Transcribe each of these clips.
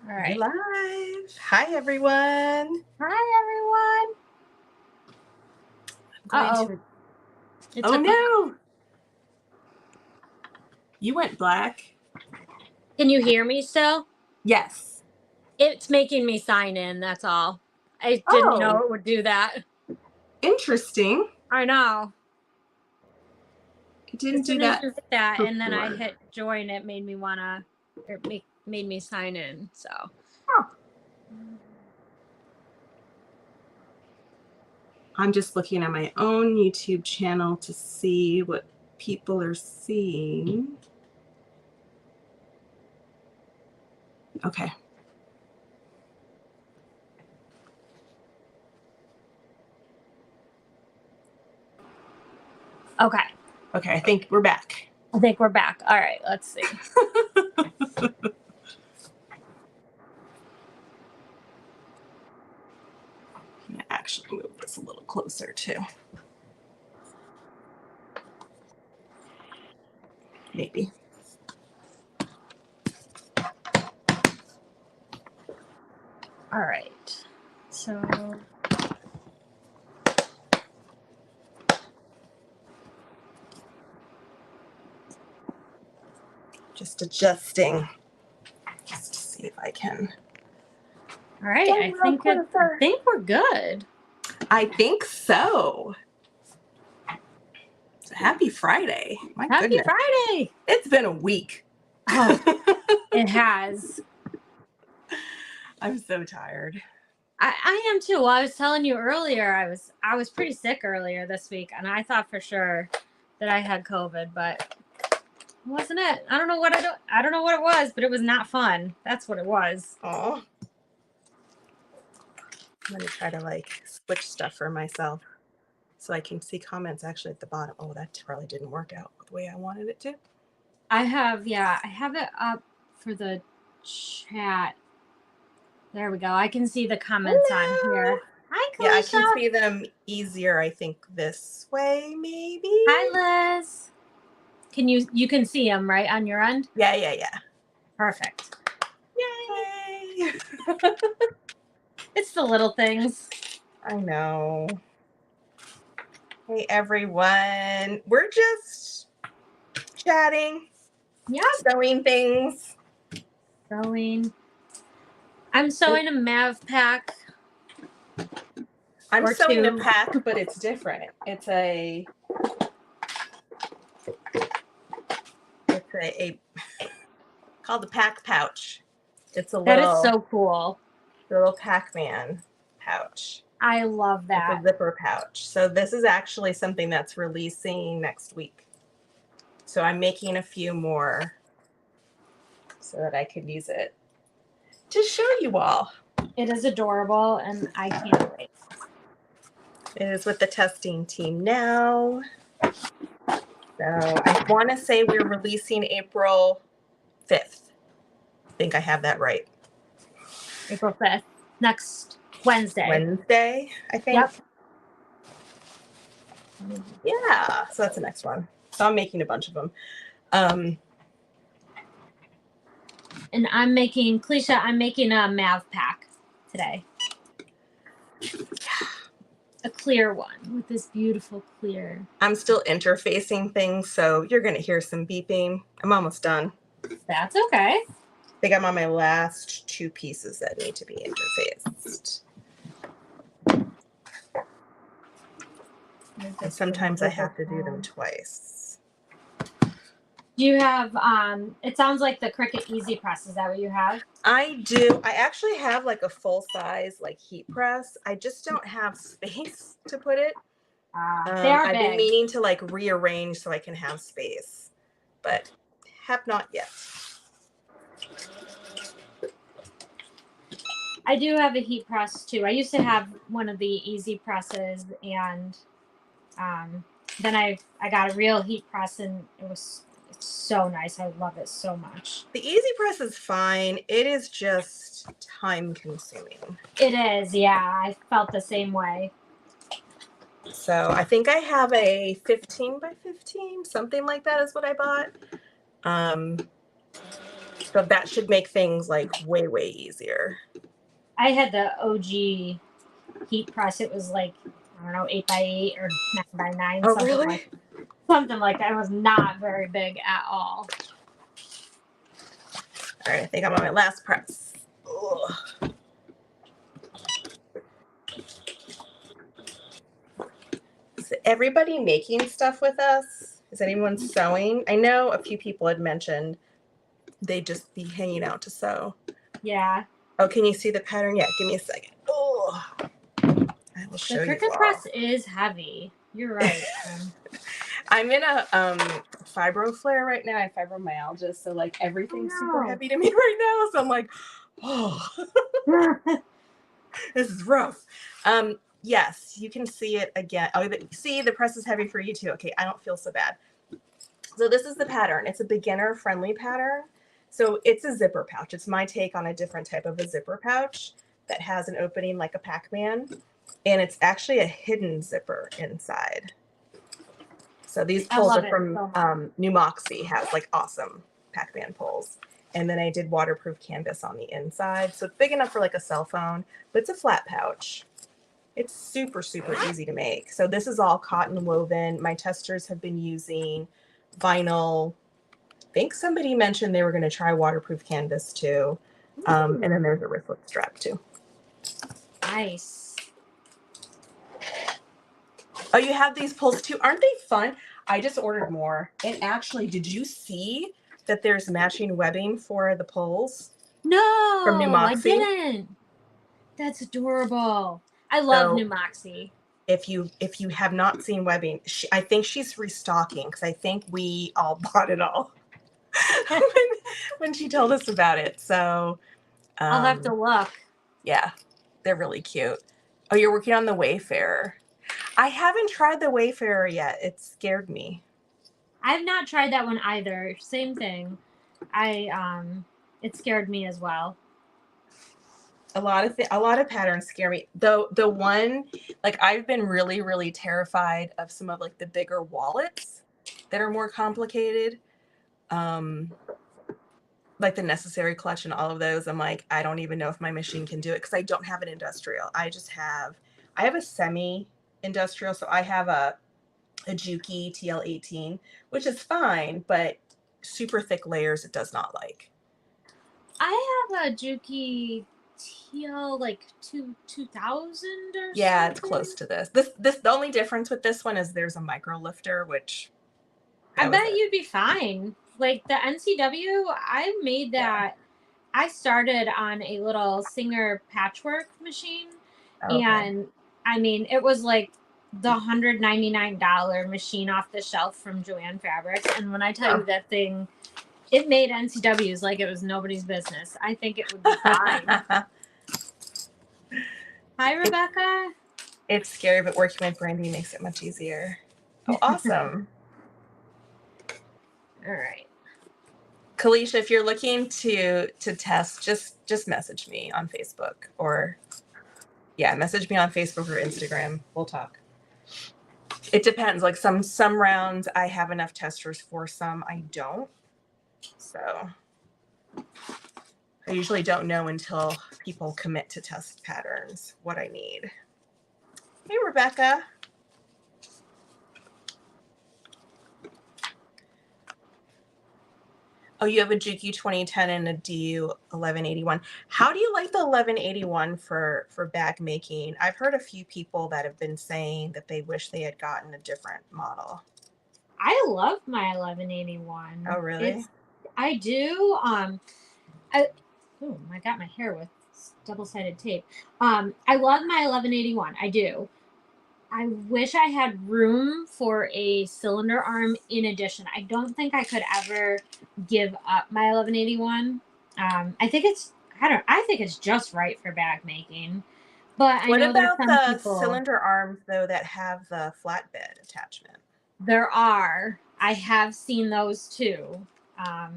All right. Live. Hi, everyone. Hi, everyone. Uh-oh. Oh, no. You went black. Can you hear me still? Yes. It's making me sign in, that's all. I didn't know it would do that. Interesting. I know. It didn't do As that. soon as you hit that, and then I before. hit join, it made me made me sign in, so. Oh. I'm just looking at my own YouTube channel to see what people are seeing. Okay. Okay. Okay, I think we're back. I think we're back. All right, let's see. I'm gonna actually move this a little closer too. Maybe. All right. So just adjusting just to see if I can. all right, I think we're good. I think so. Happy Friday. My Happy goodness. Friday. It's been a week. Oh, it has. I'm so tired. I am too. Well, I was telling you earlier, I was pretty sick earlier this week, and I thought for sure that I had COVID, but it wasn't it. I don't know what it was, but it was not fun. That's what it was. Oh. I'm gonna try to switch stuff for myself so I can see comments actually at the bottom. Oh, that probably didn't work out the way I wanted it to. I have it up for the chat. There we go. I can see the comments on here. Hi, Kalisha. Yeah, I can see them easier, I think, this way, maybe. Hi, Liz. You can see them, right, on your end? Yeah. Perfect. Yay! It's the little things. I know. Hey, everyone. We're just chatting. Yeah. Sewing things. I'm sewing a Mav pack. I'm sewing a pack, but it's different. It's a called the pack pouch. It's a little. That is so cool. Little Pac-Man pouch. I love that. It's a zipper pouch. So this is actually something that's releasing next week. So I'm making a few more so that I could use it to show you all. It is adorable, and I can't wait. It is with the testing team now. So I want to say we're releasing April 5th. I think I have that right. April 5th. Next Wednesday. Wednesday, I think. Yep. Yeah, so that's the next one. So I'm making a bunch of them. And I'm making a Mav pack today. A clear one with this beautiful clear. I'm still interfacing things, so you're going to hear some beeping. I'm almost done. That's okay. I think I'm on my last 2 pieces that need to be interfaced. And sometimes I have to do them twice. Do you have, it sounds like the Cricut Easy Press. Is that what you have? I do. I actually have a full size heat press. I just don't have space to put it. I've been meaning to rearrange so I can have space, but have not yet. I do have a heat press too. I used to have one of the Easy Presses, and then I got a real heat press, and it's so nice. I love it so much. The Easy Press is fine. It is just time consuming. It is, yeah. I felt the same way. So I think I have a 15 by 15, something like that is what I bought. So that should make things like way, way easier. I had the OG heat press. It was like, I don't know, 8x8 or 9x9. Oh, really? Something like that. It was not very big at all. All right, I think I'm on my last press. Ugh. Is everybody making stuff with us? Is anyone sewing? I know a few people had mentioned they'd just be hanging out to sew. Yeah. Oh, can you see the pattern? Yeah, give me a second. Oh, I will show you. The Cricut press is heavy. You're right. I'm in a fibro flare right now. I have fibromyalgia, so like everything's super heavy to me right now. So I'm like, oh, this is rough. Yes, you can see it again. Oh, see, the press is heavy for you too. Okay, I don't feel so bad. So this is the pattern. It's a beginner-friendly pattern. So it's a zipper pouch. It's my take on a different type of a zipper pouch that has an opening like a Pac-Man, and it's actually a hidden zipper inside. So these pulls are from New Moxie, has like awesome Pac-Man pulls. And then I did waterproof canvas on the inside. So it's big enough for like a cell phone, but it's a flat pouch. It's super, super easy to make. So this is all cotton woven. My testers have been using vinyl. I think somebody mentioned they were going to try waterproof canvas too. And then there's a wristlet strap too. Nice. Oh, you have these pulls too. Aren't they fun? I just ordered more. And actually, did you see that there's matching webbing for the pulls? No, from New Moxie? I didn't. That's adorable. I love New Moxie. If you have not seen webbing, I think she's restocking because I think we all bought it all when she told us about it. So I'll have to look. Yeah, they're really cute. Oh, you're working on the Wayfarer. I haven't tried the Wayfarer yet. It scared me. I've not tried that one either. Same thing. It scared me as well. A lot of patterns scare me. Though the one, like I've been really, really terrified of some of like the bigger wallets that are more complicated. Like the Necessary Clutch and all of those. I'm like, I don't even know if my machine can do it because I don't have an industrial. I have a semi-industrial. So I have a Juki TL18, which is fine, but super thick layers it does not like. I have a Juki TL like 2000 or yeah, something. It's close to this. The only difference with this one is there's a micro lifter, which I bet you'd be fine. Like the NCW, I made that. Yeah. I started on a little Singer patchwork machine, and I mean it was like the $199 machine off the shelf from Joanne Fabrics, and when I tell you that thing, it made NCWs like it was nobody's business. I think it would be fine. Hi, Rebecca. It's scary, but working with Brandy makes it much easier. Oh, awesome. All right. Kalisha, if you're looking to test, just message me on Facebook or message me on Facebook or Instagram. We'll talk. It depends. Like some rounds I have enough testers for, some I don't. So I usually don't know until people commit to test patterns what I need. Hey, Rebecca. Oh, you have a Juki 2010 and a DU 1181. How do you like the 1181 for bag making? I've heard a few people that have been saying that they wish they had gotten a different model. I love my 1181. Oh, really? I do. I got my hair with double-sided tape. I love my 1181. I do. I wish I had room for a cylinder arm in addition. I don't think I could ever give up my 1181. I think it's just right for bag making. But what about the cylinder arms though that have the flatbed attachment? There are. I have seen those too. I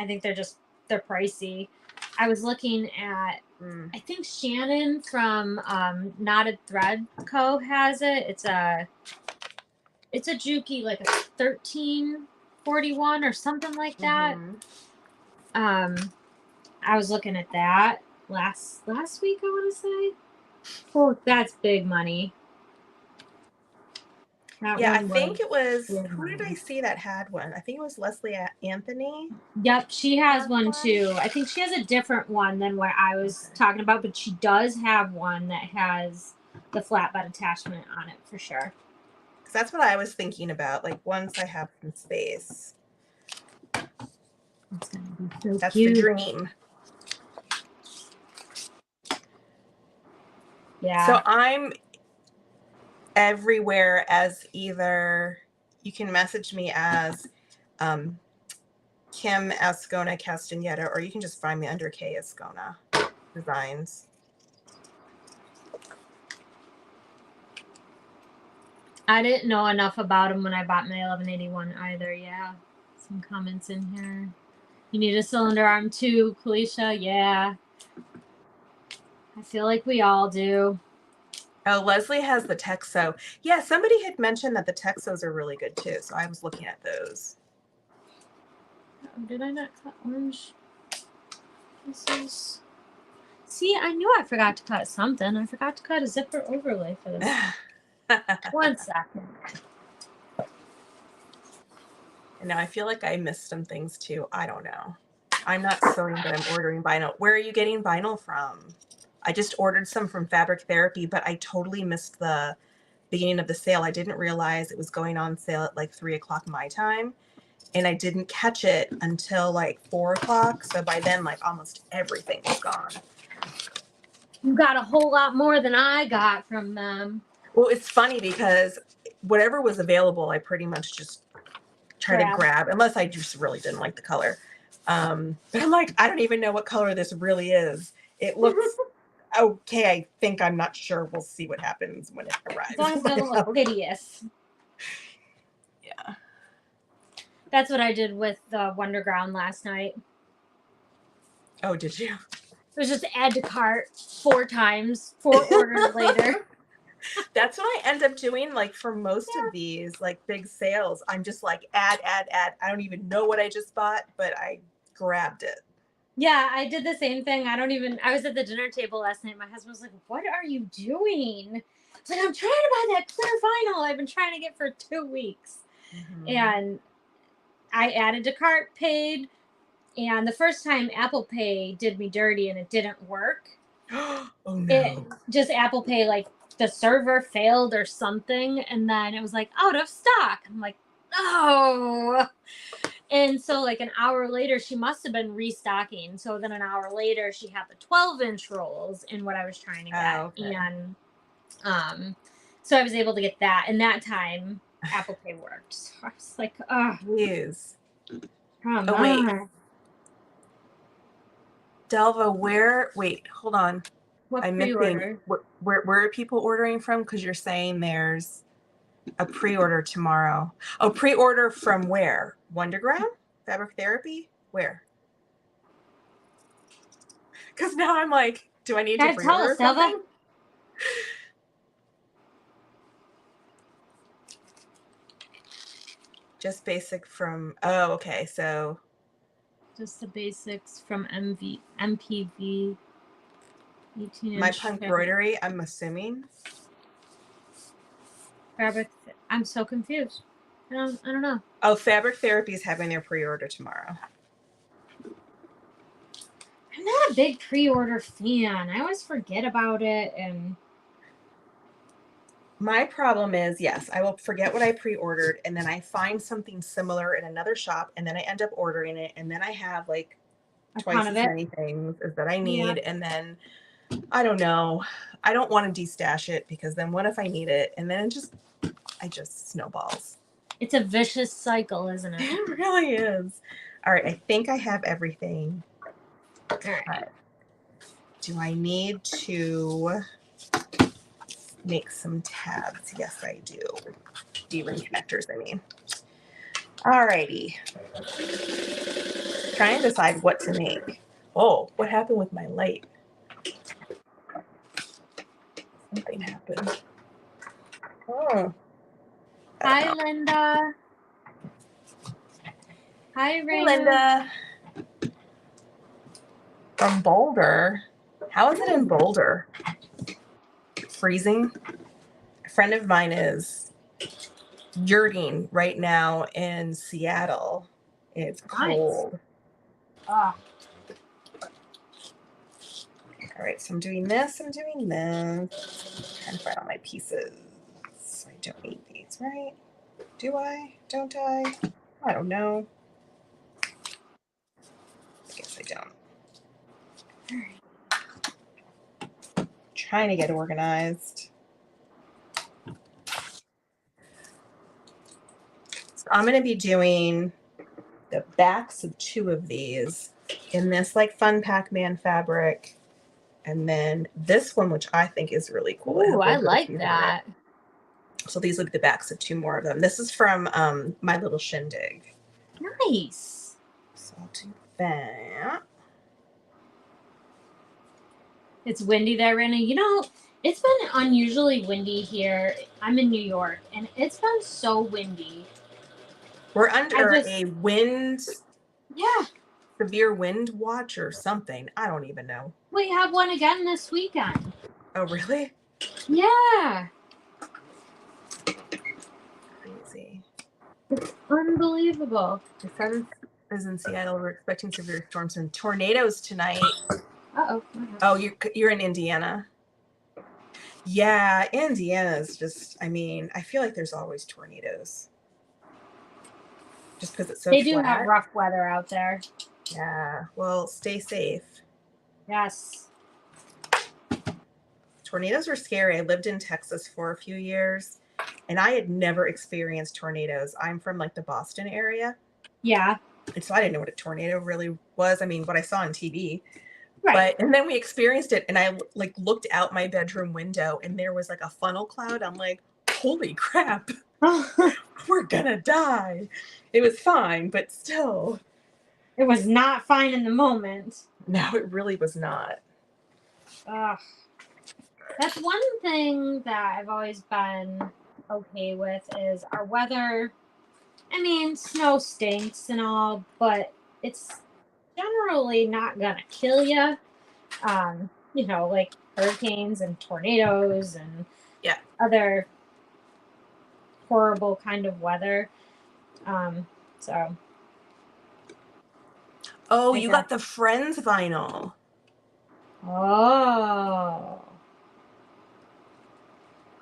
think they're pricey. I was looking at, I think Shannon from Knotted Thread Co. has it. It's a Juki, like a 1341 or something like that. I was looking at that last week, I want to say. Oh, that's big money. Yeah, I think it was, who did I see that had one? I think it was Leslie Anthony. Yep, she has one too. I think she has a different one than what I was talking about, but she does have one that has the flatbed attachment on it for sure. Because that's what I was thinking about, like once I have some space. It's gonna be so that's cute. the dream. Yeah. So I'm everywhere as either, you can message me as K.Azcona Castaneda, or you can just find me under K.Azcona Designs. I didn't know enough about him when I bought my 1181 either. Yeah. Some comments in here. You need a cylinder arm too, Kalisha. Yeah. I feel like we all do. Oh, Leslie has the Texo. Yeah, somebody had mentioned that the Texos are really good too, so I was looking at those. Oh, did I not cut orange? This is... See, I knew I forgot to cut something. I forgot to cut a zipper overlay for this. 1 second. And now I feel like I missed some things too. I don't know. I'm not sewing, but I'm ordering vinyl. Where are you getting vinyl from? I just ordered some from Fabric Therapy, but I totally missed the beginning of the sale. I didn't realize it was going on sale at like 3 o'clock my time. And I didn't catch it until like 4 o'clock. So by then, like almost everything was gone. You got a whole lot more than I got from them. Well, it's funny because whatever was available, I pretty much just try to grab, unless I just really didn't like the color. But I'm like, I don't even know what color this really is. It looks okay. I think, I'm not sure. We'll see what happens when it arrives. As long as it doesn't look hideous. Yeah. That's what I did with the Wonderground last night. Oh, did you? It was just add to cart 4 times, 4 orders later. That's what I end up doing, like for most of these like big sales. I'm just like add. I don't even know what I just bought, but I grabbed it. Yeah, I did the same thing. I was at the dinner table last night. My husband was like, "What are you doing?" I was like, "I'm trying to buy that clear vinyl I've been trying to get for 2 weeks." And I added to cart, paid, and the first time Apple Pay did me dirty and it didn't work. Oh no. It just Apple Pay, like the server failed or something, and then it was like out of stock. I'm like, oh. And so like an hour later, she must have been restocking. So then an hour later, she had the 12-inch rolls in what I was trying to get. Okay. And so I was able to get that. And that time, Apple Pay worked. So I was like, oh. Yes. Come on. Wait. Delva, wait, hold on. What I'm pre-order? missing. Where are people ordering from? Because you're saying there's a pre-order tomorrow. Oh, pre-order from where? Wonderground? Fabric Therapy? Where? Because now I'm like, do I need to pre-order something? Just basic from, oh, okay, so. Just the basics from MPV. 18-inch. My punk embroidery, I'm assuming. Fabric. I'm so confused. I don't know. Oh, Fabric Therapy is having their pre-order tomorrow. I'm not a big pre-order fan. I always forget about it, and my problem is, yes, I will forget what I pre-ordered, and then I find something similar in another shop, and then I end up ordering it, and then I have like twice as many things as that I need, and then I don't know. I don't want to destash it because then what if I need it, and then I just snowballs. It's a vicious cycle, isn't it? It really is. All right, I think I have everything. All right. Do I need to make some tabs? Yes, I do. D-ring connectors, I mean. All righty. Trying to decide what to make. Oh, what happened with my light? Something happened. Oh. Hi, Linda. Hi, Raymond. Linda. from Boulder. How is it in Boulder? Freezing. A friend of mine is yurting right now in Seattle. It's cold. Nice. All right, so I'm doing this. I'm trying to find all my pieces. I don't need these, right? Do I? Don't I? I don't know. I guess I don't. Trying to get organized. So I'm going to be doing the backs of 2 of these in this like fun Pac-Man fabric. And then this one, which I think is really cool. Ooh, I like that. So these will be the backs of 2 more of them. This is from My Little Shindig. Nice. So I'll do that. It's windy there, Rena. You know, it's been unusually windy here. I'm in New York, and it's been so windy. We're under a wind. Yeah. Severe wind watch or something. I don't even know. We have one again this weekend. Oh, really? Yeah. Crazy. It's unbelievable. My friend is in Seattle. We're expecting severe storms and tornadoes tonight. Uh-oh. Oh, you're in Indiana? Yeah, Indiana is just, I mean, I feel like there's always tornadoes. Just because it's so They flat. do have rough weather out there. Yeah, well, stay safe. Yes. Tornadoes are scary. I lived in Texas for a few years, and I had never experienced tornadoes. I'm from like the Boston area. Yeah. And so I didn't know what a tornado really was. I mean, what I saw on TV. Right. And then we experienced it, and I like looked out my bedroom window, and there was like a funnel cloud. I'm like, holy crap, we're gonna die. It was fine, but still. It was not fine in the moment. No, it really was not. Ugh. That's one thing that I've always been okay with is our weather. I mean, snow stinks and all, but it's generally not gonna kill you. You know, like hurricanes and tornadoes and other horrible kind of weather. So. Oh, you got the Friends vinyl. Oh.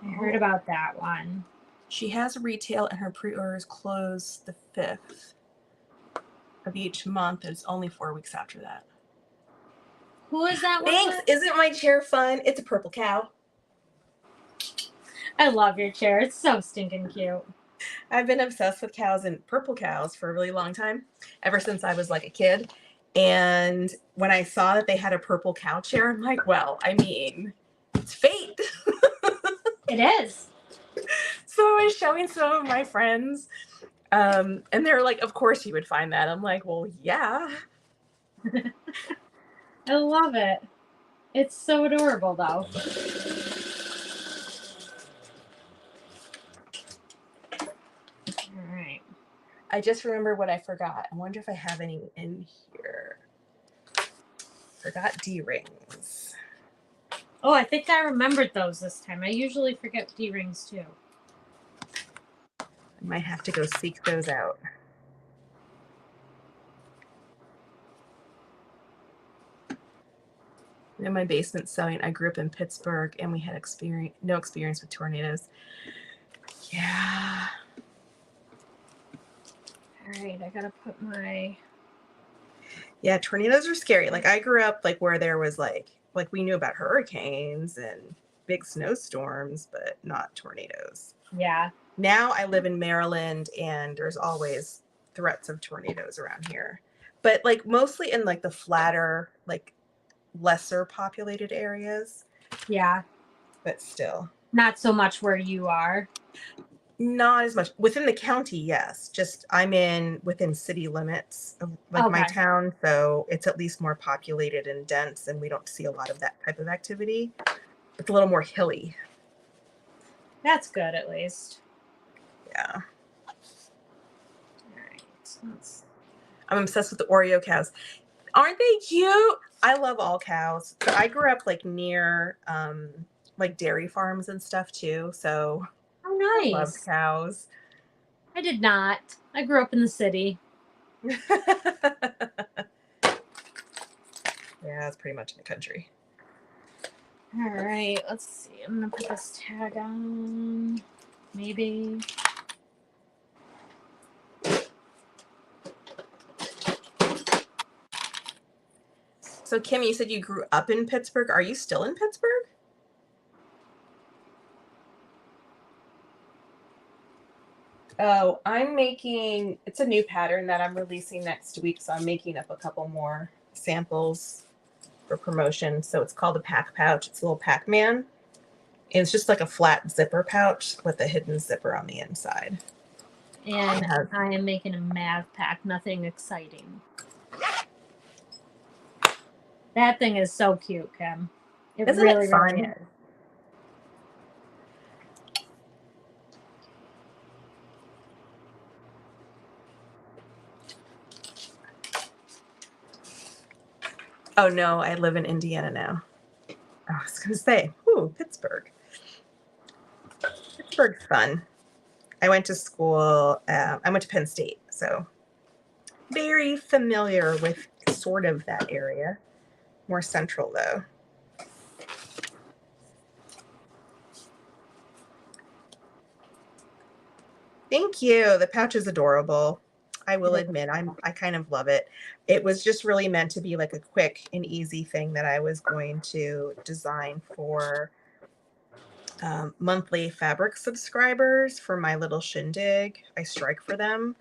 I heard about that one. She has retail and her pre-orders close the 5th of each month. It's only 4 weeks after that. Who is that one? Thanks. Isn't my chair fun? It's a purple cow. I love your chair. It's so stinking cute. I've been obsessed with cows and purple cows for a really long time, ever since I was like a kid. And when I saw that they had a purple cow chair, I'm like, well, I mean, it's fate. It is. So I was showing some of my friends, and they're like, of course you would find that. I'm like, well, yeah. I love it. It's so adorable, though. All right. I just remember what I forgot. I wonder if I have any in here. Forgot D-rings. Oh, I think I remembered those this time. I usually forget D-rings, too. I might have to go seek those out. In my basement sewing, I grew up in Pittsburgh, and we had no experience with tornadoes. Yeah. All right, I gotta put my... Yeah, tornadoes are scary. Like, I grew up, like, where there was, like we knew about hurricanes and big snowstorms, but not tornadoes. Yeah. Now I live in Maryland, and there's always threats of tornadoes around here. But, like, mostly in, like, the flatter, like, lesser populated areas. Yeah. But still. Not so much where you are. Not as much. Within the county, yes. Just I'm within city limits of like my town, so it's at least more populated and dense, and we don't see a lot of that type of activity. It's a little more hilly. That's good, at least. Yeah. All right. I'm obsessed with the Oreo cows. Aren't they cute? I love all cows. So I grew up like near like dairy farms and stuff too. So oh, nice. I loved cows. I did not. I grew up in the city. Yeah, it's pretty much in the country. All right, let's see. I'm gonna put this tag on. Maybe. So Kim, you said you grew up in Pittsburgh. Are you still in Pittsburgh? Oh, I'm making, it's a new pattern that I'm releasing next week. So I'm making up a couple more samples for promotion. So it's called a pack pouch. It's a little Pac-Man. And it's just like a flat zipper pouch with a hidden zipper on the inside. And I am making a math pack. Nothing exciting. That thing is so cute, Kim. Isn't it fun? Really is. Oh no, I live in Indiana now. I was gonna say, ooh, Pittsburgh. Pittsburgh's fun. I went to school, I went to Penn State, so very familiar with sort of that area. More central though. Thank you. The pouch is adorable. I will admit, I kind of love it. It was just really meant to be like a quick and easy thing that I was going to design for monthly fabric subscribers for my little shindig. I strike for them.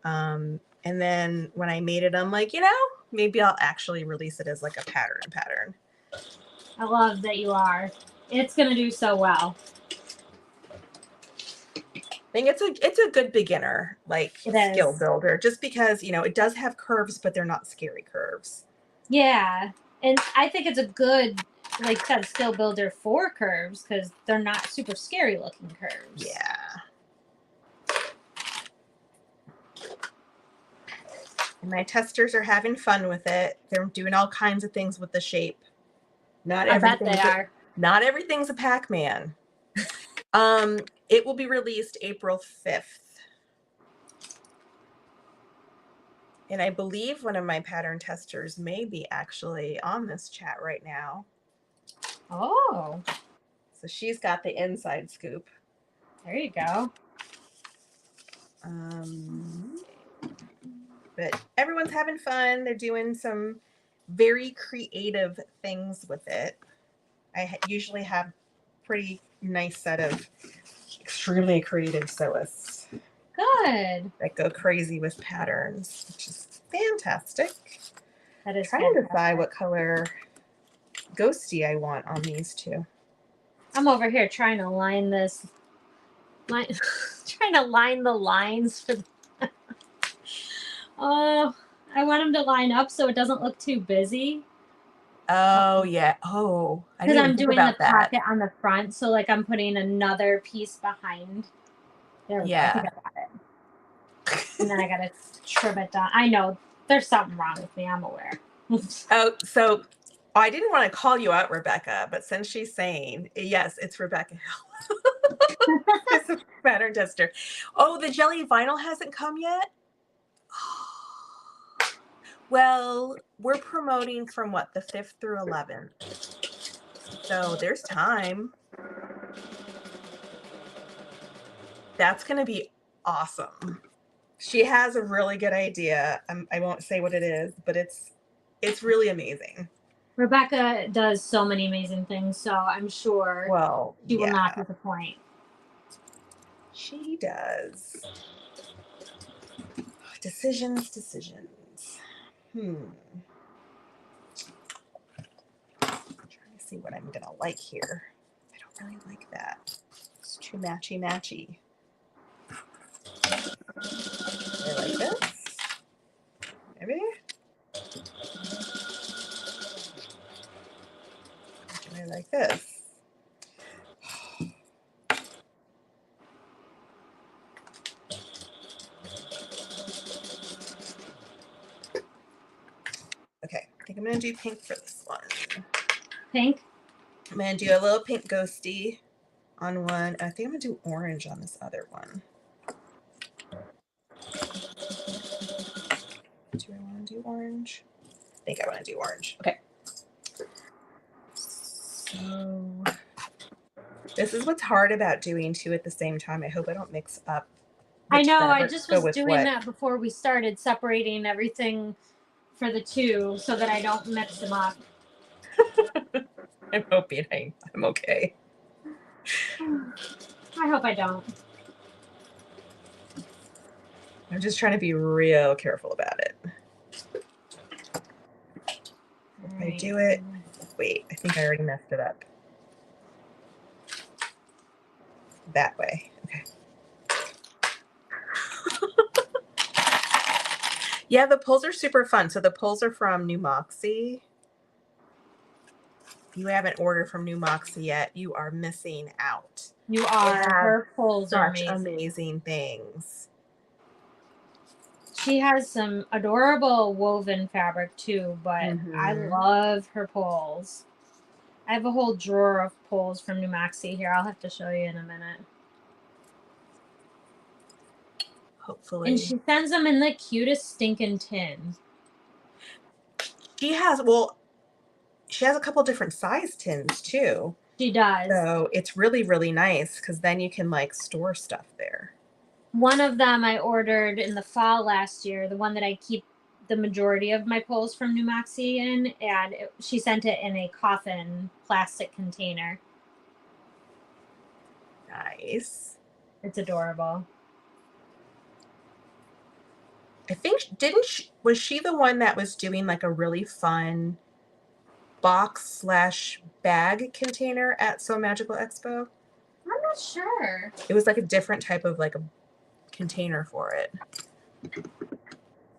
And then when I made it, I'm like, you know, maybe I'll actually release it as like a pattern. I love that you are. It's going to do so well. I think it's a good beginner like skill builder, just because, you know, it does have curves, but they're not scary curves. Yeah. And I think it's a good, like that skill builder for curves because they're not super scary looking curves. Yeah. And my testers are having fun with it. They're doing all kinds of things with the shape. I bet they are. Not everything's a Pac-Man. It will be released April 5th. And I believe one of my pattern testers may be actually on this chat right now. Oh. So she's got the inside scoop. There you go. But everyone's having fun. They're doing some very creative things with it. I usually have pretty nice set of extremely creative sewists. Good. That go crazy with patterns, which is fantastic. That is trying to decide what color ghosty I want on these two. I'm over here trying to line this. Trying to line the lines for. Oh, I want them to line up so it doesn't look too busy. Oh yeah. Oh, because I'm doing the pocket on the front, so like I'm putting another piece behind. There we go. I think I got it. And then I gotta trim it down. I know there's something wrong with me. I'm aware. So I didn't want to call you out, Rebecca, but since she's saying yes, it's Rebecca Hill. It's a pattern tester. Oh, the jelly vinyl hasn't come yet. Well, we're promoting from what, the 5th through 11th. So there's time. That's going to be awesome. She has a really good idea. I won't say what it is, but it's really amazing. Rebecca does so many amazing things, so I'm sure she will not disappoint. She does. Decisions. I'm trying to see what I'm gonna like here. I don't really like that. It's too matchy. I like this. Maybe. I like this. Okay, I think I'm going to do pink for this one. Pink? I'm going to do a little pink ghosty on one. I think I'm going to do orange on this other one. Do I want to do orange? I think I want to do orange. Okay. So this is what's hard about doing two at the same time. I hope I don't mix up. I know. I just was doing that before we started, separating everything for the two so that I don't mix them up. I'm hoping I'm okay. I hope I don't. I'm just trying to be real careful about it. If I do it, wait, I think I already messed it up. That way, okay. Yeah, the pulls are super fun. So the pulls are from New Moxie. If you haven't ordered from New Moxie yet, you are missing out. You are. Her pulls are amazing things. She has some adorable woven fabric too, but I love her pulls. I have a whole drawer of pulls from New Moxie here. I'll have to show you in a minute. Hopefully. And she sends them in the cutest stinking tin. She has a couple different size tins too. She does. So it's really, really nice because then you can like store stuff there. One of them I ordered in the fall last year, the one that I keep the majority of my pulls from New Moxie in, and she sent it in a coffin plastic container. Nice. It's adorable. I think, was she the one that was doing like a really fun box/bag container at So Magical Expo? I'm not sure. It was like a different type of like a container for it.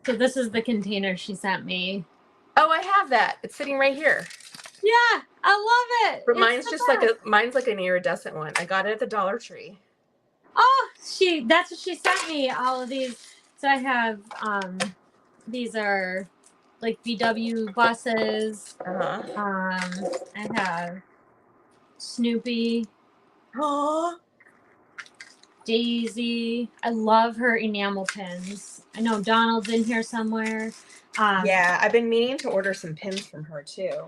So this is the container she sent me. Oh, I have that. It's sitting right here. Yeah, I love it. But mine's just mine's like an iridescent one. I got it at the Dollar Tree. Oh, that's what she sent me, all of these. So I have these are like VW buses. I have Snoopy. Oh. Daisy. I love her enamel pins. I know Donald's in here somewhere. Yeah, I've been meaning to order some pins from her too.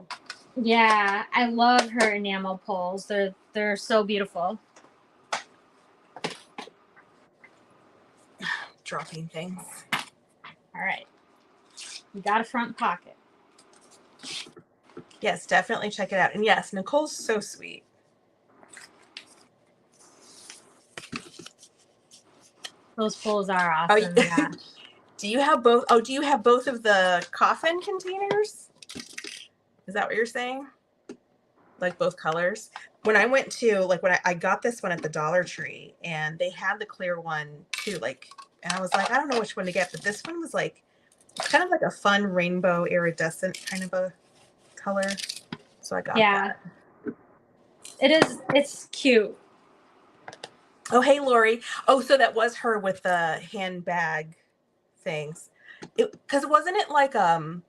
Yeah, I love her enamel pulls. They're so beautiful. Dropping things. All right. We got a front pocket. Yes, definitely check it out. And yes, Nicole's so sweet. Those pulls are awesome. Oh, yeah. Do you have both? Oh, do you have both of the coffin containers? Is that what you're saying? Like both colors? When I went to, like when I got this one at the Dollar Tree and they had the clear one too, like, and I was like, I don't know which one to get, but this one was like, kind of like a fun rainbow iridescent kind of a color. So I got that. It's cute. Oh, hey, Lori. Oh, so that was her with the handbag things. Because wasn't it like a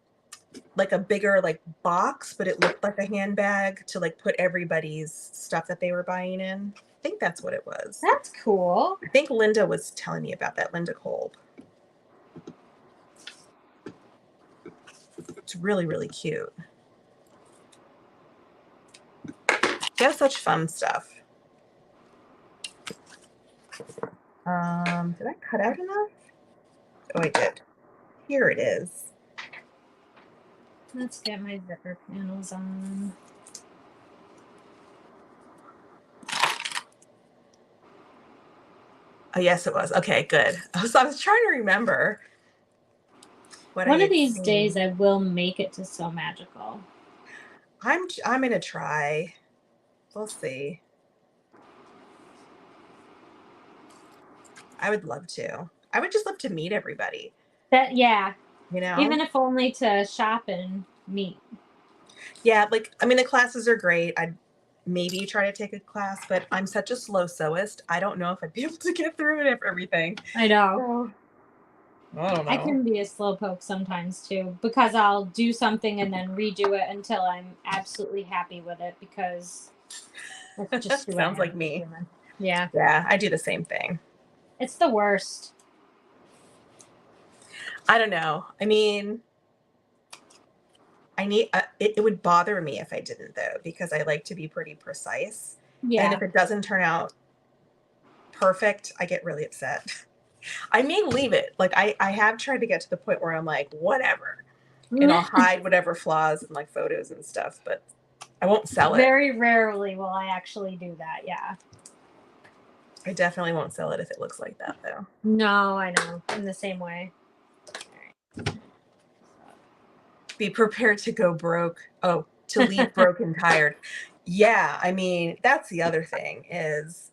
bigger like box, but it looked like a handbag to like put everybody's stuff that they were buying in? I think that's what it was. That's cool. I think Linda was telling me about that, Linda Kolb. It's really, really cute. They have such fun stuff. Did I cut out enough? Oh, I did. Here it is. Let's get my zipper panels on. Oh, yes, it was. Okay, good. So I was trying to remember. One of these days, I will make it to So Magical. I'm gonna try. We'll see. I would love to. I would just love to meet everybody. Yeah. You know? Even if only to shop and meet. Yeah, like, I mean, the classes are great. I'd maybe try to take a class, but I'm such a slow sewist. I don't know if I'd be able to get through it for everything. I know. I don't I know. can be a slowpoke sometimes too, because I'll do something and then redo it until I'm absolutely happy with it, because that's just who I Sounds am like as a me. human. Yeah. Yeah, I do the same thing. It's the worst. I don't know. I mean, it would bother me if I didn't, though, because I like to be pretty precise. Yeah. And if it doesn't turn out perfect, I get really upset. I may leave it. Like I have tried to get to the point where I'm like, whatever. And I'll hide whatever flaws in like photos and stuff, but I won't sell it. Very rarely will I actually do that. Yeah. I definitely won't sell it if it looks like that, though. No, I know. I'm the same way. Be prepared to go broke. Oh, to leave broken tired. Yeah, I mean, that's the other thing is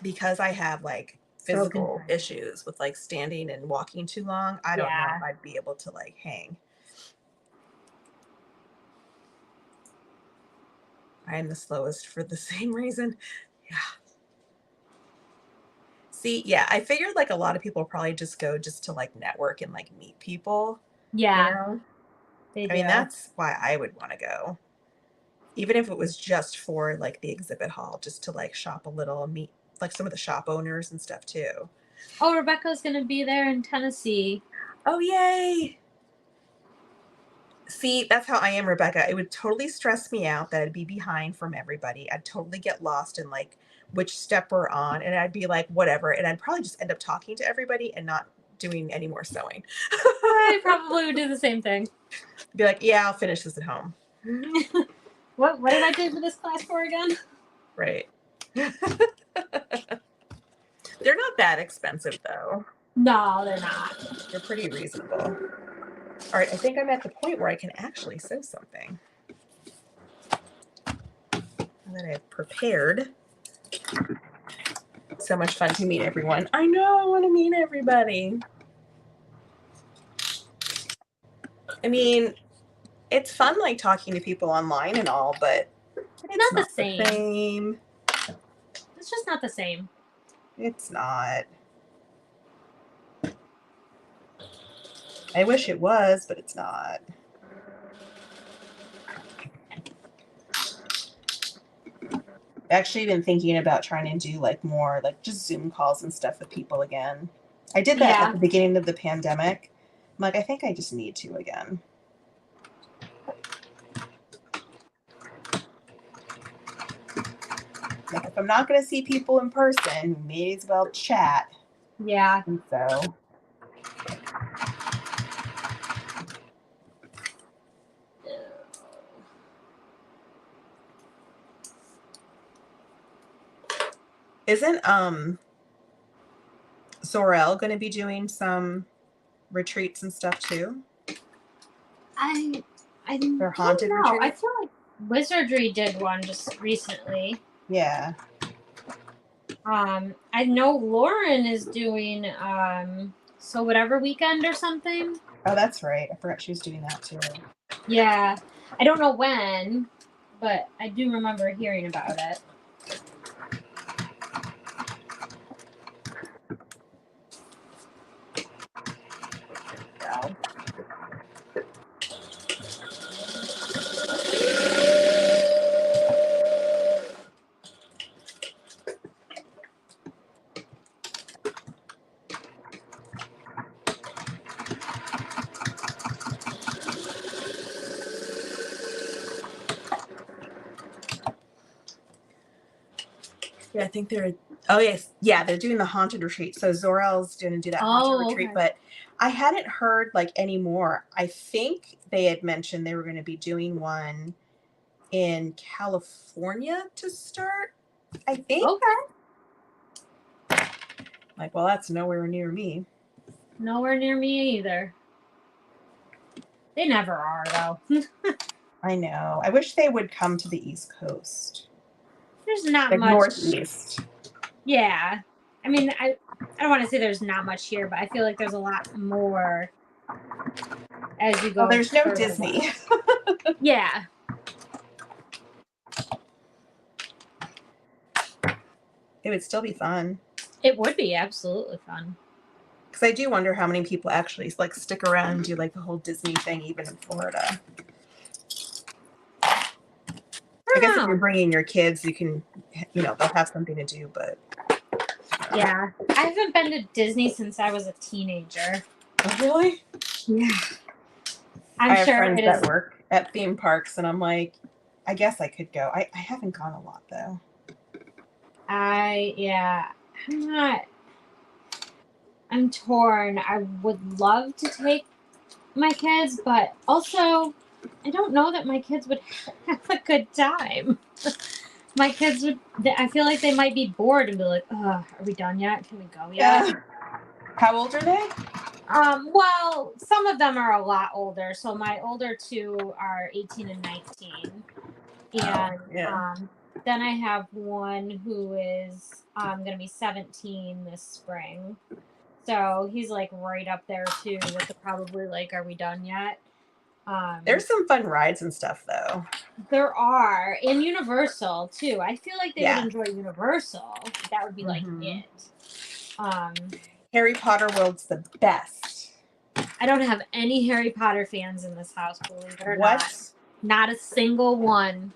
because I have like physical issues with like standing and walking too long. I don't know if I'd be able to like hang. I am the slowest for the same reason. Yeah. See, yeah, I figured like a lot of people probably just go just to like network and like meet people. Yeah. You know? They do. I mean, that's why I would want to go. Even if it was just for like the exhibit hall, just to like shop a little and meet like some of the shop owners and stuff too. Oh, Rebecca's going to be there in Tennessee. Oh, yay. See, that's how I am, Rebecca. It would totally stress me out that I'd be behind from everybody. I'd totally get lost in like which step we're on. And I'd be like, whatever. And I'd probably just end up talking to everybody and not doing any more sewing. I probably would do the same thing. Be like, yeah, I'll finish this at home. What did I pay for this class for again? Right. They're not that expensive, though. No, they're not. They're pretty reasonable. All right, I think I'm at the point where I can actually sew something. And then I've prepared. So much fun to meet everyone. I know, I want to meet everybody. I mean, it's fun like talking to people online and all, but it's not the same. It's just not the same. It's not. I wish it was, but it's not. Actually been thinking about trying to do like more like just Zoom calls and stuff with people again. I did that at the beginning of the pandemic. I'm like, I think I just need to again. Like if I'm not going to see people in person, may as well chat. Yeah. And so. Isn't Zorel going to be doing some retreats and stuff too? They're haunted retreats? I feel like Wizardry did one just recently. Yeah. I know Lauren is doing So Whatever Weekend or something. Oh, that's right. I forgot she was doing that too. Yeah. I don't know when, but I do remember hearing about it. Yeah, I think they're. Oh yes, yeah, they're doing the haunted retreat. So Zorel's going to do that haunted retreat, but I hadn't heard like any more. I think they had mentioned they were going to be doing one in California to start. I think. Okay. Like, well, that's nowhere near me. Nowhere near me either. They never are, though. I know. I wish they would come to the East Coast. There's not like much. Northeast. Yeah. I mean, I don't want to say there's not much here, but I feel like there's a lot more as you go. Well, there's no Disney. Yeah. It would still be fun. It would be absolutely fun. Because I do wonder how many people actually like stick around and do like the whole Disney thing, even in Florida. I guess if you're bringing your kids, you can, they'll have something to do, but. Yeah. I haven't been to Disney since I was a teenager. Oh, really? Yeah. I have friends that work at theme parks, and I'm like, I guess I could go. I haven't gone a lot, though. I'm torn. I would love to take my kids, but also I don't know that my kids would have a good time. My kids I feel like they might be bored and be like, are we done yet? Can we go yet? Yeah. How old are they? Well, some of them are a lot older. So my older two are 18 and 19. And then I have one who is going to be 17 this spring. So he's like right up there too with the probably like, are we done yet? There's some fun rides and stuff though. There are. And Universal too. I feel like they would enjoy Universal. That would be like it. Harry Potter World's the best. I don't have any Harry Potter fans in this house, believe it or not. Not a single one.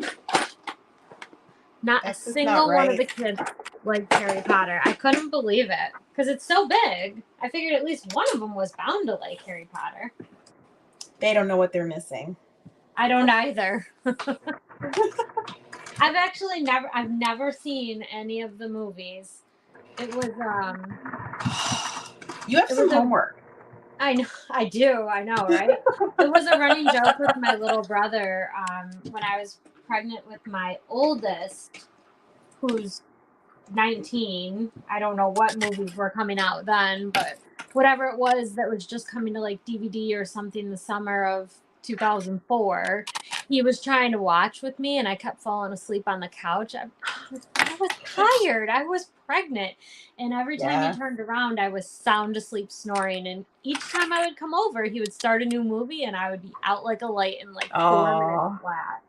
Not a single one of the kids liked Harry Potter. I couldn't believe it because it's so big. I figured at least one of them was bound to like Harry Potter. They don't know what they're missing. I don't either. I've never seen any of the movies. It was You have some homework. I know, I do. I know, right? It was a running joke with my little brother when I was pregnant with my oldest, who's 19. I don't know what movies were coming out then, but whatever it was that was just coming to like DVD or something the summer of 2004, he was trying to watch with me and I kept falling asleep on the couch. I was tired. I was pregnant. And every time he turned around, I was sound asleep snoring. And each time I would come over, he would start a new movie and I would be out like a light in like 4 minutes flat.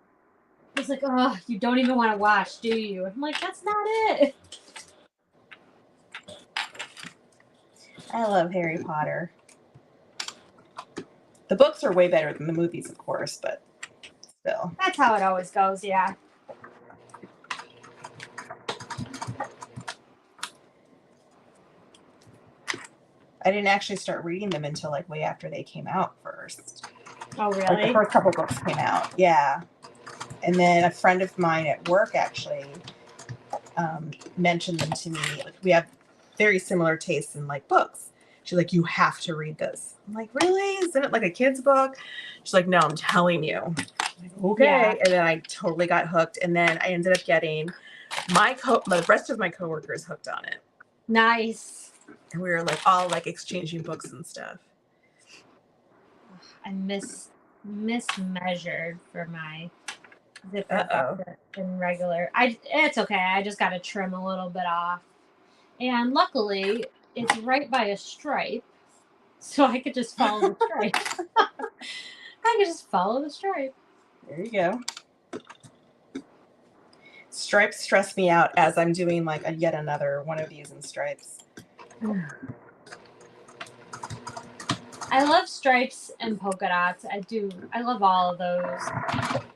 He's like, oh, you don't even want to watch, do you? I'm like, that's not it. I love Harry Potter. The books are way better than the movies, of course, but still. That's how it always goes, yeah. I didn't actually start reading them until like way after they came out first. Oh, really? Like the first couple books came out, yeah. And then a friend of mine at work actually mentioned them to me. Like, we have very similar tastes in like books. She's like, you have to read this. I'm like, really? Isn't it like a kid's book? She's like, no, I'm telling you. I'm like, okay. Yeah. And then I totally got hooked. And then I ended up getting the rest of my coworkers hooked on it. Nice. And we were like all like exchanging books and stuff. I mismeasured for my zipper and regular. It's okay. I just got to trim a little bit off. And luckily, it's right by a stripe, so I could just follow the stripe. I could just follow the stripe. There you go. Stripes stress me out as I'm doing like yet another one of these in stripes. I love stripes and polka dots. I love all of those.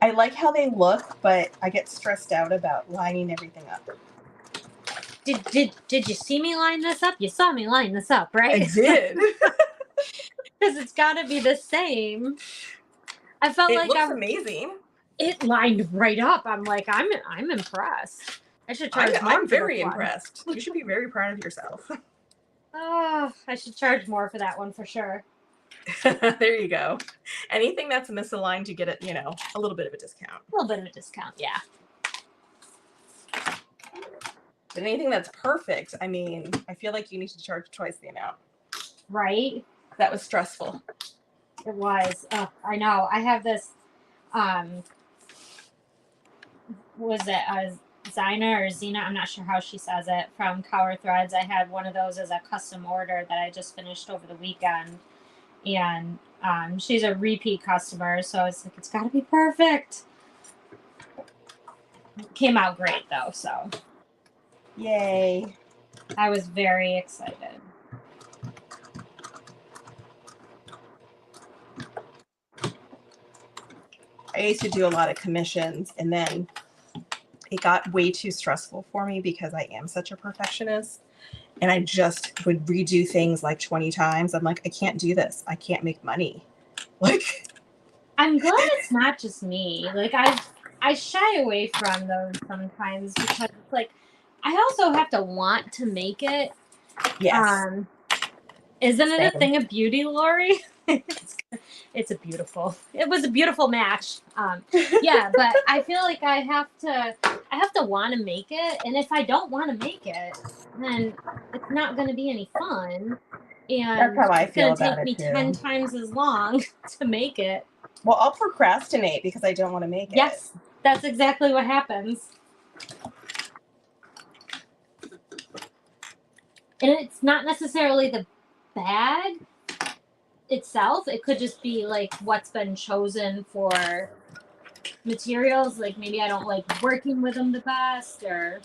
I like how they look, but I get stressed out about lining everything up. Did you see me line this up? You saw me line this up, right? I did. Because it's got to be the same. I felt like it looks amazing. It lined right up. I'm like, I'm impressed. I should charge more. I'm very impressed. You should be very proud of yourself. Oh, I should charge more for that one for sure. There you go. Anything that's misaligned, you get it, a little bit of a discount. A little bit of a discount, yeah. But anything that's perfect, I mean, I feel like you need to charge twice the amount. Right? That was stressful. It was. Oh, I know. I have this, was it Zina or Zena? I'm not sure how she says it, from Cower Threads. I had one of those as a custom order that I just finished over the weekend. And she's a repeat customer, so it's like, it's got to be perfect. Came out great, though, so. Yay. I was very excited. I used to do a lot of commissions, and then it got way too stressful for me because I am such a perfectionist, and I just would redo things like 20 times. I'm like, I can't do this. I can't make money. Like, I'm glad it's not just me. Like I shy away from those sometimes because it's like I also have to want to make it. yes. Isn't it a thing of beauty, Lori? It was a beautiful match. Yeah, but I feel like I have to want to make it, and if I don't want to make it, then it's not going to be any fun, and that's how I feel it's going to about take me it too. 10 times as long to make it. Well, I'll procrastinate because I don't want to make it. Yes, that's exactly what happens. And it's not necessarily the bag itself. It could just be like what's been chosen for materials. Like maybe I don't like working with them the best, or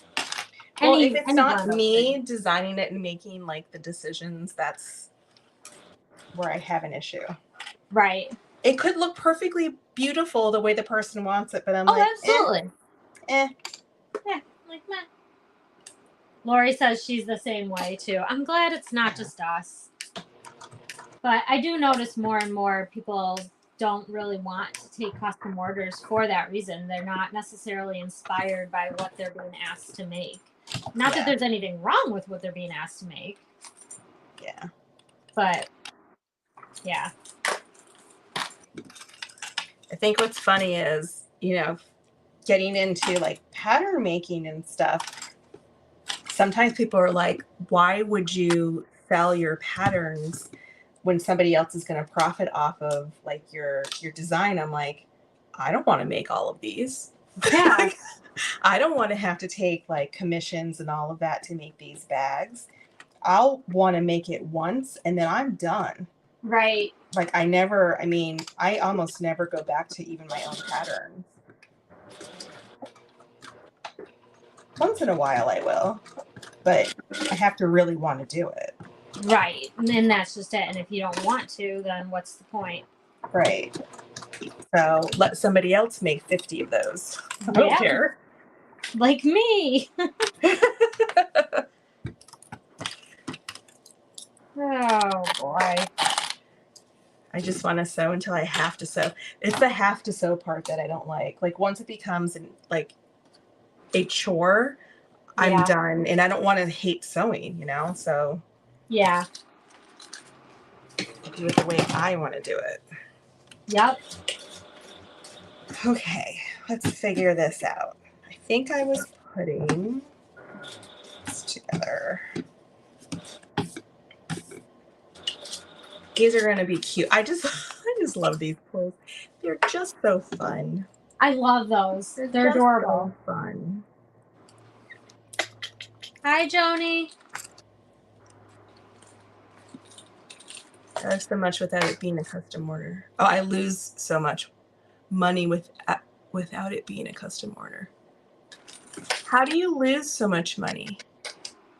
if it's not me designing it and making like the decisions, that's where I have an issue. Right. It could look perfectly beautiful the way the person wants it, but I'm like, absolutely. Yeah, like meh. Lori says she's the same way too. I'm glad it's not just us. But I do notice more and more people don't really want to take custom orders for that reason. They're not necessarily inspired by what they're being asked to make. Not that there's anything wrong with what they're being asked to make. Yeah. But, yeah. I think what's funny is, getting into like pattern making and stuff, sometimes people are like, why would you sell your patterns when somebody else is going to profit off of like your design? I'm like, I don't want to make all of these. Yeah. I don't want to have to take like commissions and all of that to make these bags. I'll want to make it once and then I'm done. Right. Like I almost never go back to even my own patterns. Once in a while I will, but I have to really want to do it. Right. And then that's just it. And if you don't want to, then what's the point? Right. So let somebody else make 50 of those. I don't care. Like me. Oh boy. I just want to sew until I have to sew. It's the have to sew part that I don't like. Like once it becomes like a chore, I'm done. And I don't want to hate sewing, so. Yeah. Do it the way I want to do it. Yep. Okay, let's figure this out. I think I was putting this together. These are going to be cute. I just love these clothes. They're just so fun. I love those. They're adorable. So fun. Hi, Joni. There's so much without it being a custom order. Oh, I lose so much money without it being a custom order. How do you lose so much money?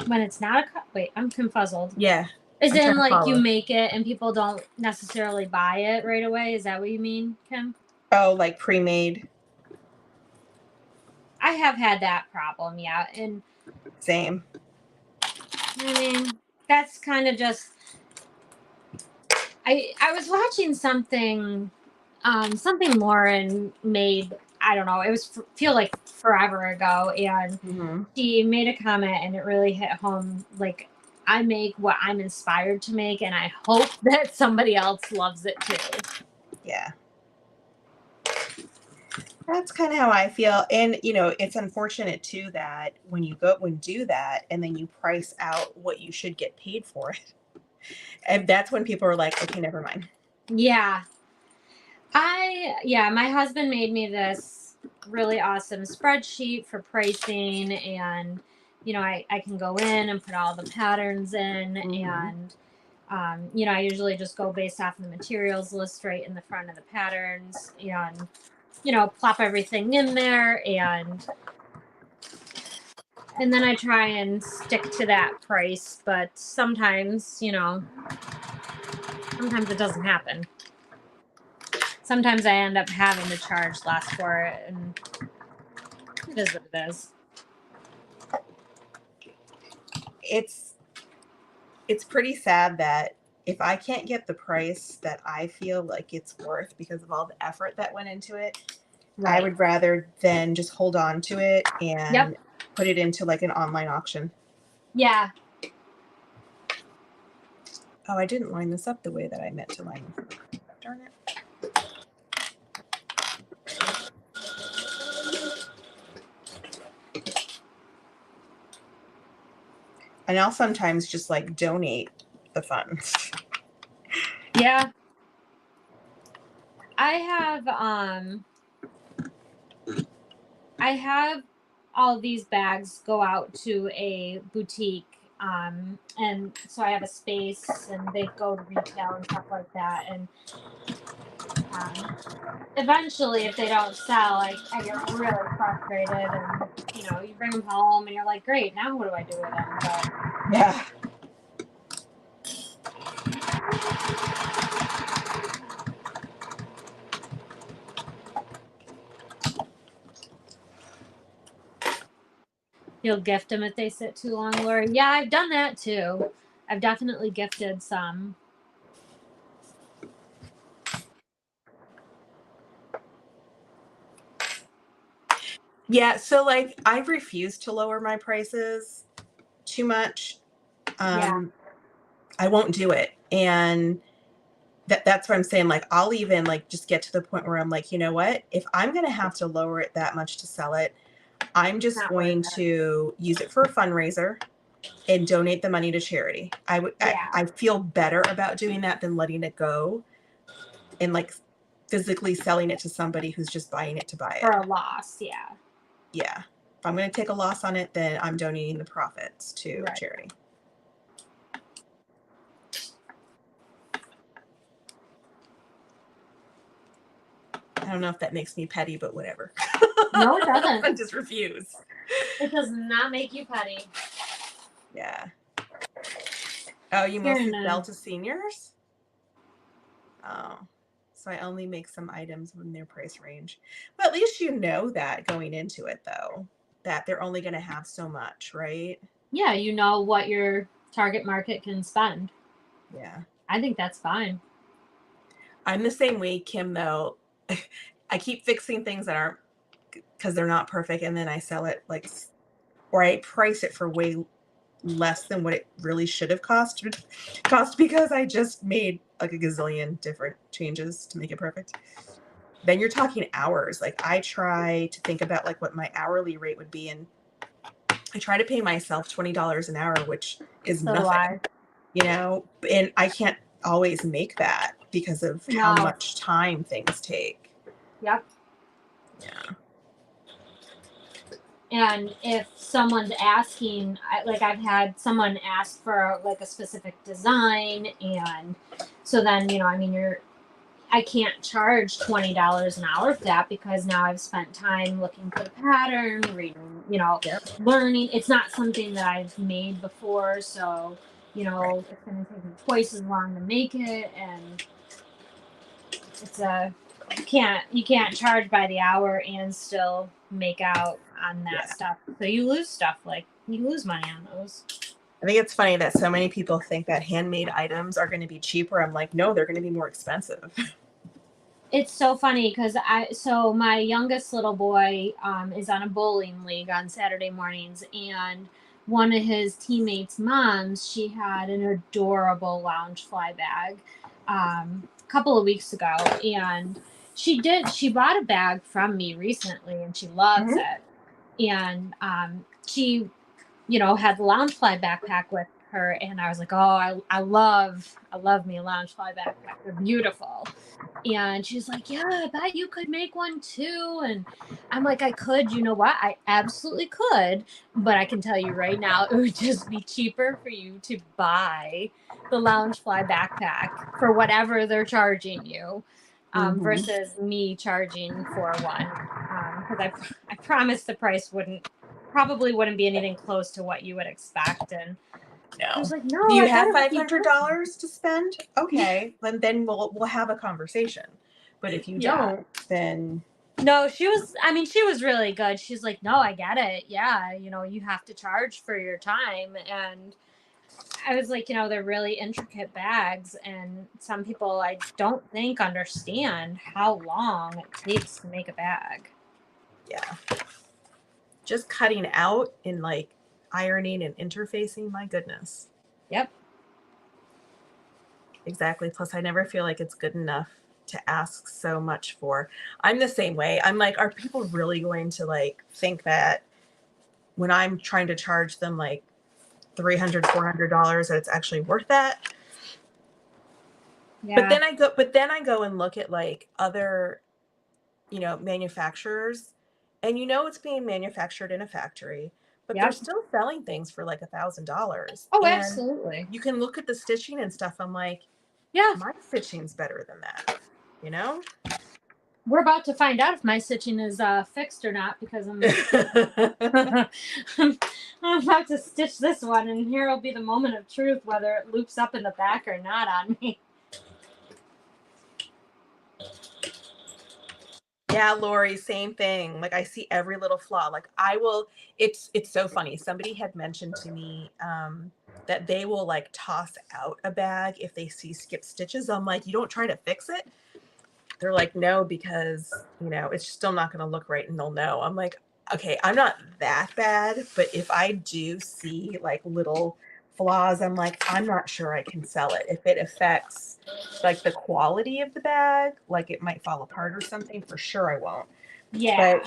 When it's not wait, I'm confuzzled. Yeah. Is it like you make it and people don't necessarily buy it right away? Is that what you mean, Kim? Oh, like pre-made? I have had that problem, yeah. And same. I mean, that's kind of just I was watching something Lauren made, I don't know, it was feel like forever ago, and she made a comment and it really hit home. Like, I make what I'm inspired to make and I hope that somebody else loves it too. Yeah. That's kind of how I feel. And, it's unfortunate too that when you go and do that and then you price out what you should get paid for it. And that's when people are like, okay, never mind. Yeah. My husband made me this really awesome spreadsheet for pricing, and, I can go in and put all the patterns in, and, I usually just go based off of the materials list right in the front of the patterns, and, plop everything in there, and then I try and stick to that price, but sometimes it doesn't happen. sometimes I end up having to charge less for it, and it is what it is. It's pretty sad that if I can't get the price that I feel like it's worth because of all the effort that went into it, right, I would rather than just hold on to it and put it into like an online auction. Yeah. Oh, I didn't line this up the way that I meant to line it. Darn it. And I'll sometimes just like donate the funds. Yeah. I have all these bags go out to a boutique, and so I have a space and they go to retail and stuff like that, and eventually if they don't sell, I get really frustrated, and you bring them home and you're like, great, now what do I do with them? But yeah. You'll gift them if they sit too long, Lori. Yeah, I've done that too. I've definitely gifted some. Yeah, so like I refuse to lower my prices too much. I won't do it. And that's what I'm saying. Like I'll even like just get to the point where I'm like, you know what? If I'm going to have to lower it that much to sell it, I'm just going to use it for a fundraiser and donate the money to charity. I feel better about doing that than letting it go and like physically selling it to somebody who's just buying it to buy it. For a loss, yeah. Yeah. If I'm going to take a loss on it, then I'm donating the profits to charity. I don't know if that makes me petty, but whatever. No, it doesn't. I just refuse. It does not make you petty. Yeah. Oh, you mostly sell to seniors? Oh. So I only make some items in their price range. But at least you know that going into it, though, that they're only going to have so much, right? Yeah, you know what your target market can spend. Yeah. I think that's fine. I'm the same way, Kim, though. I keep fixing things that aren't because they're not perfect, and then I sell it like, or I price it for way less than what it really should have cost because I just made like a gazillion different changes to make it perfect. Then you're talking hours. Like I try to think about like what my hourly rate would be, and I try to pay myself $20 an hour, which is nothing, and I can't always make that because of how much time things take. Yep. Yeah. And if someone's asking, like I've had someone ask for like a specific design, and so then, I can't charge $20 an hour for that because now I've spent time looking for the pattern, reading, learning. It's not something that I've made before, so, it's going to take me twice as long to make it, and it's you can't charge by the hour and still make out on that stuff. So you lose stuff, like you lose money on those. I think it's funny that so many people think that handmade items are going to be cheaper. I'm like, no, they're going to be more expensive. It's so funny because so my youngest little boy is on a bowling league on Saturday mornings, and one of his teammates' moms, she had an adorable lounge fly bag a couple of weeks ago, and she bought a bag from me recently, and she loves it, and she had the lounge fly backpack with her, and I was like, oh, I love me a lounge fly backpack. They're beautiful. And she's like, yeah, I bet you could make one too. And I'm like, I could, you know what? I absolutely could. But I can tell you right now, it would just be cheaper for you to buy the Loungefly backpack for whatever they're charging you versus me charging for one. Because I promise the price probably wouldn't be anything close to what you would expect. And I was like, no. Do you have $500 to spend? Okay, then we'll have a conversation. But if you don't, then... No, she was really good. She's like, no, I get it. Yeah, you have to charge for your time. And I was like, they're really intricate bags. And some people I don't think understand how long it takes to make a bag. Yeah. Just cutting out and like ironing and interfacing, my goodness. Yep. Exactly. Plus, I never feel like it's good enough to ask so much for. I'm the same way. I'm like, are people really going to like think that when I'm trying to charge them like $300, $400 that it's actually worth that? Yeah. But then I go and look at like other, manufacturers, and it's being manufactured in a factory, but they're still selling things for like $1,000. Oh, and absolutely. You can look at the stitching and stuff. I'm like, yeah, my stitching's better than that. We're about to find out if my stitching is fixed or not, because I'm I'm about to stitch this one, and here will be the moment of truth whether it loops up in the back or not on me. Yeah, Lori, same thing. Like I see every little flaw. Like it's so funny. Somebody had mentioned to me that they will like toss out a bag if they see skip stitches. I'm like, you don't try to fix it? They're like, no, because it's still not going to look right and they'll know. I'm like, okay, I'm not that bad, but if I do see like little flaws, I'm like, I'm not sure I can sell it. If it affects like the quality of the bag, like it might fall apart or something, for sure I won't. Yeah.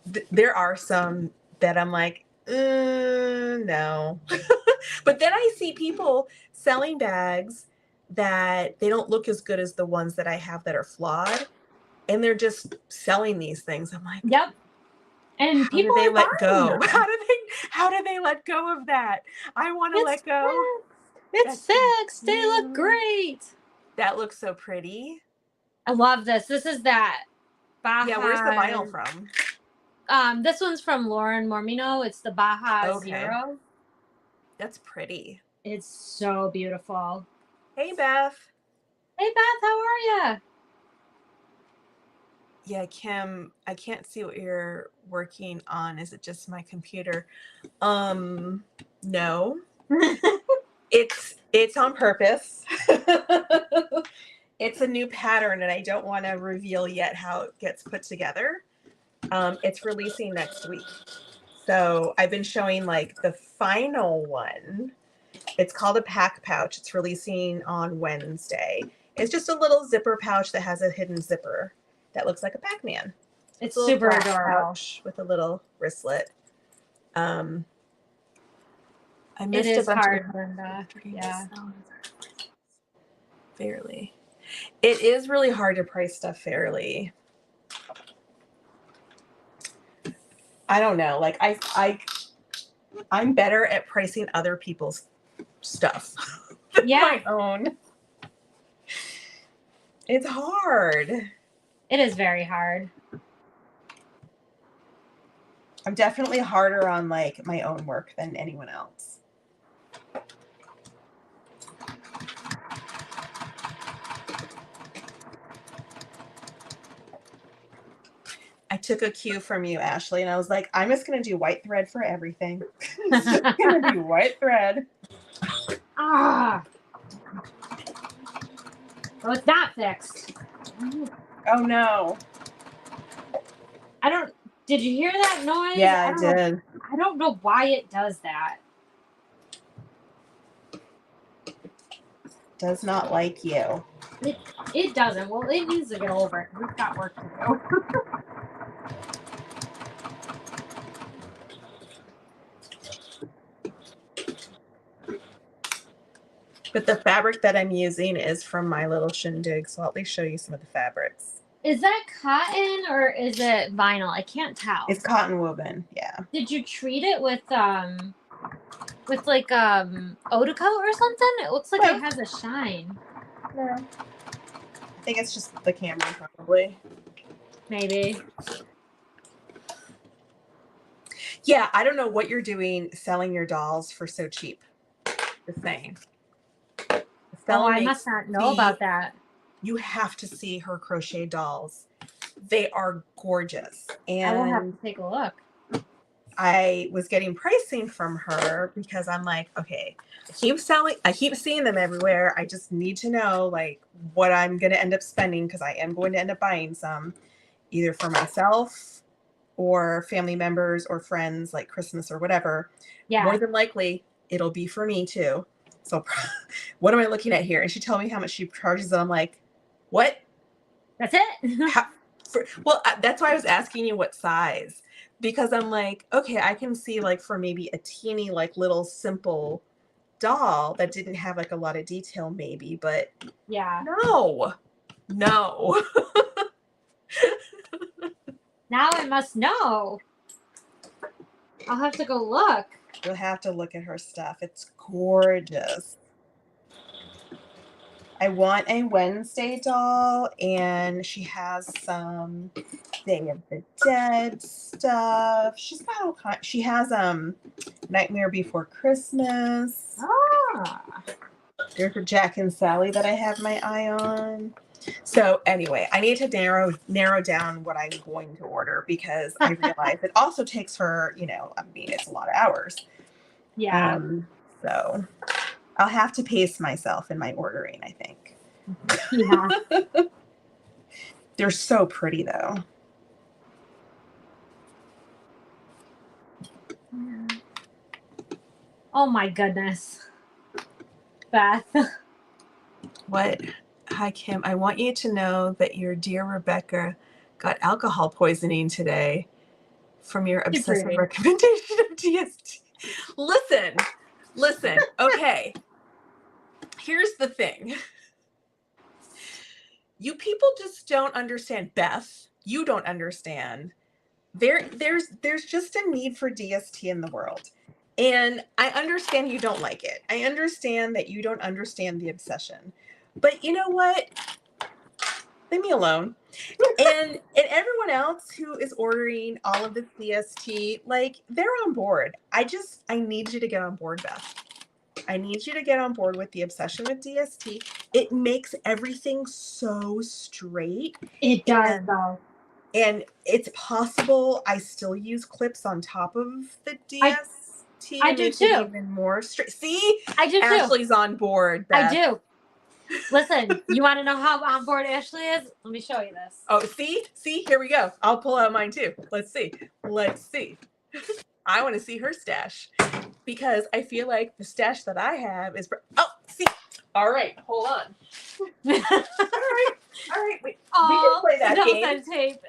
But there are some that I'm like, no. But then I see people selling bags that they don't look as good as the ones that I have that are flawed, and they're just selling these things. I'm like, yep. And how people do they let go? them. How do they let go of that? I want to let go. It's fixed. They look great. That looks so pretty. I love this. This is that Baja. Yeah, where's the vinyl from? This one's from Lauren Mormino. It's the Baja Zero. That's pretty. It's so beautiful. Hey, Beth. Hey, Beth, how are you? Yeah, Kim, I can't see what you're working on. Is it just my computer? No. It's on purpose. It's a new pattern, and I don't want to reveal yet how it gets put together. It's releasing next week. So I've been showing like the final one. It's called a pack pouch. It's releasing on Wednesday. It's just a little zipper pouch that has a hidden zipper that looks like a Pac-Man. It's super adorable. Pouch with a little wristlet. I missed it is a bunch hard, of Linda. Yeah. Fairly. It is really hard to price stuff fairly. I don't know. Like I'm better at pricing other people's stuff than my own. It's hard. It is very hard. I'm definitely harder on like my own work than anyone else. I took a cue from you, Ashley, and I was like, I'm just going to do white thread for everything. It's just going to be white thread. Ah. Oh, it's not fixed. Oh, no. Did you hear that noise? Yeah, I did. I don't know why it does that. Does not like you. It doesn't. Well, it needs to get over it. We've got work to do. But the fabric that I'm using is from My Little Shindig, so I'll at least show you some of the fabrics. Is that cotton or is it vinyl? I can't tell. It's cotton woven, yeah. Did you treat it with like eau de Kote or something? It looks like it has a shine. No. I think it's just the camera, probably. Maybe. Yeah, I don't know what you're doing selling your dolls for so cheap. Just saying. Oh, I must not know about that. You have to see her crochet dolls. They are gorgeous. And I will have to take a look. I was getting pricing from her because I'm like, okay, I keep seeing them everywhere. I just need to know like what I'm going to end up spending, because I am going to end up buying some either for myself or family members or friends, like Christmas or whatever. Yeah. More than likely, it'll be for me too. So what am I looking at here? And she told me how much she charges, and I'm like, what? That's it? Well, that's why I was asking you what size, because I'm like, okay, I can see like for maybe a teeny, like little simple doll that didn't have like a lot of detail maybe, but yeah. No. Now I must know. I'll have to go look. You'll have to look at her stuff. It's gorgeous. I want a Wednesday doll, and she has some Day of the Dead stuff. She's got all kinds. She has Nightmare Before Christmas. Ah. There's a Jack and Sally that I have my eye on. So anyway, I need to narrow down what I'm going to order, because I realize it also takes her, I mean, it's a lot of hours. Yeah. So I'll have to pace myself in my ordering, I think. Yeah. They're so pretty though. Oh my goodness. Beth. What? Hi, Kim. I want you to know that your dear Rebecca got alcohol poisoning today from your obsessive recommendation of DST. Listen. Okay. Here's the thing. You people just don't understand. Beth, you don't understand. There's just a need for DST in the world. And I understand you don't like it. I understand that you don't understand the obsession. But you know what? Leave me alone. And everyone else who is ordering all of this DST, like, they're on board. I need you to get on board, Beth. I need you to get on board with the obsession with DST. It makes everything so straight. It does, though. And it's possible I still use clips on top of the DST. I do too. Even more straight. See? I do too. Ashley's on board, Beth. I do. Listen, you want to know how on board Ashley is? Let me show you this. Oh, see? Here we go. I'll pull out mine too. Let's see. I want to see her stash, because I feel like the stash that I have is. See. All right, hold on. All right. We can play that game. Tape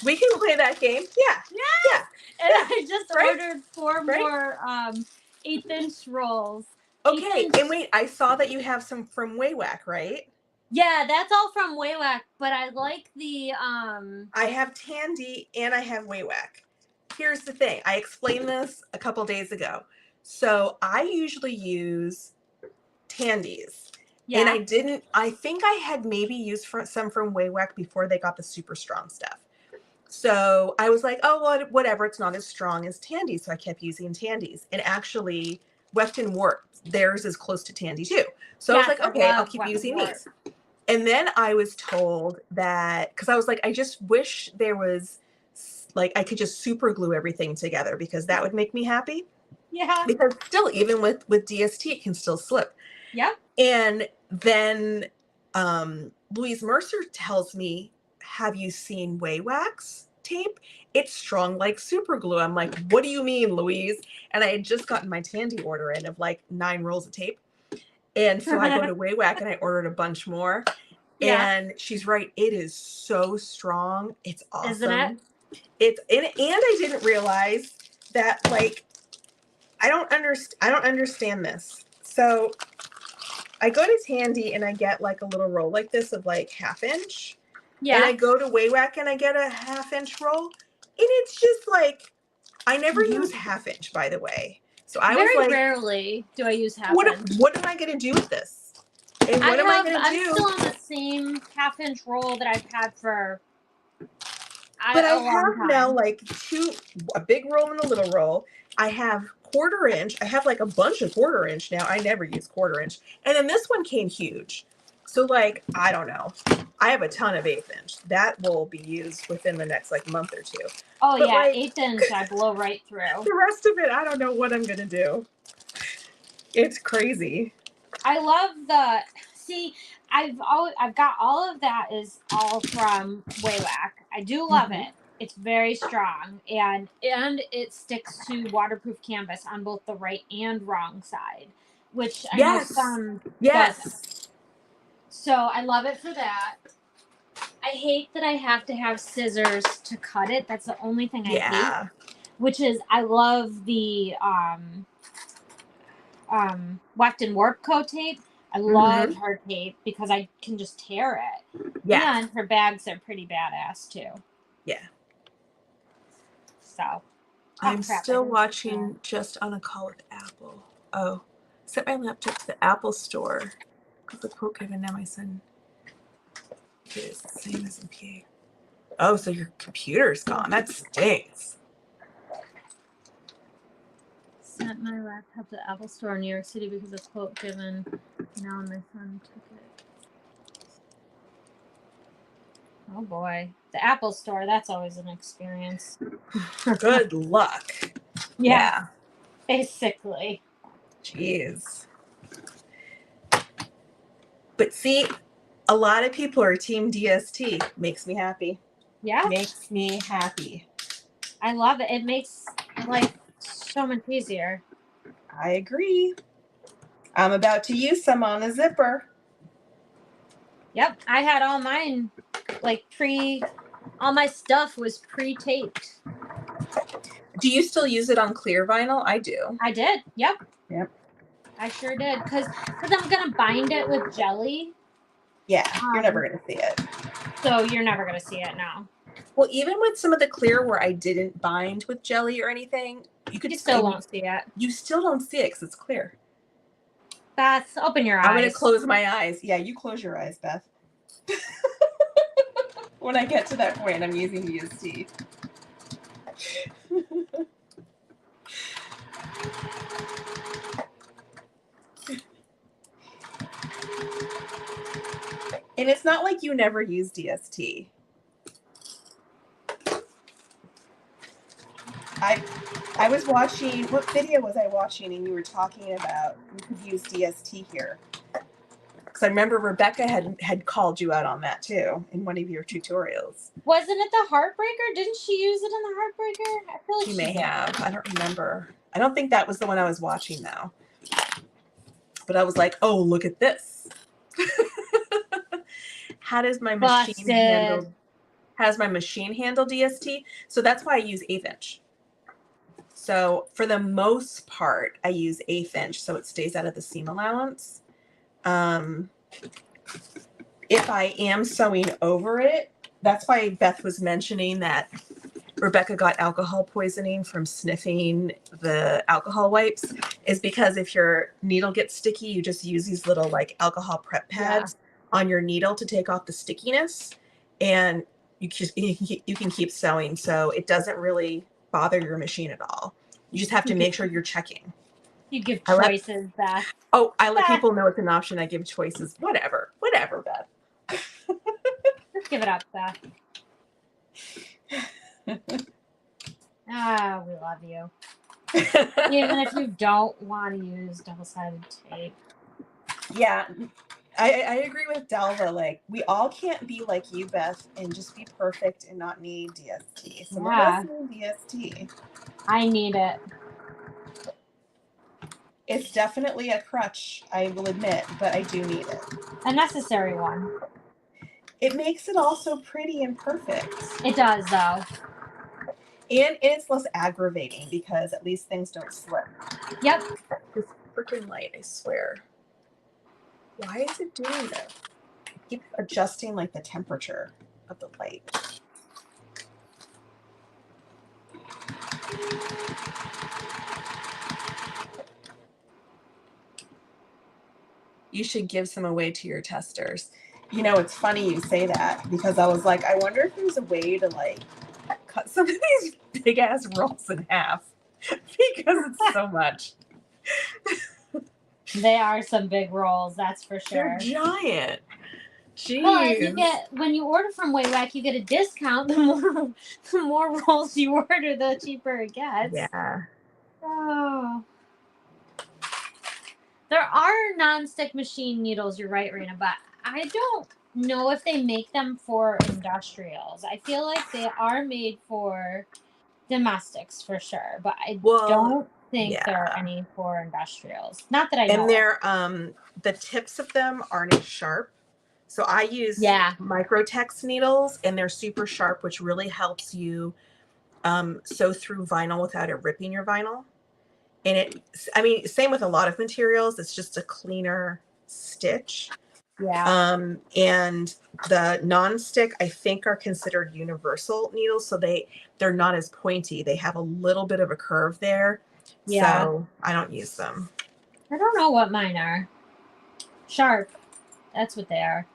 We can play that game. Yeah. And I just ordered 4 more 1/8-inch rolls. Okay, and wait, I saw that you have some from Waywack, right? Yeah, that's all from Waywack, but I like the I have Tandy and I have Waywack. Here's the thing. I explained this a couple days ago. So I usually use Tandies. Yeah. And I think I had maybe used some from Waywack before they got the super strong stuff. So I was like, oh, well, whatever. It's not as strong as Tandy. So I kept using Tandies. And actually, Wefton Wart, theirs is close to Tandy too. So I was like, okay, I'll keep using these. And then I was told that, because I was like, I just wish there was, like, I could just super glue everything together, because that would make me happy. Yeah. Because still, even with DST, it can still slip. Yeah. And then Louise Mercer tells me, have you seen Waywack's tape? It's strong like super glue. I'm like, what do you mean, Louise? And I had just gotten my Tandy order in of like 9 rolls of tape. And so I go to Waywack and I ordered a bunch more. Yeah. And she's right. It is so strong. It's awesome. Isn't it? And I didn't realize that, like, I don't understand this. So I go to Tandy and I get like a little roll like this of like 1/2 inch. Yeah. And I go to Waywack and I get a 1/2 inch roll. And it's just like, I never use 1/2 inch, by the way. So I was like, very rarely do I use 1/2 inch. What am I going to do with this? And what am I going to do? I'm still on the same 1/2 inch roll that I've had for But I have now like a big roll and a little roll. I have 1/4 inch. I have like a bunch of 1/4 inch now. I never use 1/4 inch. And then this one came huge. So like, I don't know. I have a ton of 1/8 inch. That will be used within the next like month or two. Oh but yeah, like, 1/8 inch I blow right through. The rest of it, I don't know what I'm gonna do. It's crazy. I love the I've got all of that is all from Florack. I do love it. It's very strong and it sticks to waterproof canvas on both the right and wrong side, which I know some doesn't. So I love it for that. I hate that I have to have scissors to cut it. That's the only thing I hate. Which is I love the weft and warp coat tape. I love her tape because I can just tear it. Yeah. And her bags are pretty badass too. Yeah. So. I'm still watching Just on a Call with Apple. Oh. Sent my laptop to the Apple store. Because the quote given now my son is the same as in PA. Oh, so your computer's gone. That stinks. Sent my laptop to the Apple store in New York City because of quote given. Now my son took it. Oh boy. The Apple store, that's always an experience. Good luck. Yeah. Basically. Jeez. But see, a lot of people are team DST. Makes me happy. Yeah. Makes me happy. I love it. It makes life so much easier. I agree. I'm about to use some on a zipper. Yep. I had all mine like all my stuff was pre-taped. Do you still use it on clear vinyl? I do. I did. Yep. Yep. I sure did. Because I'm going to bind it with jelly. Yeah. You're never going to see it. So you're never going to see it now. Well, even with some of the clear where I didn't bind with jelly or anything, you still won't see it. You still don't see it because it's clear. Beth, open your eyes. I'm going to close my eyes. Yeah, you close your eyes, Beth. When I get to that point, I'm using DST. And it's not like you never use DST. I was watching, what video was I watching and you were talking about you could use DST here? Because I remember Rebecca had called you out on that too in one of your tutorials. Wasn't it the Heartbreaker? Didn't she use it in the Heartbreaker? I feel like she may have. I don't remember. I don't think that was the one I was watching though. But I was like, oh, look at this. How does my machine handle? Has my machine handle DST? So that's why I use 1/8 inch. So for the most part, I use 1/8 inch so it stays out of the seam allowance. If I am sewing over it, that's why Beth was mentioning that Rebecca got alcohol poisoning from sniffing the alcohol wipes, is because if your needle gets sticky, you just use these little like alcohol prep pads on your needle to take off the stickiness, and you can keep sewing. So it doesn't really bother your machine at all. You just have to make sure you're checking. You give choices, Beth. Oh, I let people know it's an option. I give choices. Whatever, Beth. Just give it up, Beth. We love you. Even if you don't want to use double-sided tape. Yeah, I agree with Delva. Like, we all can't be like you, Beth, and just be perfect and not need DST. Some of us need DST. I need it. It's definitely a crutch, I will admit, but I do need it. A necessary one. It makes it also pretty and perfect. It does, though. And it's less aggravating because at least things don't slip. Yep. This freaking light, I swear. Why is it doing this? I keep adjusting like the temperature of the light. You should give some away to your testers. You know, it's funny you say that because I was like, I wonder if there's a way to like cut some of these big ass rolls in half because it's so much. They are some big rolls, that's for sure. They're giant. But you Jeez. get, when you order from Wayback, you get a discount. The more rolls you order, the cheaper it gets. Yeah. Oh. There are non-stick machine needles, you're right, Raina, but I don't know if they make them for industrials. I feel like they are made for domestics for sure, but I don't think there are any for industrials. Not that I know. And they're the tips of them aren't as sharp. So I use Microtex needles, and they're super sharp, which really helps you sew through vinyl without it ripping your vinyl. And I mean, same with a lot of materials. It's just a cleaner stitch. Yeah. And the non-stick, I think, are considered universal needles. So they're not as pointy. They have a little bit of a curve there. Yeah. So I don't use them. I don't know what mine are. Sharp. That's what they are.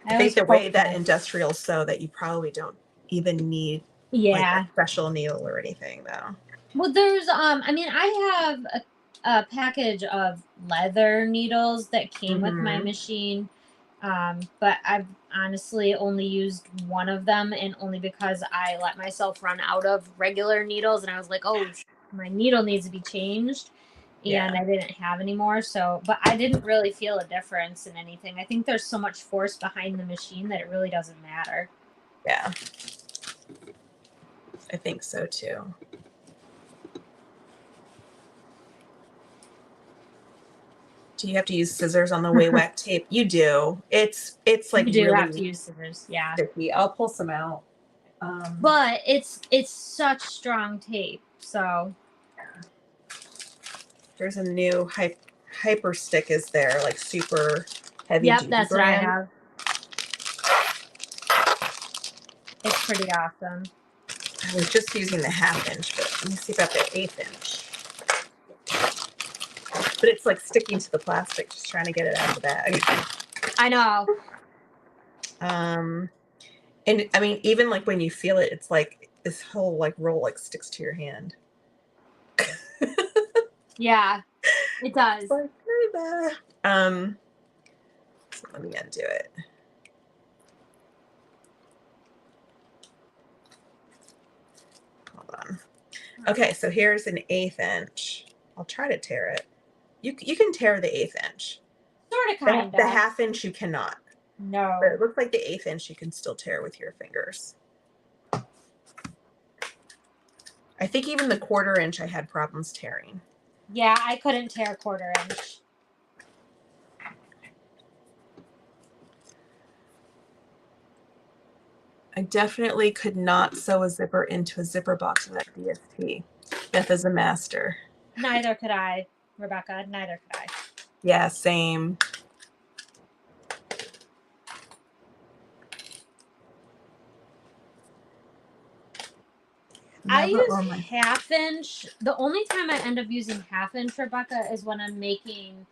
I think the way that industrials sew that you probably don't even need like a special needle or anything though. Well, there's I mean, I have a package of leather needles that came with my machine. But I've honestly only used one of them, and only because I let myself run out of regular needles, and I was like, oh, my needle needs to be changed. And I didn't have any more. So, but I didn't really feel a difference in anything. I think there's so much force behind the machine that it really doesn't matter. Yeah. I think so too. Do you have to use scissors on the Wayback tape? You do. It's like you do really have to use scissors. Yeah. Sticky. I'll pull some out. But it's such strong tape. So there's a new hyper stick is there, like super heavy. Yep, that's brand. What I have. It's pretty awesome. I was just using the 1/2 inch, but let me see about the 1/8 inch. But it's like sticking to the plastic, just trying to get it out of the bag. I know. And I mean, even like when you feel it, it's like this whole like roll like sticks to your hand. Yeah, it does. It's like, so let me undo it. Hold on. Okay, so here's an 1/8 inch. I'll try to tear it. You can tear the 1/8 inch. Sort of, kind of. The 1/2 inch you cannot. No. But it looks like the 1/8 inch you can still tear with your fingers. I think even the 1/4 inch I had problems tearing. Yeah, I couldn't tear 1/4 inch. I definitely could not sew a zipper into a zipper box with that DST. Beth is a master. Neither could I, Rebecca. Neither could I. Yeah, same. I use 1/2 inch. The only time I end up using 1/2 inch, Rebecca, is when I'm making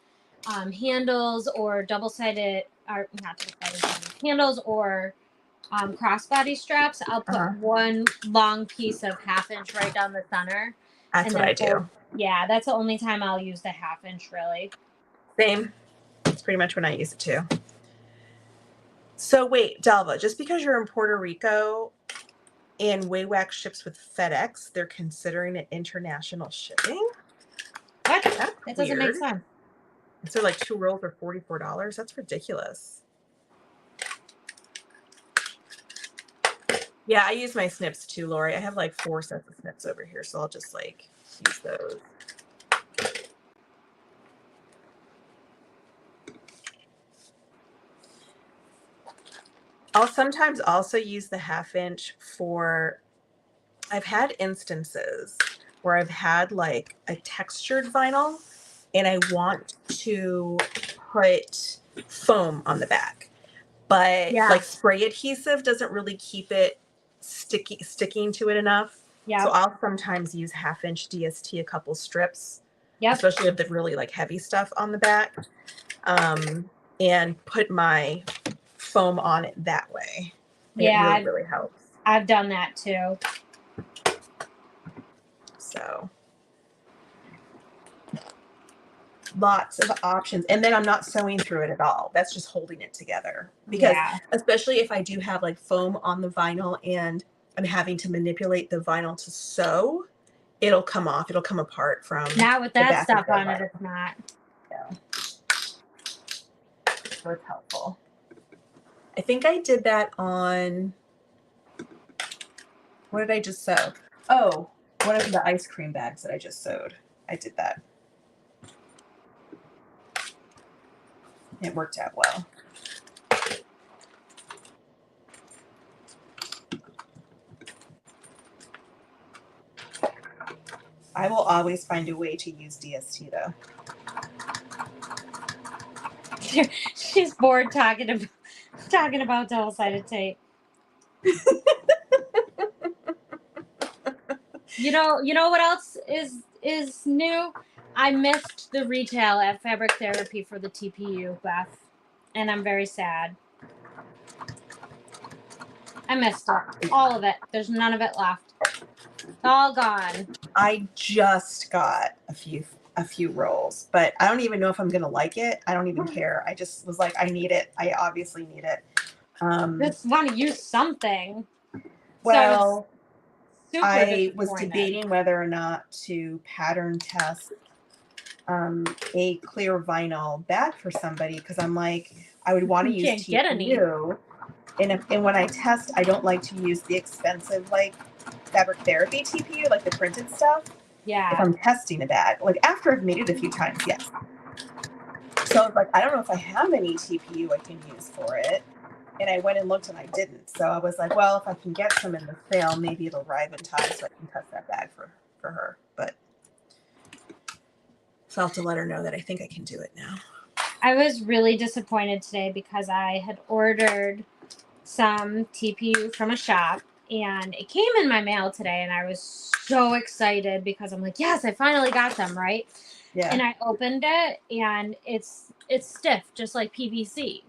handles or double-sided, or not double-sided, handles or crossbody straps. I'll put one long piece of 1/2 inch right down the center. That's what I do. Yeah, that's the only time I'll use the 1/2 inch, really. Same. That's pretty much when I use it too. So wait, Dalva, just because you're in Puerto Rico and Wayback ships with FedEx, they're considering it international shipping? What? That doesn't make sense. So like 2 rolls are $44? That's ridiculous. Yeah, I use my snips too, Lori. I have like 4 sets of snips over here, so I'll just like use those. I'll sometimes also use the 1/2 inch for, I've had instances where I've had like a textured vinyl and I want to put foam on the back, but like spray adhesive doesn't really keep it sticking to it enough. Yeah. So I'll sometimes use 1/2 inch DST, a couple strips, especially with the really like heavy stuff on the back, and put my foam on it that way. Yeah, it really helps. I've done that too. So lots of options. And then I'm not sewing through it at all. That's just holding it together. Because especially if I do have like foam on the vinyl and I'm having to manipulate the vinyl to sew, it'll come off. It'll come apart from not with that stuff on it. It's not. Yeah. So it's helpful. I think I did that on, what did I just sew? Oh, one of the ice cream bags that I just sewed. I did that. It worked out well. I will always find a way to use DST though. She's bored talking about double-sided tape. You know what else is new? I missed the retail at Fabric Therapy for the TPU, Beth, and I'm very sad. I missed it, all of it. There's none of it left. It's all gone. I just got a few rolls, but I don't even know if I'm gonna like it. I don't even care. I just was like, I need it. I obviously need it. Just want to use something. Well, so I was debating whether or not to pattern test a clear vinyl bag for somebody, because I'm like, I would want to use TPU. And when I test, I don't like to use the expensive like Fabric Therapy TPU, like the printed stuff. Yeah. If I'm testing a bag, like after I've made it a few times, yes. So I was like, I don't know if I have any TPU I can use for it. And I went and looked and I didn't. So I was like, well, if I can get some in the sale, maybe it'll arrive in time so I can test that bag for her. But so I'll have to let her know that I think I can do it now. I was really disappointed today because I had ordered some TPU from a shop and it came in my mail today and I was so excited because I'm like, yes, I finally got them, right? Yeah. And I opened it and it's stiff, just like PVC.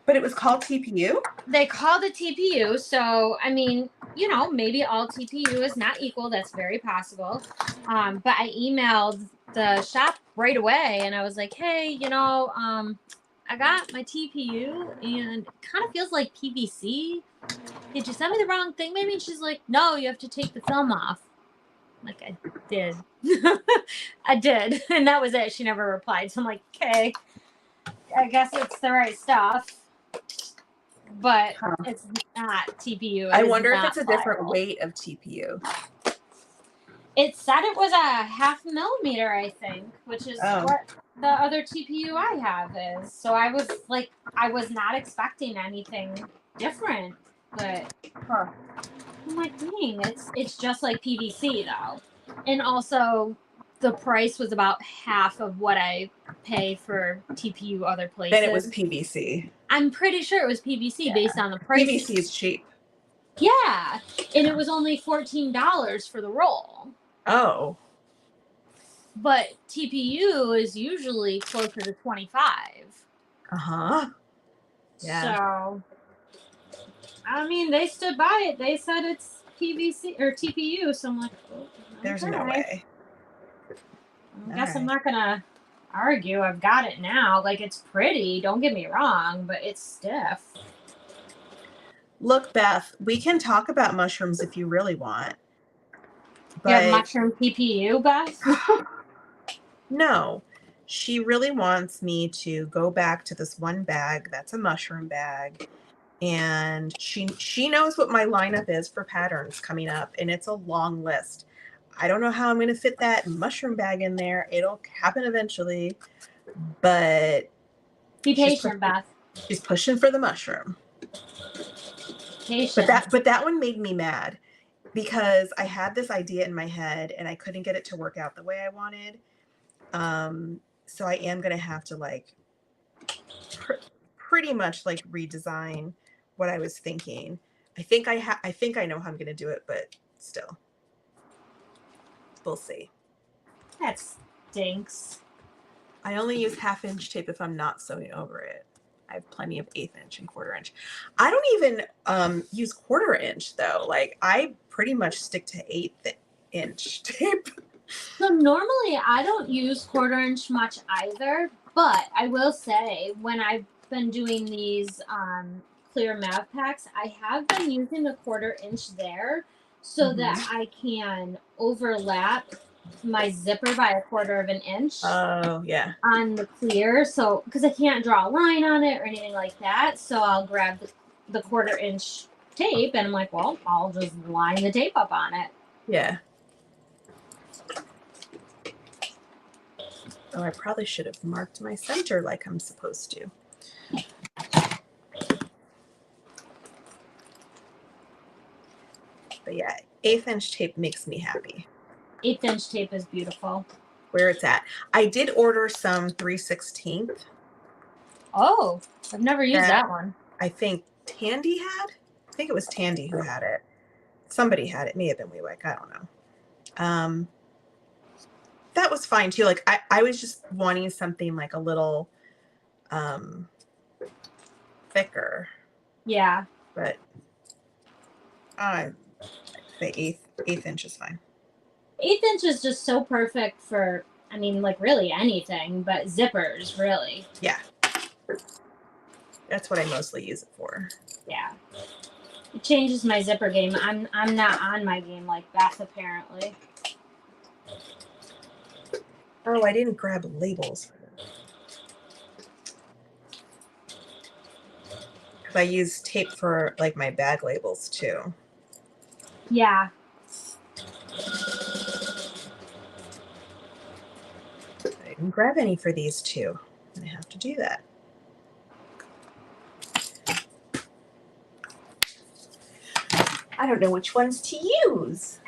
But it was called TPU? They called it TPU. So, I mean, you know, maybe all TPU is not equal. That's very possible. But I emailed the shop right away and I was like, hey, you know, I got my TPU and it kind of feels like PVC. Did you send me the wrong thing maybe? And she's like, no, you have to take the film off. Like, I did. I did. And that was it. She never replied. So I'm like, okay, I guess it's the right stuff. But it's not TPU. I wonder if it's a different weight of TPU. It said it was a 0.5 millimeter, I think, which is what the other TPU I have is. So I was like, I was not expecting anything different, but I'm like, dang, it's just like PVC though. And also the price was about half of what I pay for TPU other places. Then it was PVC. I'm pretty sure it was PVC based on the price. PVC is cheap. Yeah. And it was only $14 for the roll. Oh. But TPU is usually closer to 25. Uh-huh. Yeah. So, I mean, they stood by it. They said it's PVC or TPU. So I'm like, oh, there's no way. I guess I'm not going to argue. I've got it now. Like, it's pretty. Don't get me wrong, but it's stiff. Look, Beth, we can talk about mushrooms if you really want. But you have mushroom TPU, Beth? No. She really wants me to go back to this one bag that's a mushroom bag. And she knows what my lineup is for patterns coming up. And it's a long list. I don't know how I'm going to fit that mushroom bag in there. It'll happen eventually. But be patient, Beth. She's pushing for the mushroom. Patient. But that one made me mad. Because I had this idea in my head and I couldn't get it to work out the way I wanted. So I am going to have to like pretty much like redesign what I was thinking. I think I know how I'm going to do it, but still. We'll see. That stinks. I only use 1/2-inch tape if I'm not sewing over it. I have plenty of 1/8 inch and 1/4 inch. I don't even use 1/4 inch though. Like I pretty much stick to 1/8 inch tape. So normally I don't use 1/4" much either, but I will say when I've been doing these clear matte packs, I have been using the 1/4" there so that I can overlap my zipper by 1/4 inch. Oh, yeah. On the clear, so because I can't draw a line on it or anything like that, so I'll grab the 1/4" tape and I'm like, well, I'll just line the tape up on it. Yeah. Oh, I probably should have marked my center like I'm supposed to. But yeah, 1/8" tape makes me happy. 1/8" tape is beautiful. Where it's at. I did order some 3/16. Oh, I've never used that one. I think Tandy had. I think it was Tandy who had it. Somebody had it. May have been WeWick. I don't know. That was fine too. Like I was just wanting something like a little thicker. Yeah. But the eighth inch is fine. 1/8" is just so perfect for, I mean, like really anything, but zippers, really. Yeah. That's what I mostly use it for. Yeah. It changes my zipper game. I'm not on my game like Beth, apparently. Oh, I didn't grab labels for this. Because I use tape for like my bag labels too. Yeah. I didn't grab any for these two. I have to do that. I don't know which ones to use.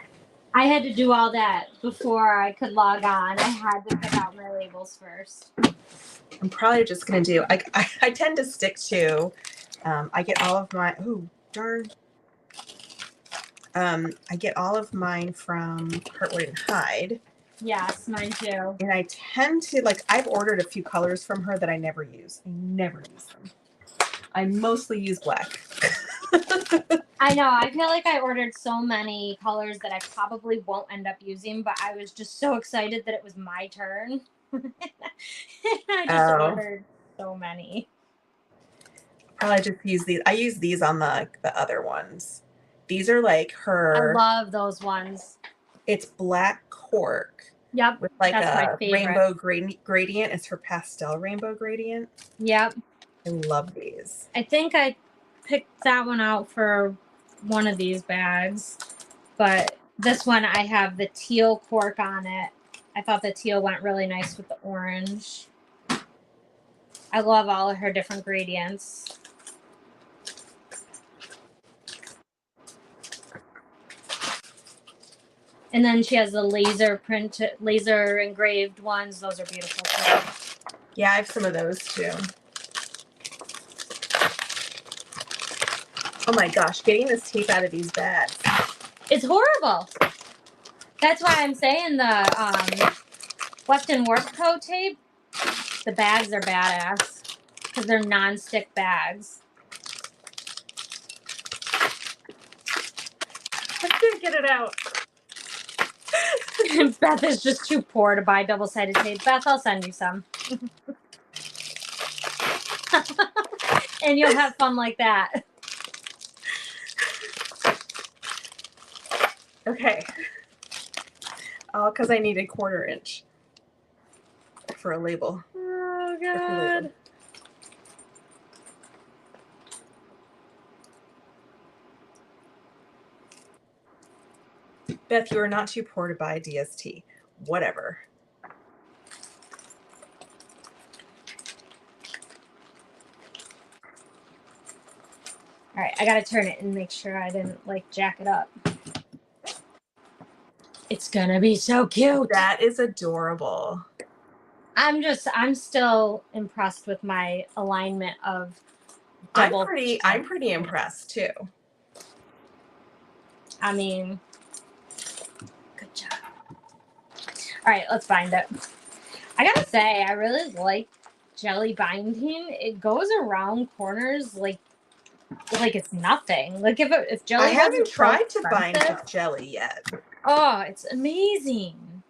I had to do all that before I could log on. I had to pick out my labels first. I'm probably just going to do, I tend to stick to, I get all of my, oh, darn. I get all of mine from Heartwood and Hyde. Yes, mine too. And I tend to, like, I've ordered a few colors from her that I never use. I never use them. I mostly use black. I know. I feel like I ordered so many colors that I probably won't end up using, but I was just so excited that it was my turn. I just ordered so many. Probably just use these. I use these on the other ones. These are like her. I love those ones. It's black cork. Yep. With like a rainbow gradient. It's her pastel rainbow gradient. Yep. I love these. I think I picked that one out for one of these bags, but this one I have the teal cork on it. I thought the teal went really nice with the orange. I love all of her different gradients. And then she has the laser engraved ones. Those are beautiful too. Yeah, I have some of those too. Oh my gosh, getting this tape out of these bags. It's horrible. That's why I'm saying the Weston Warp Co tape, the bags are badass because they're non-stick bags. I can't get it out. Beth is just too poor to buy double-sided tape. Beth, I'll send you some. And you'll have fun like that. Okay. Oh, because I need a 1/4 inch for a label. Oh, God. Beth, you are not too poor to buy DST. Whatever. All right, I got to turn it and make sure I didn't, like, jack it up. It's going to be so cute. That is adorable. I'm still impressed with my alignment of double. I'm pretty impressed too. I mean, good job. All right, let's bind it. I gotta say, I really like jelly binding. It goes around corners like it's nothing. Like if jelly. I haven't tried to bind with jelly yet. Oh, it's amazing.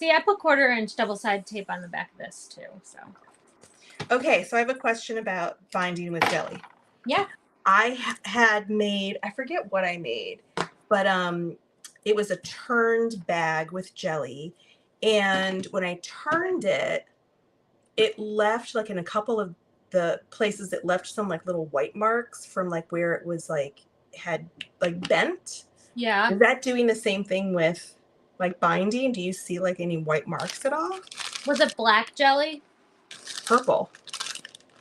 See, I put 1/4-inch double-sided tape on the back of this too. So. Okay, so I have a question about binding with jelly. Yeah. I had made, I forget what I made, but it was a turned bag with jelly. And when I turned it, it left like in a couple of the places, it left some like little white marks from like where it was like had like bent. Yeah. Is that doing the same thing with like binding? Do you see like any white marks at all? Was it black jelly? Purple.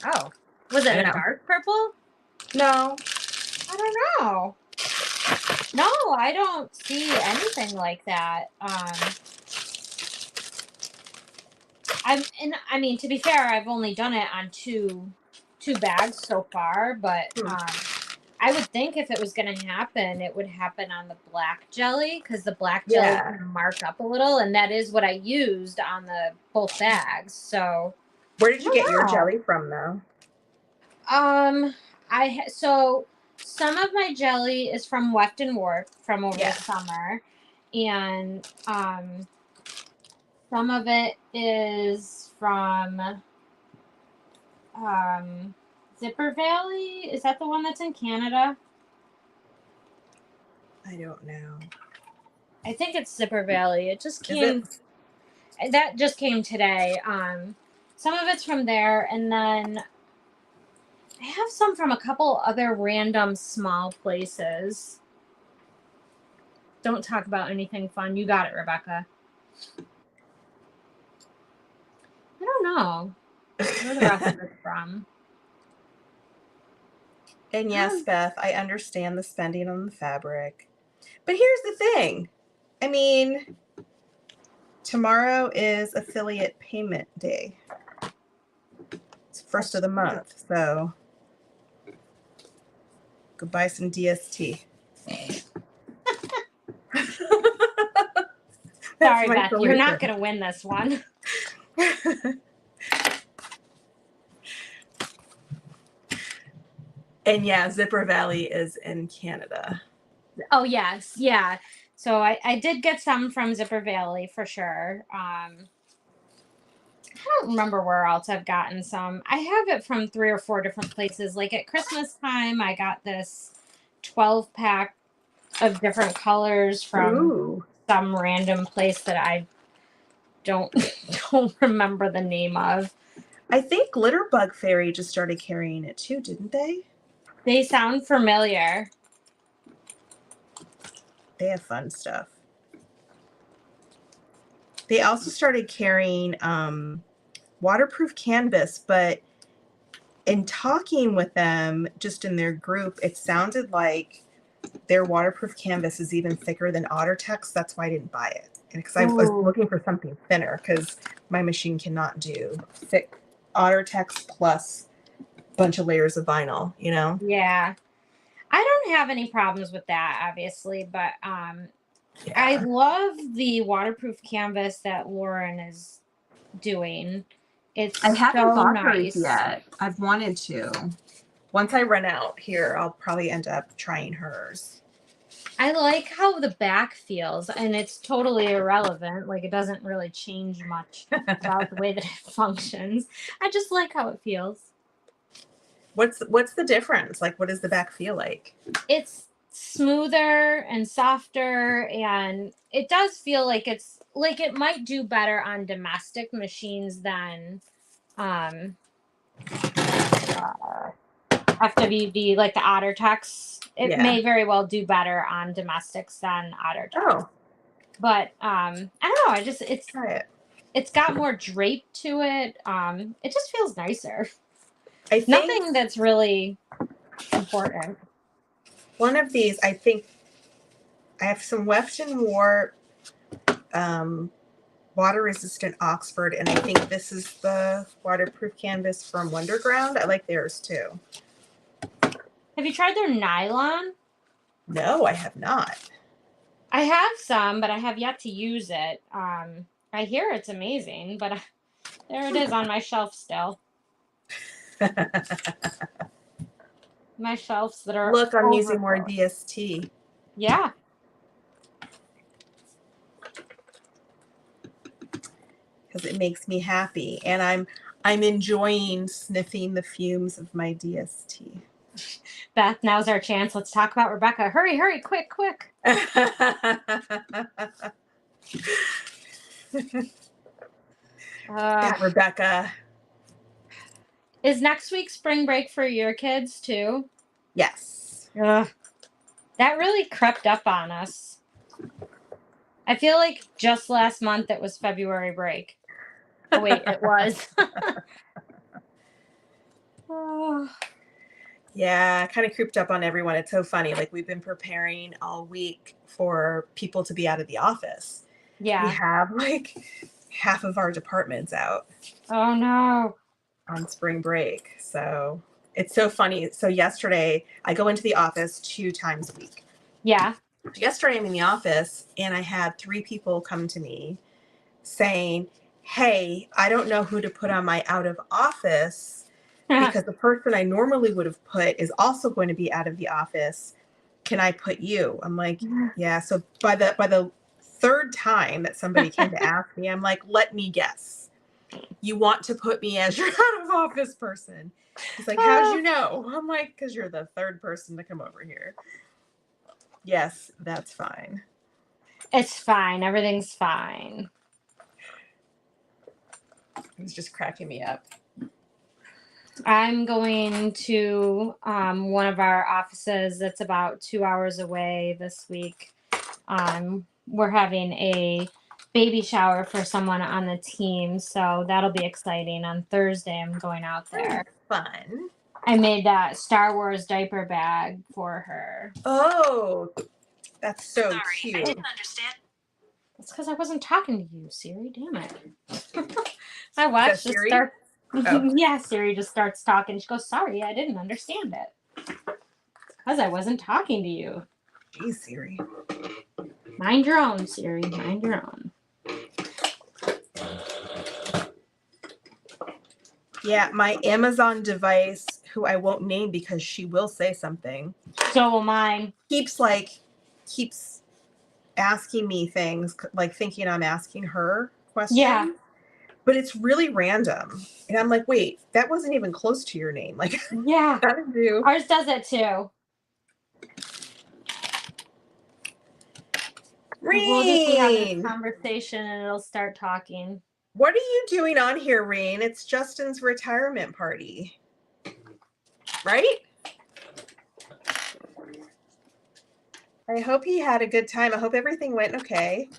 Oh. Was it a dark purple? No. I don't know. No, I don't see anything like that. I mean, to be fair, I've only done it on two bags so far, but I would think if it was going to happen, it would happen on the black jelly, because the black jelly can mark up a little, and that is what I used on the both bags. So, where did you get your jelly from, though? So some of my jelly is from Weft and Warp from over the summer, and some of it is from Zipper Valley. Is that the one that's in Canada? I don't know. I think it's Zipper Valley. It just came. That just came today. Some of it's from there, and then I have some from a couple other random small places. Don't talk about anything fun. You got it, Rebecca. I don't know where the rest of it's from. And yes, Beth, I understand the spending on the fabric. But here's the thing. I mean, tomorrow is affiliate payment day. It's first of the month, so go buy some DST. Sorry, Beth, you're not going to win this one. And yeah, Zipper Valley is in Canada. Oh, yes. Yeah. So I did get some from Zipper Valley for sure. I don't remember where else I've gotten some. I have it from 3 or 4 different places. Like at Christmas time, I got this 12-pack of different colors from some random place that I don't remember the name of. I think Glitterbug Fairy just started carrying it too, didn't they? They sound familiar. They have fun stuff. They also started carrying waterproof canvas, but in talking with them just in their group, it sounded like their waterproof canvas is even thicker than OtterTex. That's why I didn't buy it. Because I was looking for something thinner, because my machine cannot do thick OtterTex plus a bunch of layers of vinyl, you know? Yeah. I don't have any problems with that, obviously, but I love the waterproof canvas that Lauren is doing. I haven't bought hers yet. I've wanted to. Once I run out here, I'll probably end up trying hers. I like how the back feels, and it's totally irrelevant. Like, it doesn't really change much about the way that it functions. I just like how it feels. What's the difference? Like, what does the back feel like? It's smoother and softer, and it does feel like it's like it might do better on domestic machines than FWD, like the OtterTex. It may very well do better on domestics than OtterTex. Oh. But I don't know. It's got more drape to it. It just feels nicer. I think nothing that's really important. One of these, I think, I have some Weft and Warp water resistant Oxford, and I think this is the waterproof canvas from Wonderground. I like theirs too. Have you tried their nylon? No, I have not. I have some, but I have yet to use it. I hear it's amazing, but there it is on my shelf still. My shelves that are look, I'm using more DST. Yeah. smells. It makes me happy. And I'm enjoying sniffing the fumes of my DST. Beth, now's our chance. Let's talk about Rebecca. Hurry, hurry, quick, quick. That Rebecca. Is next week spring break for your kids too? Yes. That really crept up on us. I feel like just last month it was February break. Oh, wait, it was. Yeah, kind of creeped up on everyone. It's so funny. Like, we've been preparing all week for people to be out of the office. Yeah. We have like half of our departments out. Oh, no. On spring break. So it's so funny. So yesterday I go into the office 2 times a week. Yeah. Yesterday I'm in the office and I had 3 people come to me saying, hey, I don't know who to put on my out of office because the person I normally would have put is also going to be out of the office. Can I put you? I'm like, yeah. So by the 3rd time that somebody came to ask me, I'm like, let me guess. You want to put me as your out of office person. He's like, how'd you know? I'm like, because you're the 3rd person to come over here. Yes, that's fine. It's fine. Everything's fine. He's just cracking me up. I'm going to one of our offices that's about 2 hours away this week. We're having a baby shower for someone on the team, so that'll be exciting. On Thursday, I'm going out there. Fun. I made that Star Wars diaper bag for her. Oh, that's so cute. I didn't understand. It's because I wasn't talking to you, Siri. Damn it. My watch just starts. Oh. Yeah, Siri just starts talking. She goes, sorry, I didn't understand it. Because I wasn't talking to you. Geez, Siri. Mind your own, Siri. Mind your own. Yeah, my Amazon device, who I won't name because she will say something. So will mine. Keeps asking me things, like thinking I'm asking her questions. Yeah. But it's really random. And I'm like, wait, that wasn't even close to your name. Like, yeah. How to do? Ours does it too. Reen! We'll just be having a conversation and it'll start talking. What are you doing on here, Reen? It's Justin's retirement party. Right? I hope he had a good time. I hope everything went okay.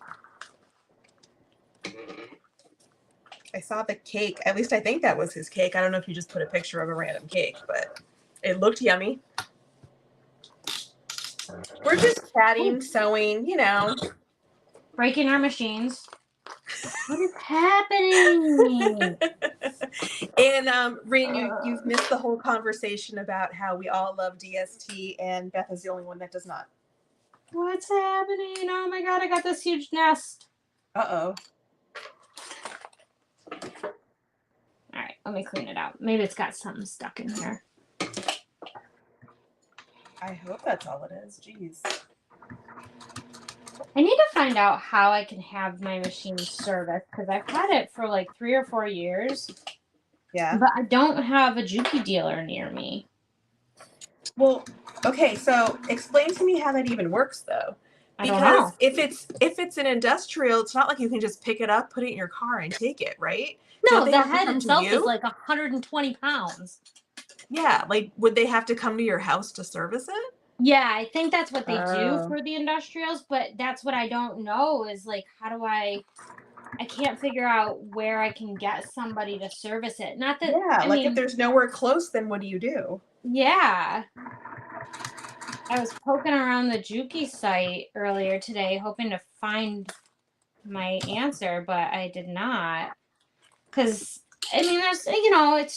I saw the cake. At least I think that was his cake. I don't know if you just put a picture of a random cake, but it looked yummy. We're just chatting, sewing, you know. Breaking our machines. What is happening? And Reen, you've missed the whole conversation about how we all love DST and Beth is the only one that does not. What's happening? Oh my god, I got this huge nest. Uh-oh. All right, let me clean it out. Maybe it's got something stuck in here. I hope that's all it is. Jeez. I need to find out how I can have my machine serviced because I've had it for like 3 or 4 years. Yeah. But I don't have a Juki dealer near me. Well, okay, so explain to me how that even works though. Because I don't know. if it's an industrial, it's not like you can just pick it up, put it in your car, and take it, right? No, the head itself is like 120 pounds. Yeah, like would they have to come to your house to service it? Yeah, I think that's what they do for the industrials, but that's what I don't know is like how do I can't figure out where I can get somebody to service it. Not that I mean, if there's nowhere close, then what do you do? Yeah. I was poking around the Juki site earlier today hoping to find my answer, but I did not. Cuz I mean there's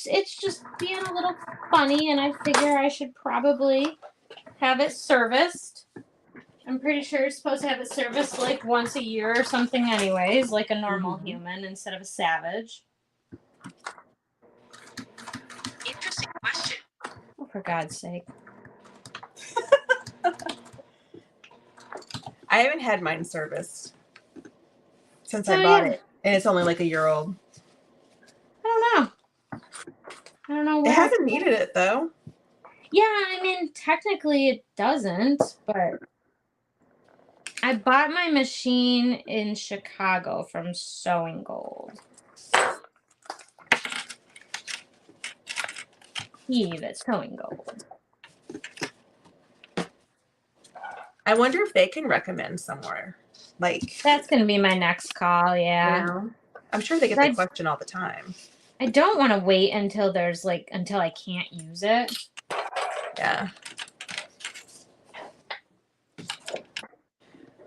it's just being a little funny and I figure I should probably have it serviced. I'm pretty sure you're supposed to have it serviced like once a year or something anyways, like a normal human instead of a savage. Interesting question. Oh, for God's sake. I haven't had mine serviced since I bought it. And it's only like a year old. I don't know. It hasn't needed it though. Yeah, I mean, technically it doesn't, but I bought my machine in Chicago from Sewing Gold. Eve at Sewing Gold. I wonder if they can recommend somewhere. Like, that's going to be my next call. Yeah. You know, I'm sure they get the question all the time. I don't want to wait until until I can't use it. Yeah.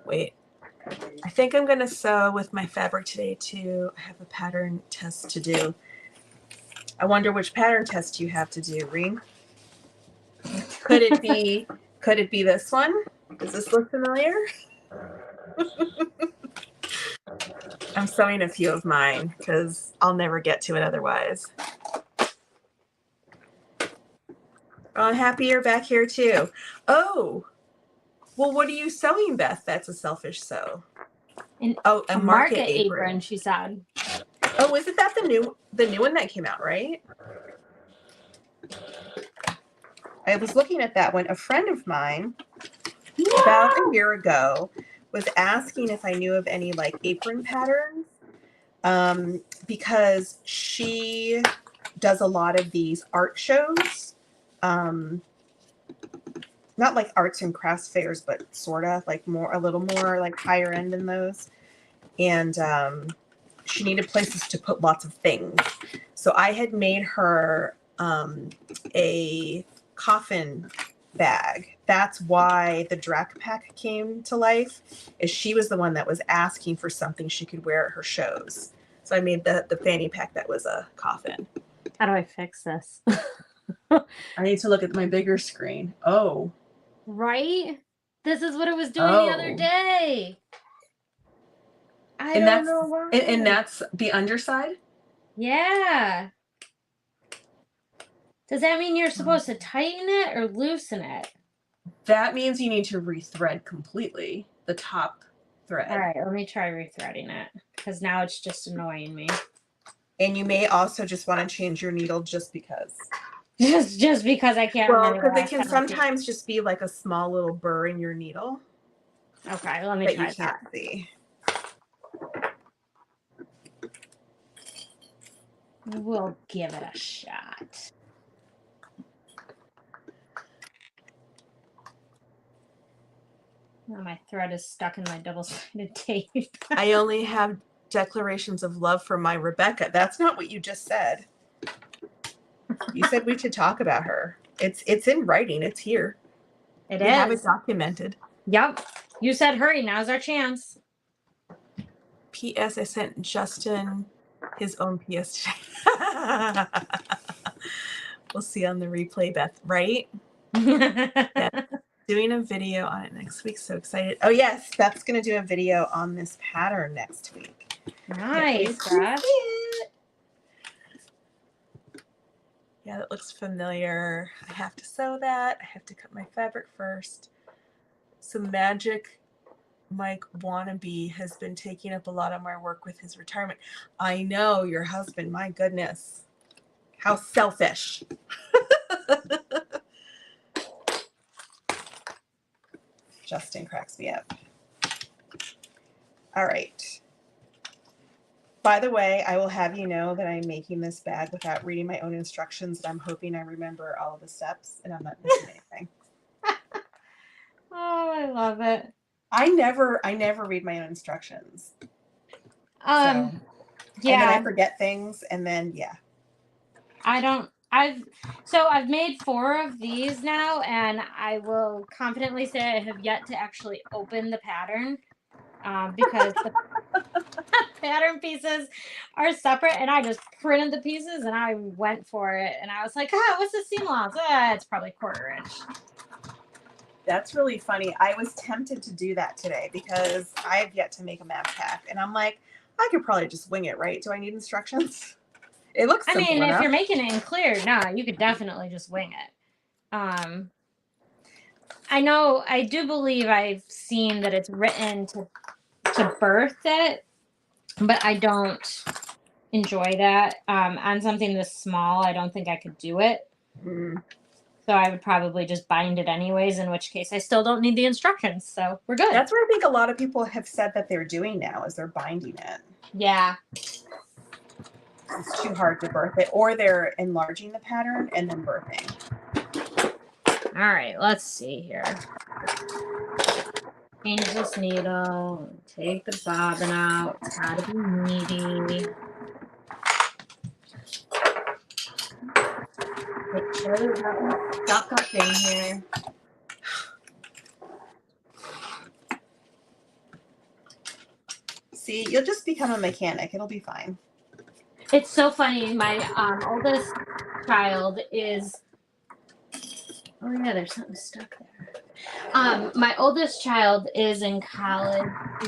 Wait. I think I'm going to sew with my fabric today too. I have a pattern test to do. I wonder which pattern test you have to do, Reem. Could it be this one? Does this look familiar? I'm sewing a few of mine because I'll never get to it otherwise. Oh, I'm happy you're back here too. Oh, well, what are you sewing, Beth? That's a selfish sew. A market apron, she said. Oh, isn't that the new one that came out, right? I was looking at that one. A friend of mine about a year ago was asking if I knew of any like apron patterns, because she does a lot of these art shows, not like arts and crafts fairs, but sort of like a little more like higher end than those. And she needed places to put lots of things. So I had made her a coffin bag. That's why the Drac pack came to life, is she was the one that was asking for something she could wear at her shows. So I made the fanny pack that was a coffin. How do I fix this? I need to look at my bigger screen. Oh. Right? This is what it was doing the other day. I don't know why. And that's the underside? Yeah. Does that mean you're supposed to tighten it or loosen it? That means you need to rethread completely the top thread. All right, let me try rethreading it because now it's just annoying me. And you may also just want to change your needle just because. Just because I can't remember. Well, because it can sometimes just be like a small little burr in your needle. Okay, let me try that. You can't see. We'll give it a shot. Now my thread is stuck in my double-sided tape. I only have declarations of love for my Rebecca. That's not what you just said. You said we should talk about her. It's in writing. It's here. We have it documented. Yep. You said hurry. Now's our chance. P.S. I sent Justin his own PS today. We'll see on the replay, Beth, right? Yeah. Doing a video on it next week. So excited. Oh, yes. Beth's going to do a video on this pattern next week. Nice. Yeah, that looks familiar. I have to sew that. I have to cut my fabric first. Some Magic Mike Wannabe has been taking up a lot of my work with his retirement. I know, your husband. My goodness. How selfish. Justin cracks me up. All right. By the way, I will have you know that I'm making this bag without reading my own instructions, and I'm hoping I remember all of the steps and I'm not missing anything. Oh, I love it. I never read my own instructions. Yeah. And then I forget things, and then I've made 4 of these now, and I will confidently say I have yet to actually open the pattern, because the pattern pieces are separate, and I just printed the pieces and I went for it, and I was like, what's the seam allowance? It's probably 1/4 inch. That's really funny. I was tempted to do that today because I have yet to make a map pack, and I'm like, I could probably just wing it, right? Do I need instructions? It looks simple enough. If you're making it in clear, no, you could definitely just wing it. I do believe I've seen that it's written to birth it. but I don't enjoy that. On something this small, I don't think I could do it. Mm. So I would probably just bind it anyways, in which case I still don't need the instructions. So we're good. That's what I think a lot of people have said that they're doing now is they're binding it. Yeah. It's too hard to birth it, or they're enlarging the pattern and then birthing. All right, let's see here. Change this needle. Take the bobbin out. It's gotta be needy. Make sure there's nothing stuck up in here. See, you'll just become a mechanic. It'll be fine. It's so funny. My oldest child is. Oh yeah, there's something stuck there. My oldest child is in college to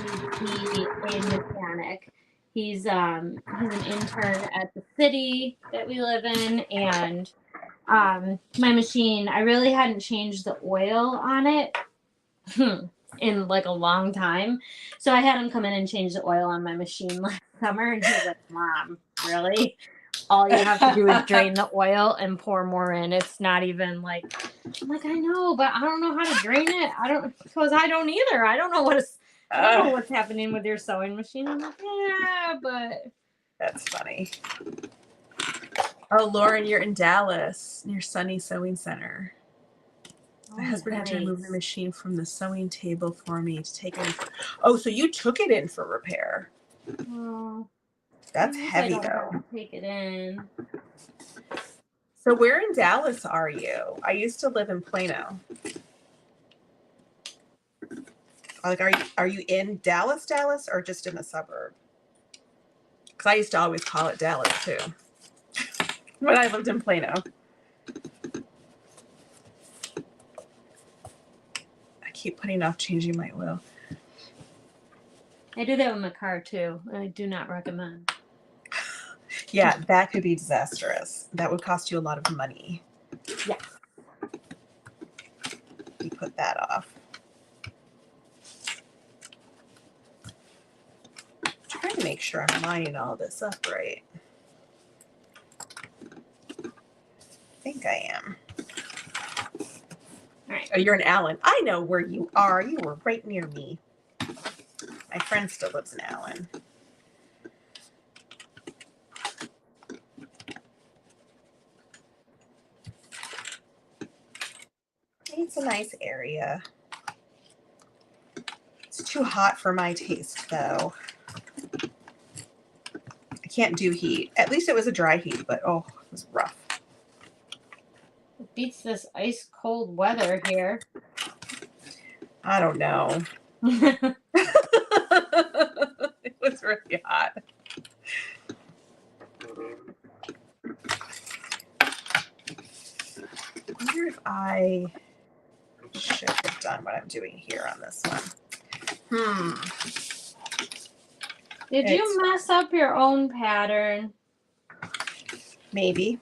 be a mechanic. He's an intern at the city that we live in, and my machine, I really hadn't changed the oil on it in like a long time. So I had him come in and change the oil on my machine last summer, and he was like, "Mom, really? All you have to do is drain the oil and pour more in. It's not even like," I'm like, "I know, but I don't know how to drain it. I don't either. I don't know what's happening with your sewing machine." I'm like, "Yeah, but." That's funny. Oh, Lauren, you're in Dallas near Sunny Sewing Center. My husband had to remove the machine from the sewing table for me to take it in. Oh, so you took it in for repair. Oh, that's heavy, though. Take it in. So where in Dallas are you? I used to live in Plano. Like, are you in Dallas, or just in the suburb? Because I used to always call it Dallas, too, when I lived in Plano. Keep putting off changing my oil. I do that with my car too. I do not recommend. Yeah, that could be disastrous. That would cost you a lot of money. Yeah. You put that off. I'm trying to make sure I'm lining all this up right. I think I am. All right. Oh, you're in Allen. I know where you are. You were right near me. My friend still lives in Allen. It's a nice area. It's too hot for my taste, though. I can't do heat. At least it was a dry heat, but oh, it was rough. It beats this ice cold weather here. I don't know. It was really hot. I wonder if I should have done what I'm doing here on this one. Did you mess up your own pattern? Maybe.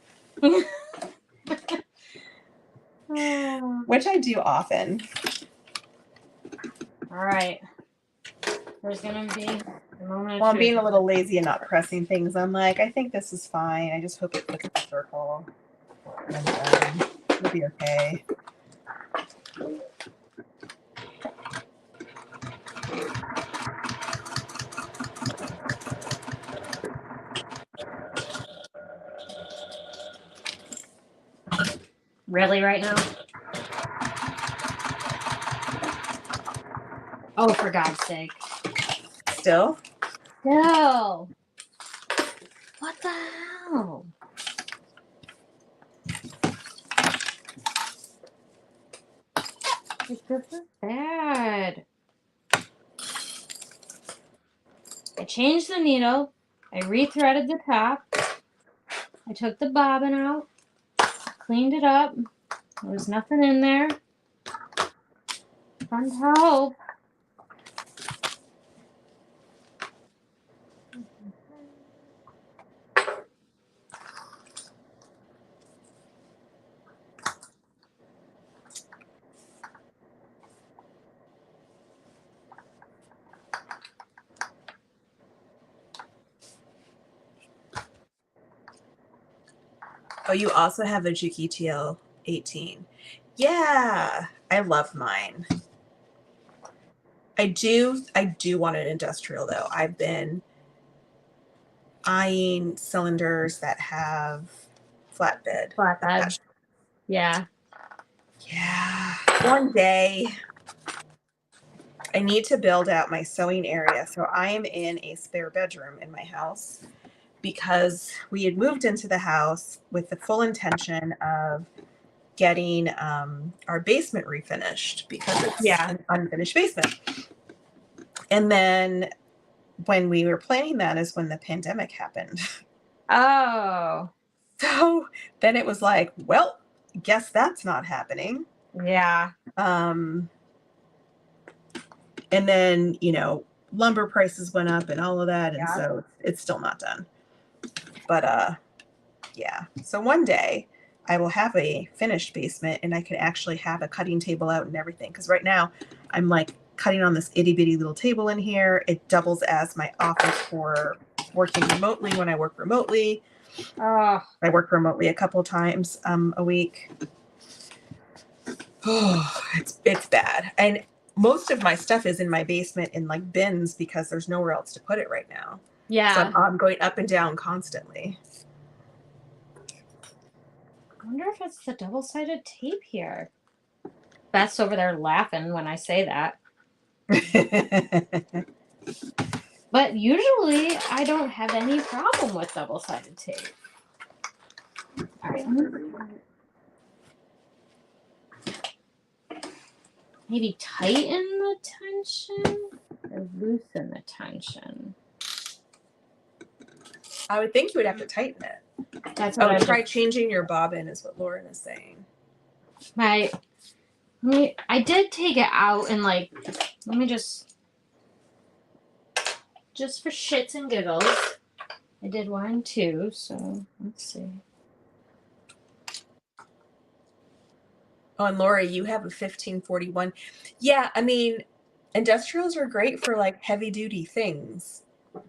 Which I do often. All right. There's going to be a moment. Well, I'm being a little lazy and not pressing things. I'm like, I think this is fine. I just hope it fits the circle. And it'll be okay. Really right now? Oh, for God's sake. Still? No. What the hell? This is bad. I changed the needle. I rethreaded the top. I took the bobbin out. Cleaned it up. There was nothing in there. Fun to help. Oh, you also have a Juki TL18. Yeah, I love mine. I do want an industrial though. I've been eyeing cylinders that have flatbed. Flatbed. Yeah. Yeah. One day I need to build out my sewing area. So I am in a spare bedroom in my house because we had moved into the house with the full intention of getting our basement refinished because it's an unfinished basement. And then when we were planning that is when the pandemic happened. Oh. So then it was like, well, guess that's not happening. Yeah. And then, you know, lumber prices went up and all of that. And so it's still not done. But yeah. So one day I will have a finished basement and I can actually have a cutting table out and everything. Because right now I'm like cutting on this itty bitty little table in here. It doubles as my office for working remotely when I work remotely. Oh. I work remotely a couple times a week. Oh, it's bad. And most of my stuff is in my basement in like bins because there's nowhere else to put it right now. Yeah. So I'm going up and down constantly. I wonder if it's the double-sided tape here. Beth's over there laughing when I say that. But usually I don't have any problem with double-sided tape. All right. Maybe tighten the tension or loosen the tension. I would think you would have to tighten it. That's what I try changing your bobbin is what Lauren is saying. I did take it out and like, let me just for shits and giggles. I did one too, so let's see. Oh, and Lori, you have a 1541. Yeah, I mean, industrials are great for like heavy duty things.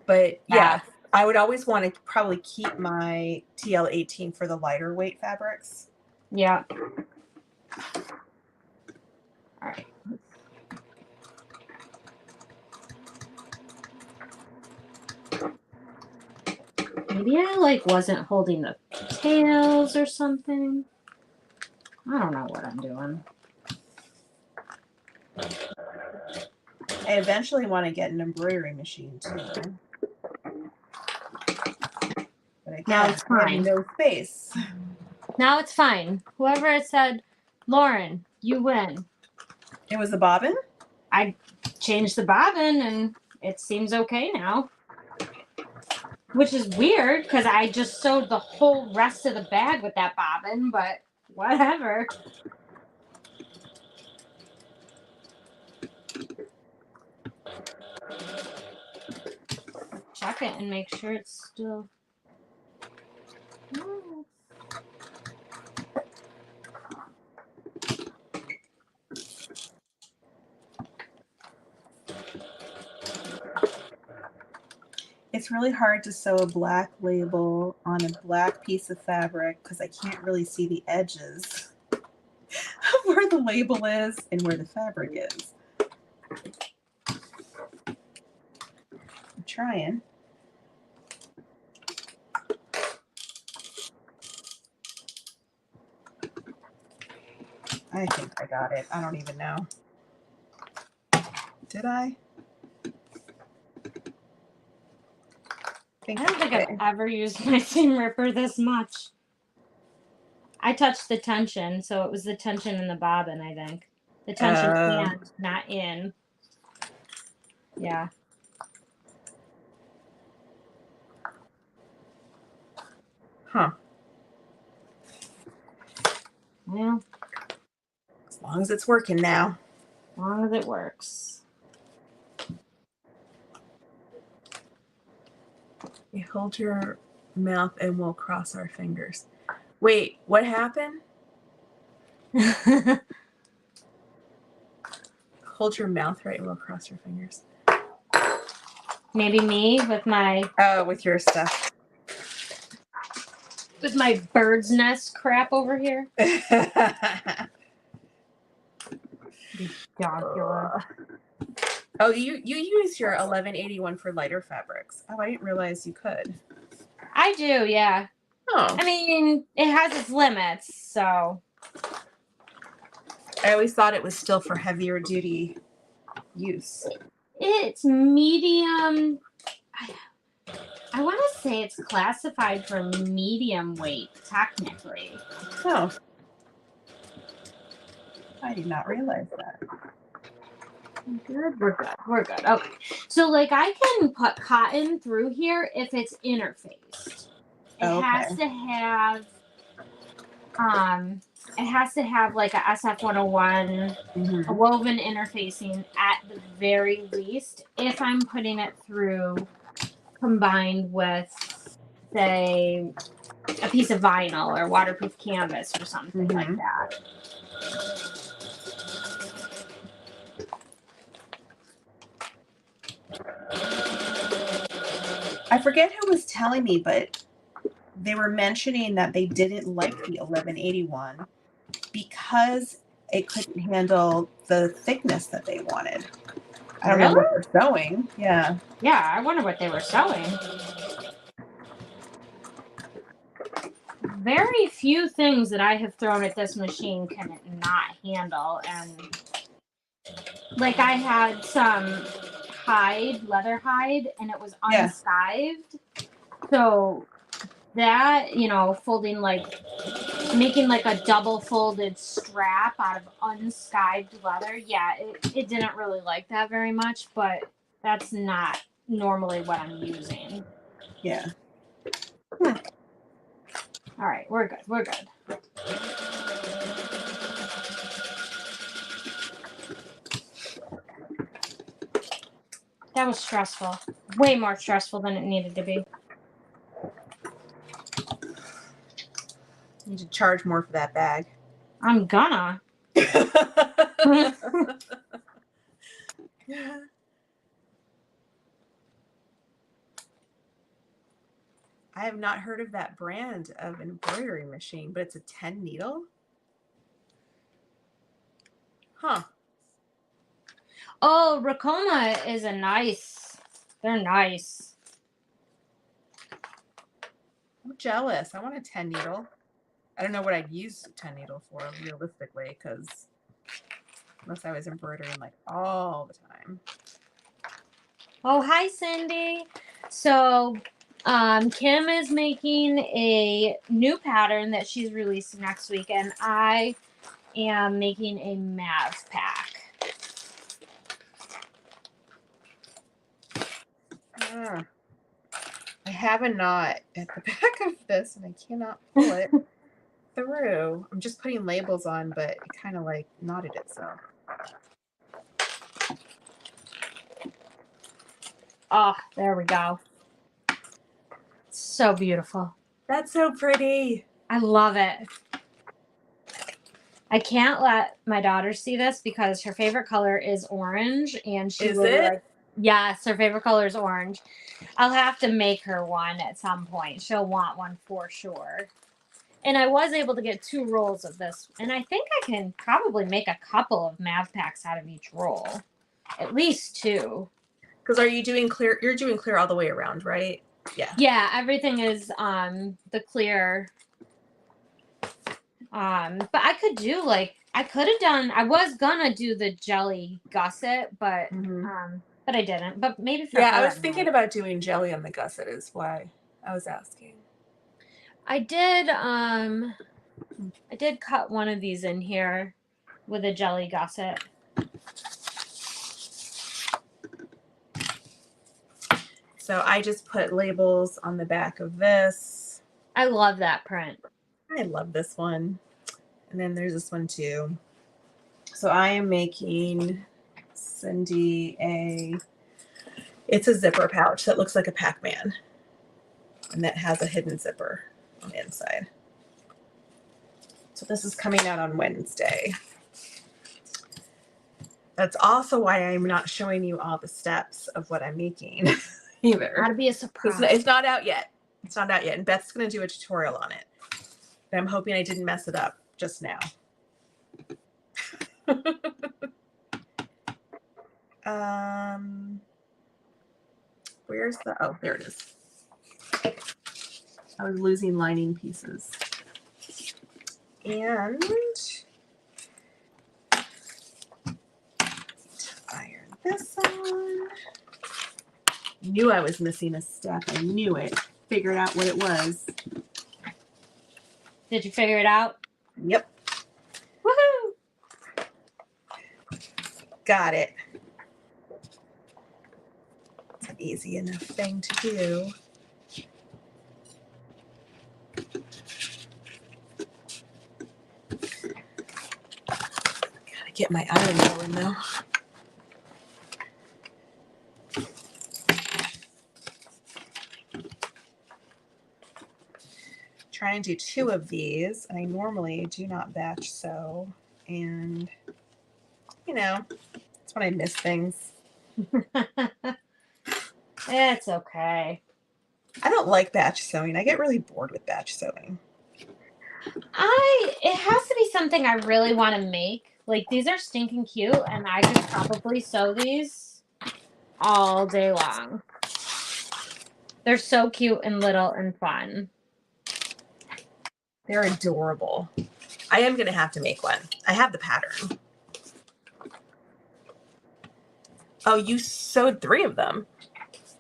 But yeah, I would always want to probably keep my TL18 for the lighter weight fabrics. Yeah. All right. Maybe I like wasn't holding the tails or something. I don't know what I'm doing. I eventually want to get an embroidery machine too. But again, now it's fine. No space. Now it's fine. Whoever said, Lauren, you win. It was the bobbin? I changed the bobbin and it seems okay now. Which is weird because I just sewed the whole rest of the bag with that bobbin, but whatever. Check it and make sure it's still. Oh. It's really hard to sew a black label on a black piece of fabric because I can't really see the edges of where the label is and where the fabric is. I'm trying. I think I got it. I don't even know. Did I? I don't think I've ever used my seam ripper this much. I touched the tension, so it was the tension in the bobbin, I think. The tension and not in. Yeah. Huh. Well, as long as it's working now. As long as it works. You hold your mouth and we'll cross our fingers. Wait, what happened? Hold your mouth right and we'll cross your fingers. Maybe me with my... Oh, with your stuff. with my bird's nest crap over here. Ridiculous. Oh, you use your 1181 for lighter fabrics. Oh, I didn't realize you could. I do, yeah. Oh. I mean, it has its limits, so. I always thought it was still for heavier duty use. It's medium. I want to say it's classified for medium weight, technically. Oh. I did not realize that. Good, we're good. We're good. Okay. So, like, I can put cotton through here if it's interfaced. It has to have like a SF101, a woven interfacing at the very least. If I'm putting it through, combined with, say, a piece of vinyl or waterproof canvas or something like that. I forget who was telling me, but they were mentioning that they didn't like the 1181 because it couldn't handle the thickness that they wanted. I don't know what they're sewing. Yeah. Yeah, I wonder what they were sewing. Very few things that I have thrown at this machine can it not handle. And like I had some leather hide, and it was unskived. So that, you know, folding making like a double folded strap out of unskived leather. Yeah, it didn't really like that very much, but that's not normally what I'm using. Yeah. All right, we're good. We're good. That was stressful. Way more stressful than it needed to be. You need to charge more for that bag. I'm gonna. I have not heard of that brand of embroidery machine, but it's a 10 needle. Huh. Oh, Racoma is they're nice. I'm jealous. I want a 10 needle. I don't know what I'd use a 10 needle for realistically, because unless I was embroidering like all the time. Oh, hi, Cindy. So, Kim is making a new pattern that she's releasing next week, and I am making a Mav pack. I have a knot at the back of this, and I cannot pull it through. I'm just putting labels on, but it kind of like knotted itself. Oh, there we go. So beautiful. That's so pretty. I love it. I can't let my daughter see this because her favorite color is orange, and she will be like, yes, her favorite color is orange. I'll have to make her one at some point. She'll want one for sure. And I was able to get 2 rolls of this, and I think I can probably make a couple of Mav packs out of each roll. At least 2. Because are you doing clear? You're doing clear all the way around, right? Yeah. Yeah, everything is the clear. But I could do I was gonna do the jelly gusset, but I didn't. But maybe for I was thinking about doing jelly on the gusset is why I was asking. I did cut one of these in here with a jelly gusset. So I just put labels on the back of this. I love that print. I love this one. And then there's this one too. So I am making Cindy it's a zipper pouch that looks like a Pac-Man. And that has a hidden zipper on the inside. So this is coming out on Wednesday. That's also why I'm not showing you all the steps of what I'm making either. Gotta be a surprise. It's not out yet. It's not out yet. And Beth's going to do a tutorial on it. And I'm hoping I didn't mess it up just now. Where's the, oh, there it is. I was losing lining pieces. And iron this on. Knew I was missing a step. I knew it. Figured out what it was. Did you figure it out? Yep. Woohoo! Got it. It's an easy enough thing to do. Gotta get my iron going though. Trying to do 2 of these. I normally do not batch sew, and you know, that's when I miss things. It's okay. I don't like batch sewing. I get really bored with batch sewing. It has to be something I really want to make. Like, these are stinking cute, and I could probably sew these all day long. They're so cute and little and fun. They're adorable. I am going to have to make one. I have the pattern. Oh, you sewed 3 of them.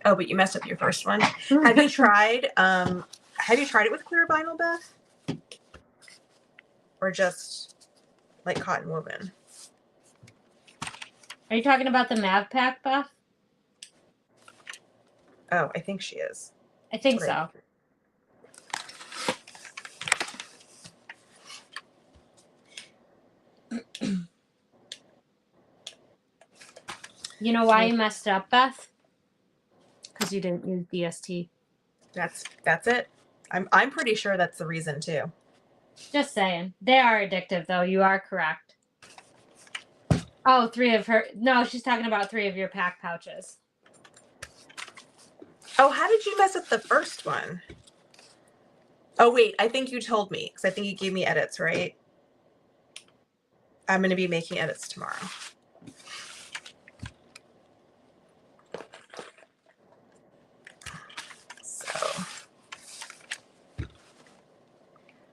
Oh, but you messed up your first one. Have you tried it with clear vinyl, Beth? Or just like cotton woven? Are you talking about the Mav Pack, Beth? Oh, I think she is. I think so. You know why you messed up, Beth? Because you didn't use DST. That's it. I'm pretty sure that's the reason too. Just saying. They are addictive, though. You are correct. Oh, 3 of her. No, she's talking about 3 of your pack pouches. Oh, how did you mess up the first one? Oh, wait. I think you told me, because I think you gave me edits, right? I'm going to be making edits tomorrow. So.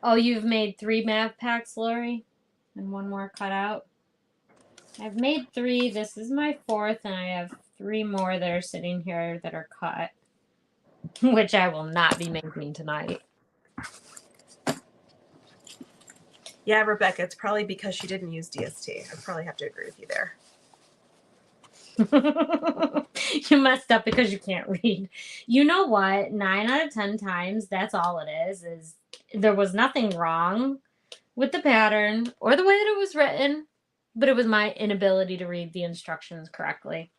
Oh, you've made 3 Mav Packs, Lori? And 1 more cut out? I've made 3. This is my 4th, and I have 3 more that are sitting here that are cut, which I will not be making tonight. Yeah, Rebecca, it's probably because she didn't use DST. I probably have to agree with you there. You messed up because you can't read. You know what? 9 out of 10 times, that's all it is there was nothing wrong with the pattern or the way that it was written, but it was my inability to read the instructions correctly.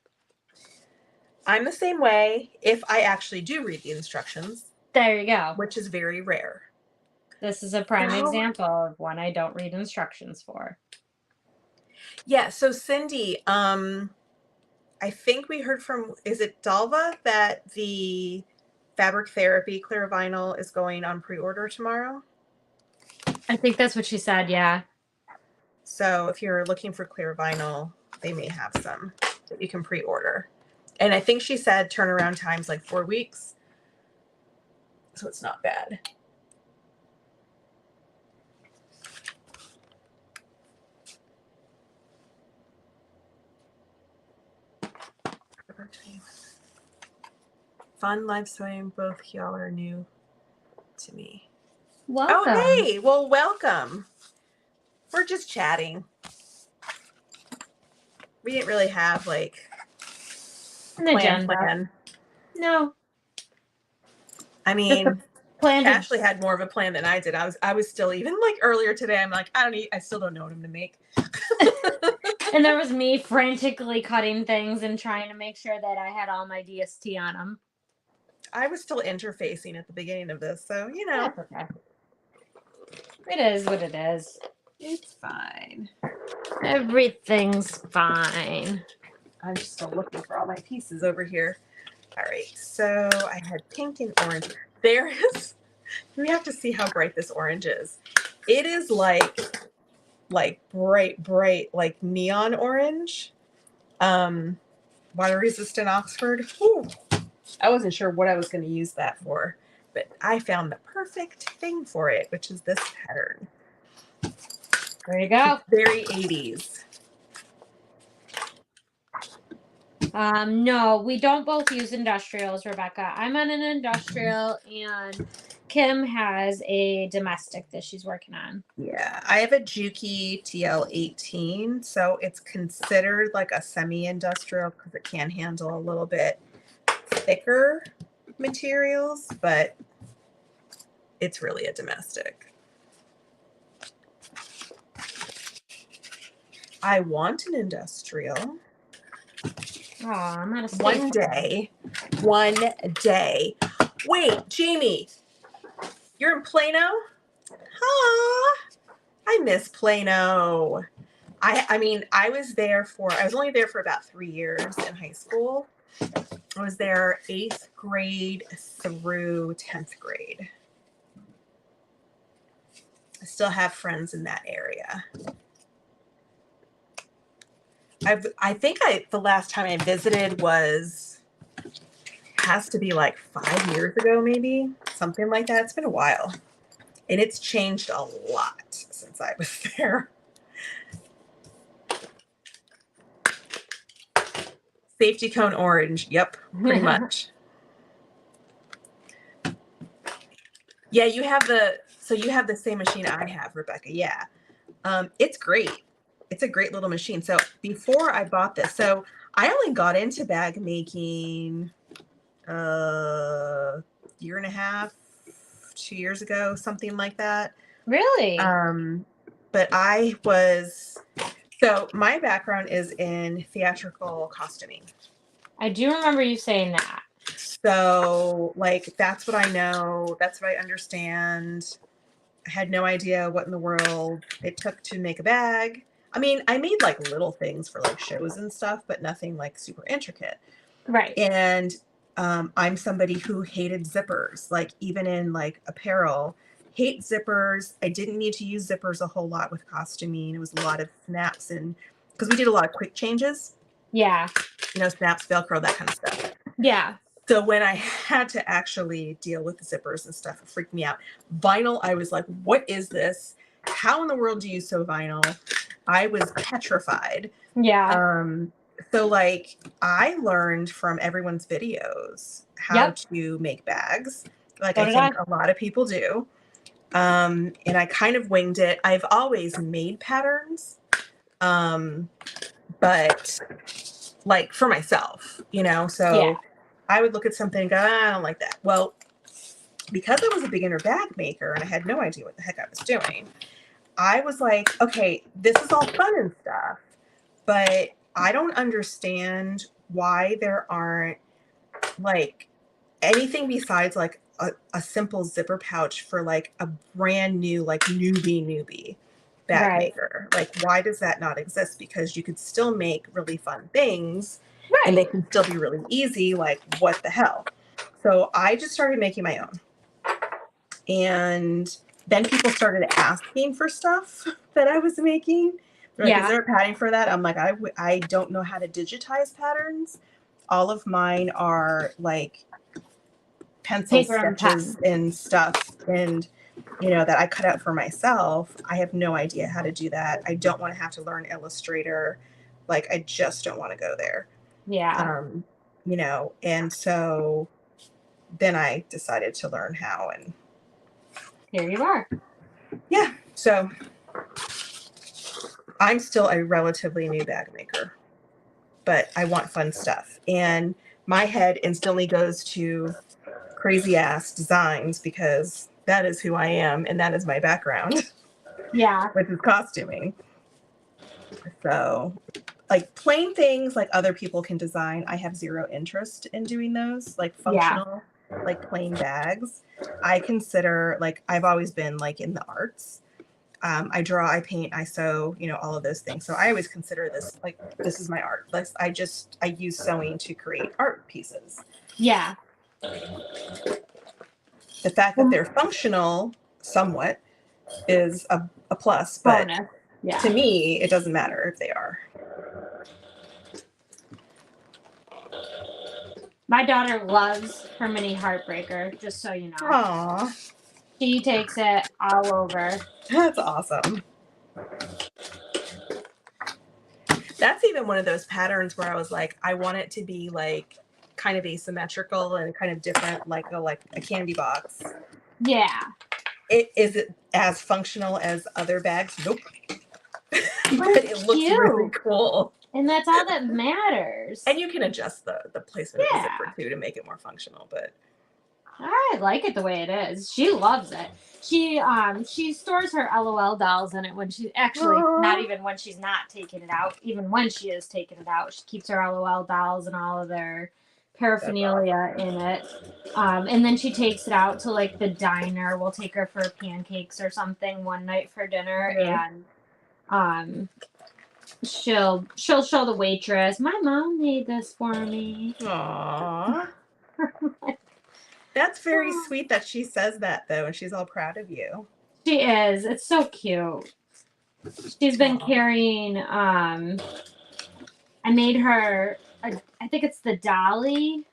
I'm the same way if I actually do read the instructions. There you go. Which is very rare. This is a prime example of one I don't read instructions for. Yeah, so Cindy, I think we heard from, is it Dalva, that the Fabric Therapy clear vinyl is going on pre-order tomorrow? I think that's what she said, yeah. So if you're looking for clear vinyl, they may have some that you can pre-order. And I think she said turnaround time's like 4 weeks. So it's not bad. Fun live sewing, both y'all are new to me. Welcome. Oh, hey, well, welcome. We're just chatting. We didn't really have like plan. No. I mean, plan Ashley had more of a plan than I did. I was still, even like earlier today, I'm like, I still don't know what I'm gonna make. And there was me frantically cutting things and trying to make sure that I had all my DST on them. I was still interfacing at the beginning of this, so you know. That's okay. It is what it is. It's fine. Everything's fine. I'm just still looking for all my pieces over here. All right, so I had pink and orange. There is You have to see how bright this orange is. It is like bright, like neon orange. Water resistant Oxford. Whew. I wasn't sure what I was going to use that for, but I found the perfect thing for it, which is this pattern. There you go. It's very 80s. No, we don't both use industrials, Rebecca. I'm on an industrial and Kim has a domestic that she's working on. Yeah, I have a Juki TL18, so it's considered like a semi-industrial because it can handle a little bit thicker materials, but it's really a domestic. I want an industrial. Oh, I'm out of space. One day. Wait, Jamie, you're in Plano? Ah, I miss Plano. I mean, I was only there for about 3 years in high school. I was there 8th grade through 10th grade. I still have friends in that area. I think the last time I visited has to be like 5 years ago, maybe something like that. It's been a while, and it's changed a lot since I was there. Safety cone orange. Yep, pretty much. Yeah, you have the same machine I have, Rebecca. Yeah. It's great. It's a great little machine. So before I bought this, so I only got into bag making year and a half, 2 years ago, something like that. Really? But so my background is in theatrical costuming. I do remember you saying that. So like, that's what I know. That's what I understand. I had no idea what in the world it took to make a bag. I mean, I made like little things for like shows and stuff, but nothing like super intricate. Right. And I'm somebody who hated zippers, like even in like apparel, hate zippers. I didn't need to use zippers a whole lot with costuming. It was a lot of snaps, and because we did a lot of quick changes. Yeah. You know, snaps, Velcro, that kind of stuff. Yeah. So when I had to actually deal with the zippers and stuff, it freaked me out. Vinyl, I was like, what is this? How in the world do you sew vinyl? I was petrified. Yeah. So like, I learned from everyone's videos how to make bags. Like, I think a lot of people do. And I kind of winged it. I've always made patterns, but like for myself, you know, so I would look at something and go, I don't like that. Well, because I was a beginner bag maker and I had no idea what the heck I was doing, I was like, okay, this is all fun and stuff, but I don't understand why there aren't like anything besides like a simple zipper pouch for like a brand new, like newbie bag maker. Like, why does that not exist? Because you could still make really fun things and they can still be really easy. Like, what the hell? So I just started making my own. And then people started asking for stuff that I was making. They're like, is there a pattern for that? I'm like, I don't know how to digitize patterns. All of mine are like pencil sketches and stuff, and you know, that I cut out for myself. I have no idea how to do that. I don't want to have to learn Illustrator. Like, I just don't want to go there. Yeah. You know, and so then I decided to learn how, and here you are. Yeah. So I'm still a relatively new bag maker, but I want fun stuff. And my head instantly goes to K.Azcona Designs because that is who I am and that is my background. Yeah. Which is costuming. So like plain things like other people can design, I have zero interest in doing those. Like functional, like plain bags. I consider, like, I've always been like in the arts. I draw, I paint, I sew, you know, all of those things. So I always consider this like, this is my art. Like, I use sewing to create art pieces. Yeah. The fact that they're functional somewhat is a plus, but to me, it doesn't matter if they are. My daughter loves her mini heartbreaker, just so you know. Aww. She takes it all over. That's awesome. That's even one of those patterns where I was like, I want it to be like kind of asymmetrical and kind of different, like a candy box. Yeah. Is it as functional as other bags? Nope. But it looks really cool. And that's all that matters. And you can adjust the placement of the zipper too to make it more functional, but I like it the way it is. She loves it. She stores her LOL dolls in it when she actually not even when she's not taking it out. Even when she is taking it out, she keeps her LOL dolls and all of their paraphernalia in it. And then she takes it out to like the diner. We'll take her for pancakes or something one night for dinner, and she'll show the waitress, my mom made this for me. Aww. That's very sweet that she says that though, and she's all proud of you. She is. It's so cute. She's been carrying I made her I think it's the Dolly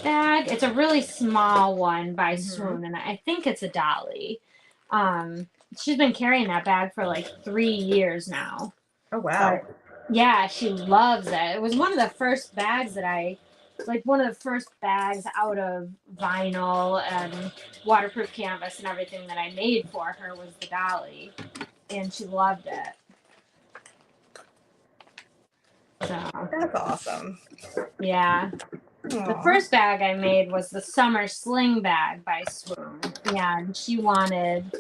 bag. It's a really small one by Swoon, and I think it's a Dolly. She's been carrying that bag for like 3 years now. Oh wow. But, yeah, she loves it. It was one of the first bags that one of the first bags out of vinyl and waterproof canvas and everything that I made for her was the Dolly, and she loved it. So that's awesome. Yeah. Aww. The first bag I made was the Summer Sling bag by Swoon, and she wanted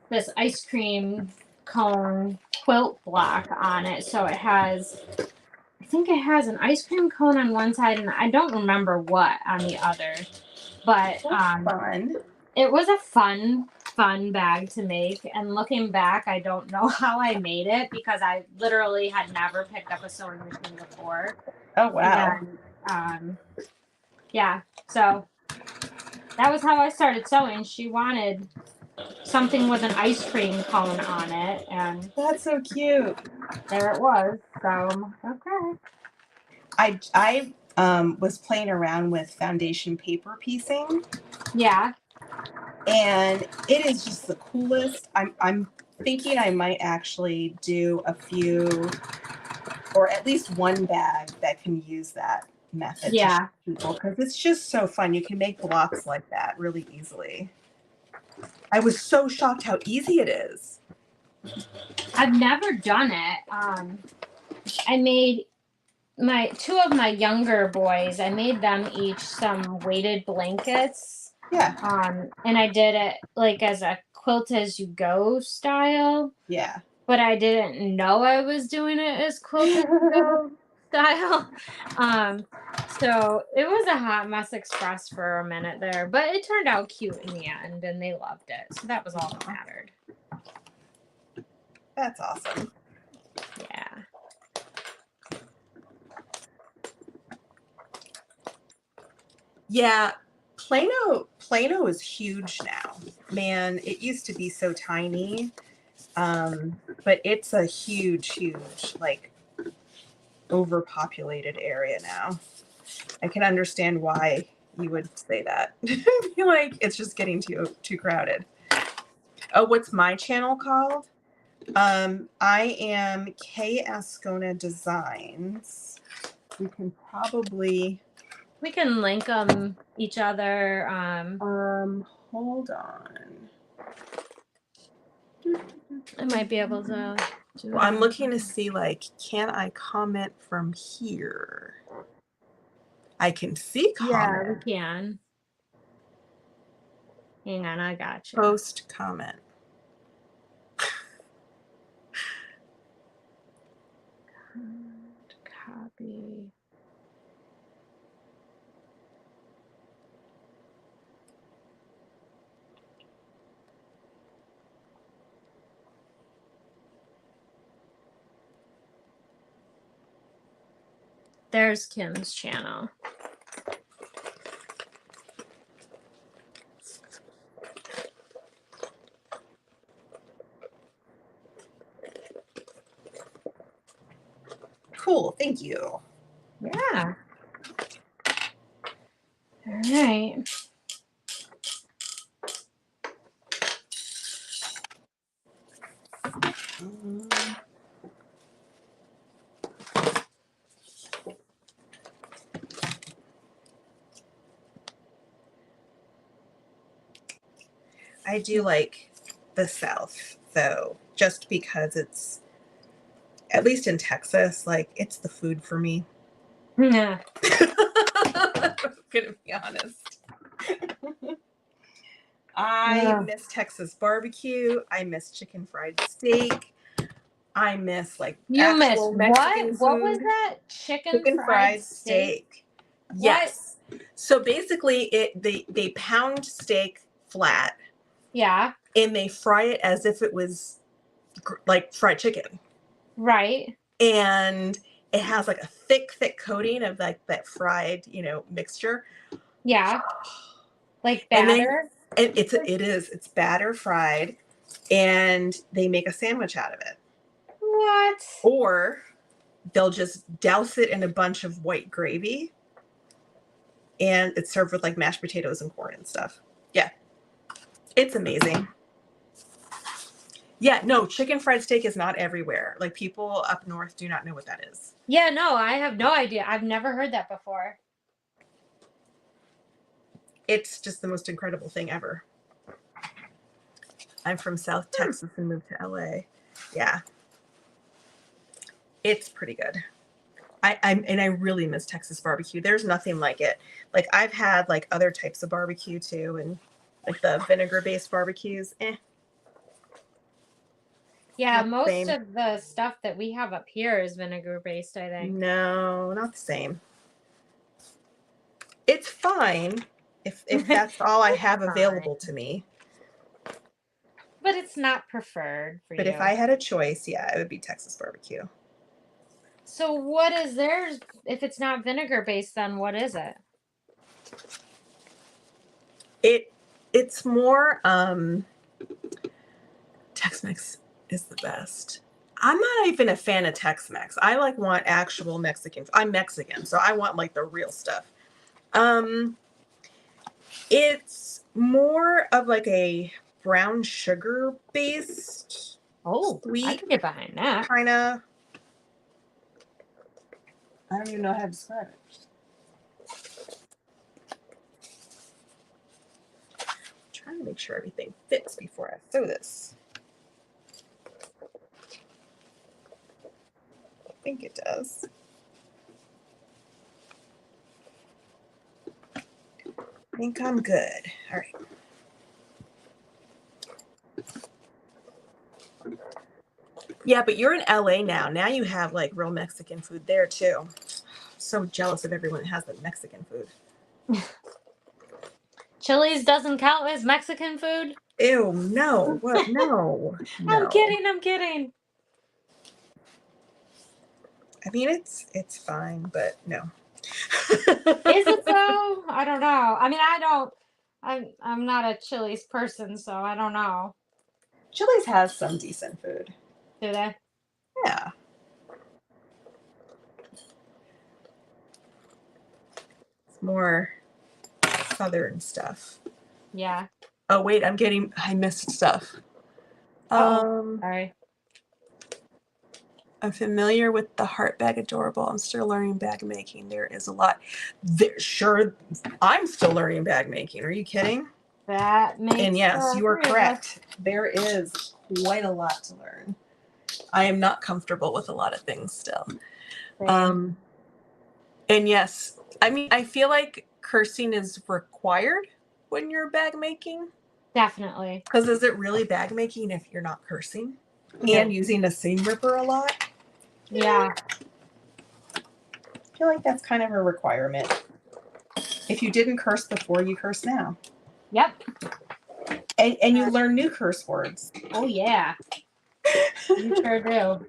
this ice cream cone quilt block on it, so it has, I think it has an ice cream cone on one side and I don't remember what on the other, but fun. It was a fun bag to make, and looking back I don't know how I made it because I literally had never picked up a sewing machine before. Oh wow. And, yeah, so that was how I started sewing. She wanted something with an ice cream cone on it, and that's so cute. There it was. So okay. I was playing around with foundation paper piecing. Yeah. And it is just the coolest. I'm thinking I might actually do a few, or at least one bag that can use that method. Yeah. To show people, because it's just so fun. You can make blocks like that really easily. I was so shocked how easy it is. I've never done it. I made two of my younger boys, I made them each some weighted blankets. Yeah. And I did it like as a quilt as you go style. Yeah. But I didn't know I was doing it as quilt as you go style. So it was a hot mess express for a minute there, but it turned out cute in the end and they loved it. So that was all that mattered. That's awesome. Yeah. Yeah, Plano is huge now. Man, it used to be so tiny. But it's a huge, like overpopulated area now. I can understand why you would say that. I feel like it's just getting too crowded. Oh, what's my channel called? I am K.Azcona Designs. We can link them each other. Hold on. I might be able to do I'm looking to see, like, can I comment from here? I can see comment. Yeah, we can. Hang on, I got you. Post comment. Copy. There's Kim's channel. Cool. Thank you. Yeah. All right. I do like the South, though, just because it's, at least in Texas, like, it's the food for me. Yeah. I'm gonna be honest. I miss Texas barbecue. I miss chicken fried steak. I miss like actual Mexican food. What was that? Chicken fried steak? Yes. So basically, they pound steak flat. Yeah. And they fry it as if it was like fried chicken. Right. And it has like a thick coating of like that fried, mixture. Yeah. Like batter. And it's batter fried, and they make a sandwich out of it. What? Or they'll just douse it in a bunch of white gravy, and it's served with like mashed potatoes and corn and stuff. Yeah. It's amazing. Yeah, no, chicken fried steak is not everywhere. Like, people up north do not know what that is. Yeah, no, I have no idea. I've never heard that before. It's just the most incredible thing ever. I'm from South Texas and moved to LA. Yeah. It's pretty good. I really miss Texas barbecue. There's nothing like it. Like, I've had like other types of barbecue too, and like the vinegar-based barbecues. Yeah, most of the stuff that we have up here is vinegar-based, I think. No, not the same. It's fine if that's all I have available to me. But it's not preferred for you. But if I had a choice, yeah, it would be Texas barbecue. So what is theirs? If it's not vinegar-based, then what is it? It's more Tex-Mex is the best. I'm not even a fan of Tex-Mex. I want actual Mexican. I'm Mexican, so I want like the real stuff. It's more of like a brown sugar based. Sweet. I can get behind that. Kind of. I don't even know how to describe it. I'm trying to make sure everything fits before I throw this. I think it does. I think I'm good. All right. Yeah, but you're in LA now. Now you have like real Mexican food there too. So jealous of everyone that has the Mexican food. Chili's doesn't count as Mexican food? Ew, no. What? No. I'm kidding. I mean, it's fine, but no. Is it though? I don't know. I mean, I'm not a Chili's person, so I don't know. Chili's has some decent food. Do they? Yeah. It's more southern stuff. Yeah. Oh wait, I missed stuff. Sorry. I'm familiar with the heart bag adorable. I'm still learning bag making. There is a lot. I'm still learning bag making. Are you kidding? That makes And yes, you are correct. There is quite a lot to learn. I am not comfortable with a lot of things still. And yes, I mean, I feel like cursing is required when you're bag making. Definitely. Because is it really bag making if you're not cursing and using a seam ripper a lot? Yeah. I feel like that's kind of a requirement. If you didn't curse before, you curse now. Yep. And you learn new curse words. Oh, yeah. You sure do.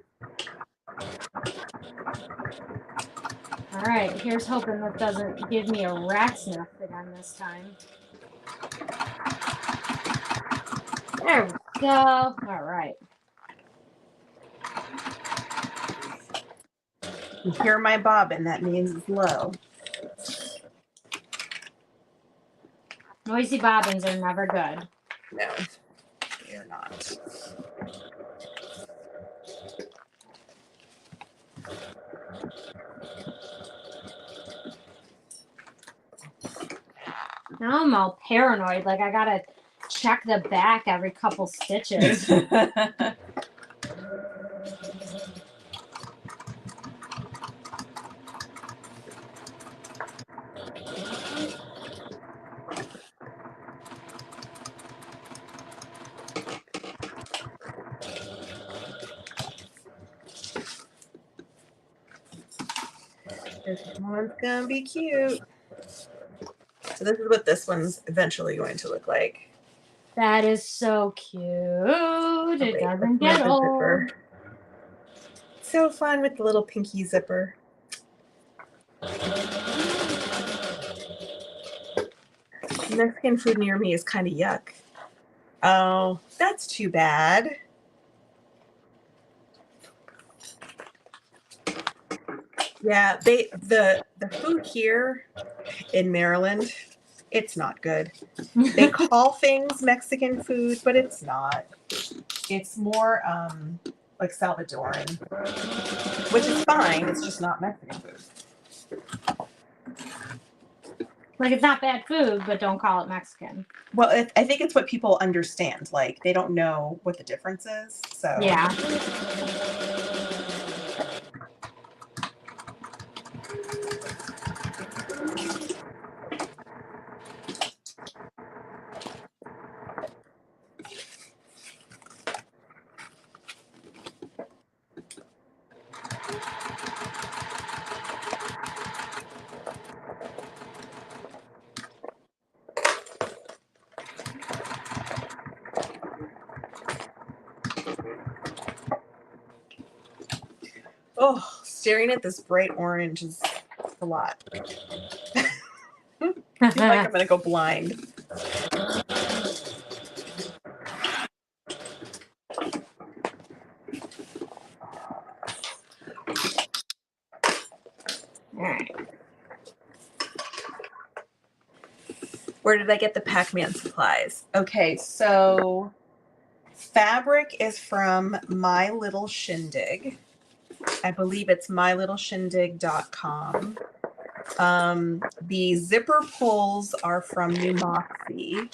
All right. Here's hoping that doesn't give me a rat's nest again this time. There we go. All right. You hear my bobbin, that means it's low. Noisy bobbins are never good. No, they are not. Now I'm all paranoid. Like I gotta check the back every couple stitches. This one's gonna be cute. So this is what this one's eventually going to look like. That is so cute. It doesn't get old. So fun with the little pinky zipper. Mexican food near me is kind of yuck. Oh, that's too bad. Yeah, the food here in Maryland, it's not good. They call things Mexican food, but it's not. It's more like Salvadoran, which is fine. It's just not Mexican food. Like it's not bad food, but don't call it Mexican. Well, I think it's what people understand. Like they don't know what the difference is. So yeah. Oh, staring at this bright orange is a lot. I feel like I'm gonna go blind. Where did I get the Pac-Man supplies? Okay, so fabric is from My Little Shindig. I believe it's mylittleshindig.com. The zipper pulls are from New Moxie.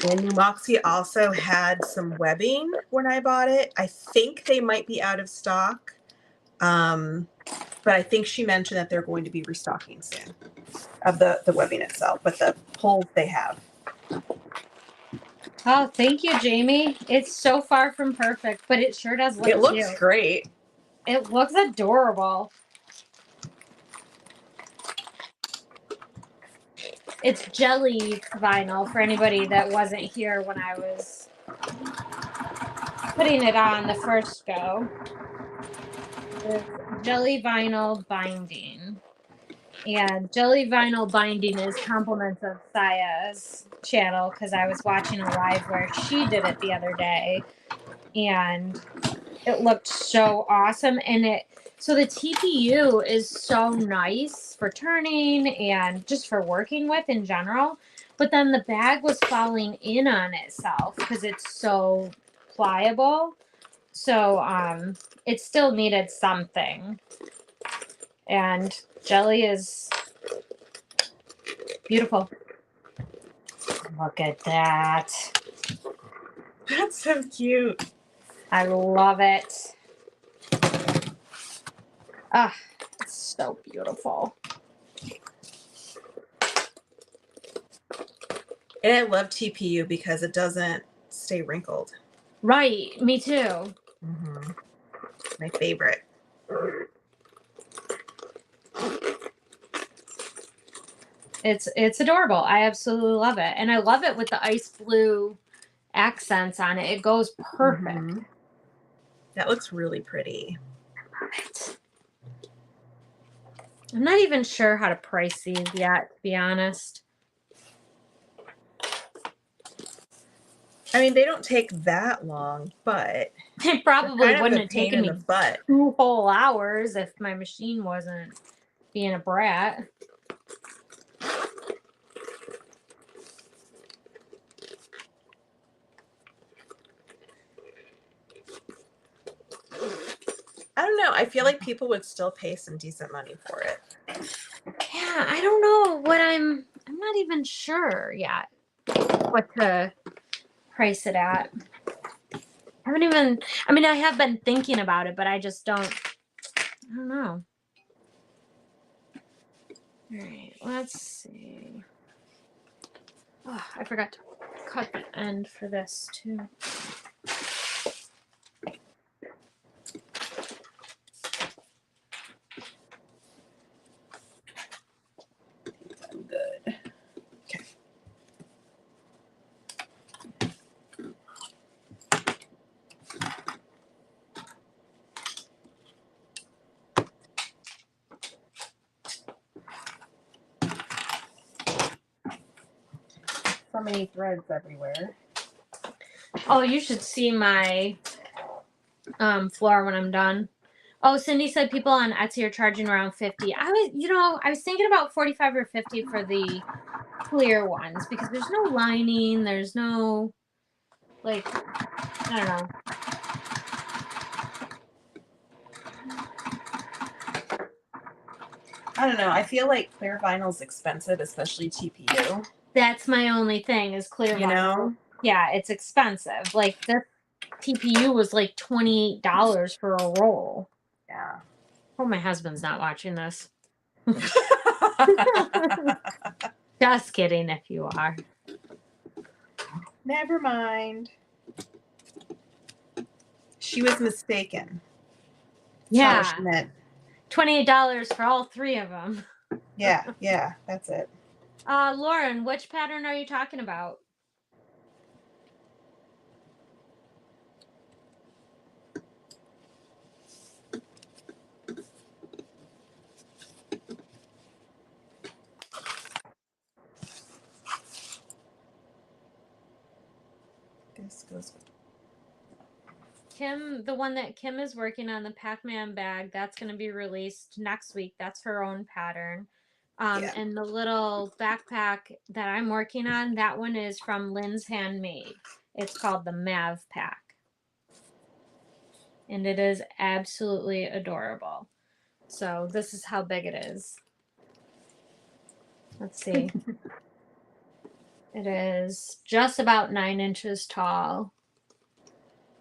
And New Moxie also had some webbing when I bought it. I think they might be out of stock. But I think she mentioned that they're going to be restocking soon of the webbing itself, but the pulls they have. Oh, thank you, Jamie. It's so far from perfect, but it sure does look cute. It looks cute. Great. It looks adorable. It's jelly vinyl for anybody that wasn't here when I was putting it on the first go. It's jelly vinyl binding. And jelly vinyl binding is compliments of Saya's channel because I was watching a live where she did it the other day. And it looked so awesome. And so the TPU is so nice for turning and just for working with in general. But then the bag was falling in on itself because it's so pliable. So it still needed something. And jelly is beautiful. Look at that. That's so cute. I love it. Ah, it's so beautiful. And I love TPU because it doesn't stay wrinkled. Right, me too. Mm-hmm. My favorite. It's adorable. I absolutely love it. And I love it with the ice blue accents on it. It goes perfect. Mm-hmm. That looks really pretty. I love it. I'm not even sure how to price these yet, to be honest. I mean, they don't take that long, but it probably kind of wouldn't a have pain taken in the me butt. 2 whole hours if my machine wasn't being a brat. I don't know. I feel like people would still pay some decent money for it. Yeah, I don't know what I'm not even sure yet what to price it at. I mean, I have been thinking about it, but I just don't know. All right, let's see. Oh, I forgot to cut the end for this too. Good. Okay. So many threads everywhere. Oh, you should see my floor when I'm done. Oh, Cindy said people on Etsy are charging around 50. I was thinking about 45 or 50 for the clear ones because there's no lining, there's no, like, I don't know. I don't know. I feel like clear vinyl's expensive, especially TPU. That's my only thing is clear vinyl. Know? Yeah, it's expensive. Like the TPU was like $28 for a roll. Yeah. Oh, my husband's not watching this. Just kidding if you are. Never mind. She was mistaken. Yeah. That's what she meant. $28 for all 3 of them. Yeah, that's it. Lauren, which pattern are you talking about? This goes with Kim, the one that Kim is working on, the Pac-Man bag, that's going to be released next week. That's her own pattern. Yeah. And the little backpack that I'm working on, that one is from Lynn's Handmade. It's called the Mav Pack. And it is absolutely adorable. So this is how big it is. Let's see. It is just about 9 inches tall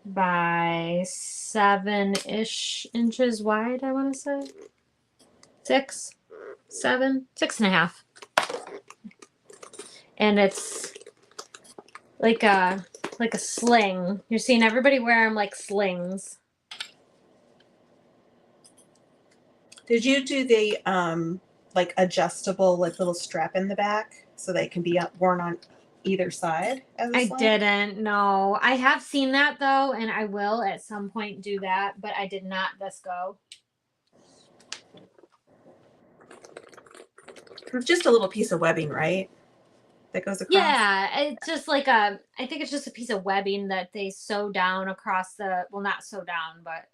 by 7-ish inches wide, I want to say. 6, 7, 6.5. And it's like a sling. You're seeing everybody wear them like slings. Did you do the like adjustable like little strap in the back so they can be worn on either side as a I sling? didn't. No, I have seen that though, and I will at some point do that, but I did not this go. It's just a little piece of webbing, right? That goes across. Yeah, it's just like I think it's just a piece of webbing that they sew down across the, well, not sew down, but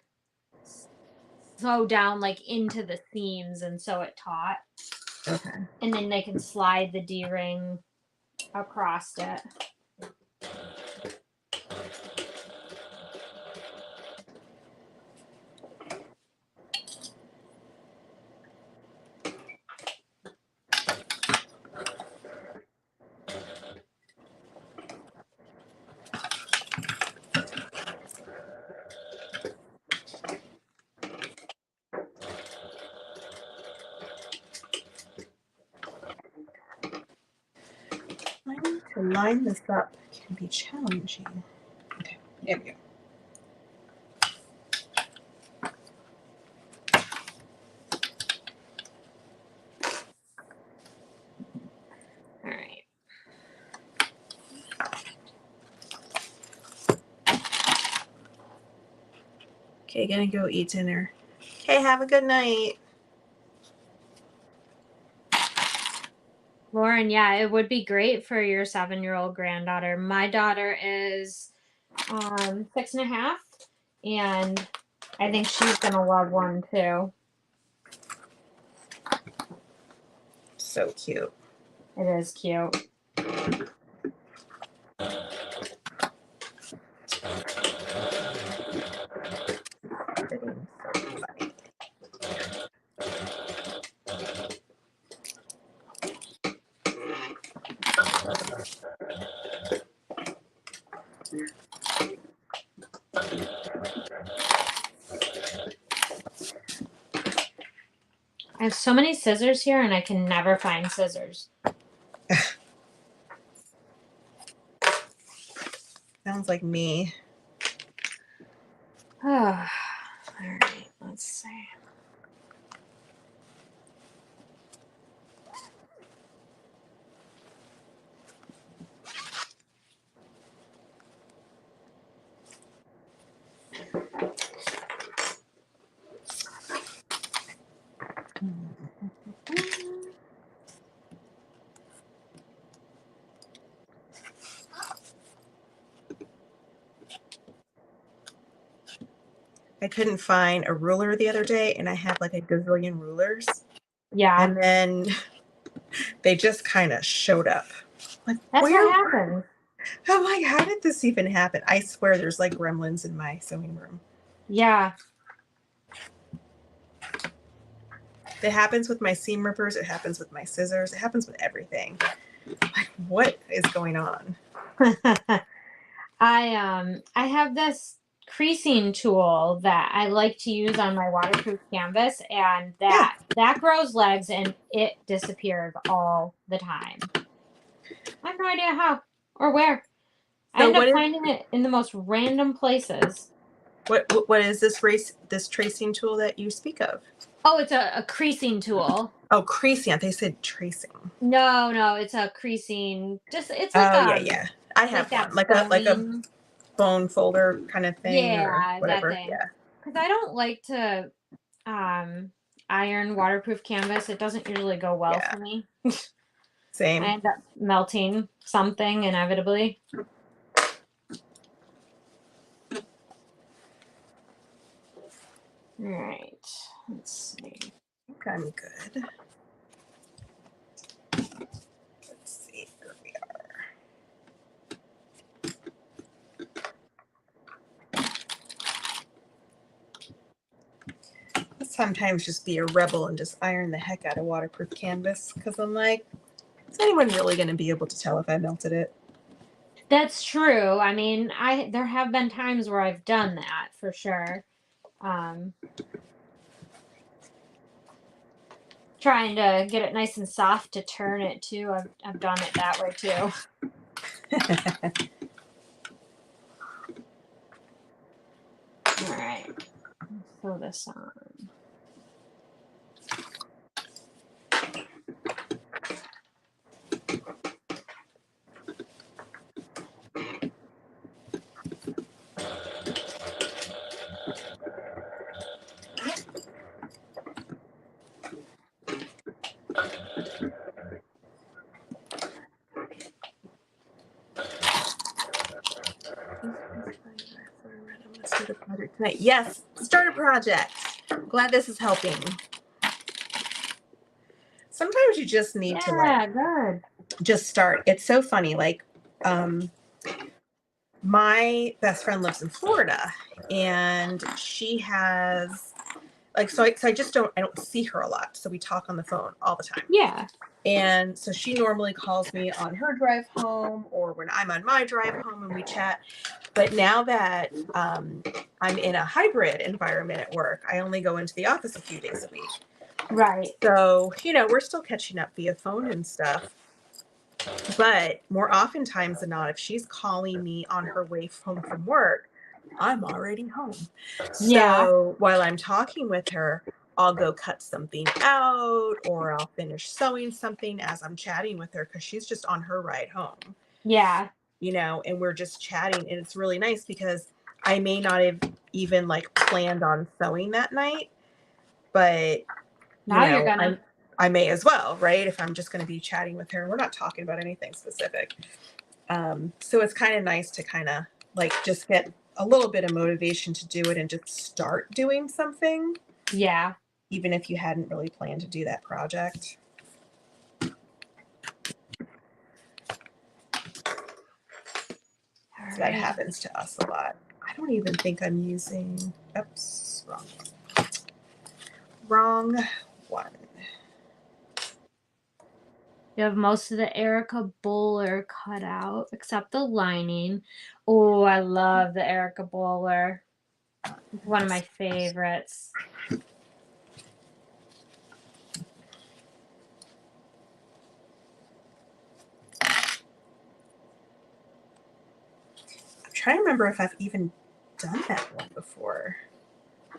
sew down like into the seams and sew it taut. Okay. And then they can slide the D-ring across it. To line this up can be challenging. Okay, there we go. All right. Okay, gonna go eat dinner. Okay, have a good night. Lauren, yeah, it would be great for your 7-year-old granddaughter. My daughter is 6.5, and I think she's gonna love one too. So cute. It is cute. I have so many scissors here, and I can never find scissors. Sounds like me. Oh, all right, let's see. I couldn't find a ruler the other day, and I have like a gazillion rulers. Yeah. And then they just kind of showed up. Like, that's what happens. I'm like, how did this even happen? I swear there's like gremlins in my sewing room. Yeah. It happens with my seam rippers. It happens with my scissors. It happens with everything. Like, what is going on? I have this creasing tool that I like to use on my waterproof canvas, and that grows legs and it disappears all the time. I have no idea how or where. I end up finding it in the most random places. What is this tracing tool that you speak of? Oh, it's a creasing tool. Oh, creasing. They said tracing. No, it's a creasing. It's like yeah. I have one, like a bone folder kind of thing. Yeah, or whatever. that thing. Yeah. Because I don't like to iron waterproof canvas. It doesn't usually go well for me. Same. I end up melting something inevitably. All right, let's see. I think I'm good. Let's see where we are. I sometimes just be a rebel and just iron the heck out of waterproof canvas because I'm like, is anyone really going to be able to tell if I melted it? That's true. I mean, there have been times where I've done that for sure. Trying to get it nice and soft to turn it too. I've done it that way too. All right, throw this on. Yes, start a project. I'm glad this is helping. Sometimes you just need to just start. It's so funny. Like, my best friend lives in Florida, and she has so I don't see her a lot. So we talk on the phone all the time. Yeah. And so she normally calls me on her drive home or when I'm on my drive home and we chat. But now that I'm in a hybrid environment at work, I only go into the office a few days a week. Right. So, we're still catching up via phone and stuff. But more oftentimes than not, if she's calling me on her way home from work, I'm already home. So while I'm talking with her, I'll go cut something out or I'll finish sewing something as I'm chatting with her because she's just on her ride home. Yeah. And we're just chatting, and it's really nice because I may not have even planned on sewing that night, but now you're gonna. I may as well, right? If I'm just going to be chatting with her, we're not talking about anything specific. So it's kind of nice to kind of like just get a little bit of motivation to do it and just start doing something. Yeah. Even if you hadn't really planned to do that project. So that happens to us a lot. I don't even think I'm using, oops, wrong one. You have most of the Erica Bowler cut out, except the lining. Oh, I love the Erica Bowler. It's one of my favorites. I'm trying to remember if I've even done that one before.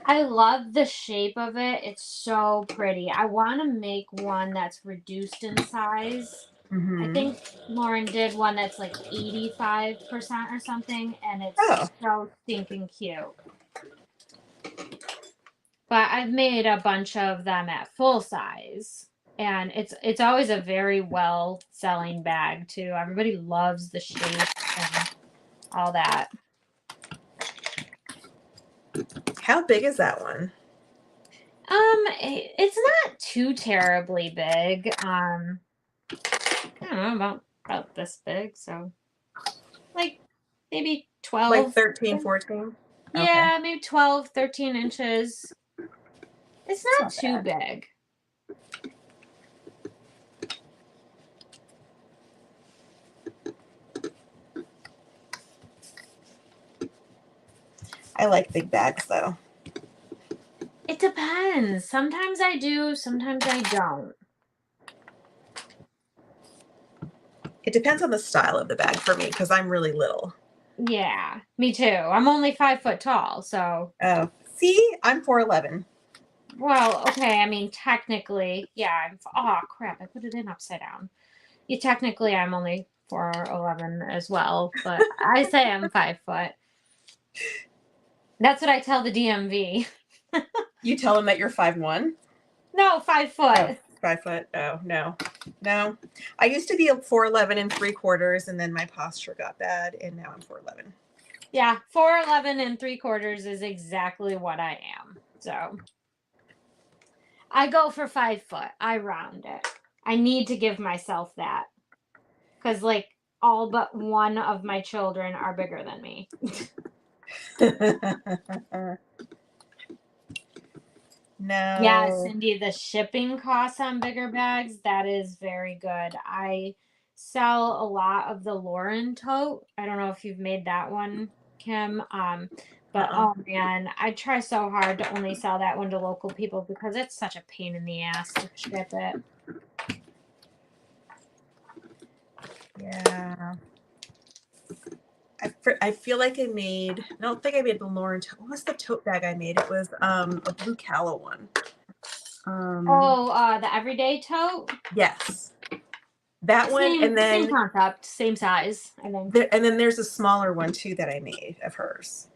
I love the shape of it. It's so pretty. I want to make one that's reduced in size. I think Lauren did one that's like 85% or something, and it's so stinking cute. But I've made a bunch of them at full size, and it's always a very well selling bag too. Everybody loves the shape and all that. How big is that one? It's not too terribly big. I don't know, about this big, so like maybe 12. Like 13, 14? Yeah, maybe 12, 13 inches. It's not too big. I like big bags though. It depends. Sometimes I do, sometimes I don't. It depends on the style of the bag for me because I'm really little. Yeah, me too. I'm only 5 foot tall, so. Oh, see, I'm 4'11". Well, okay. I mean, technically, yeah. Oh crap! I put it in upside down. Yeah, technically, I'm only 4'11" as well, but I say I'm 5 foot. That's what I tell the DMV. You tell them that you're 5'1"? No, 5 foot. Oh, 5 foot. Oh, no. I used to be a 4'11 3/4, and then my posture got bad, and now I'm 4'11". Yeah, 4'11 3/4 is exactly what I am. So I go for 5 foot. I round it. I need to give myself that because, like, all but one of my children are bigger than me. No. Yeah, Cindy, the shipping costs on bigger bags, that is very good. I sell a lot of the Lauren tote. I don't know if you've made that one, Kim. But oh man, I try so hard to only sell that one to local people because it's such a pain in the ass to ship it. Yeah. I feel like I don't think I made the Lauren tote. What was the tote bag I made? It was a blue Calla one. The everyday tote? Yes. That one, and then same concept, same size, I think. And then there's a smaller one too that I made of hers.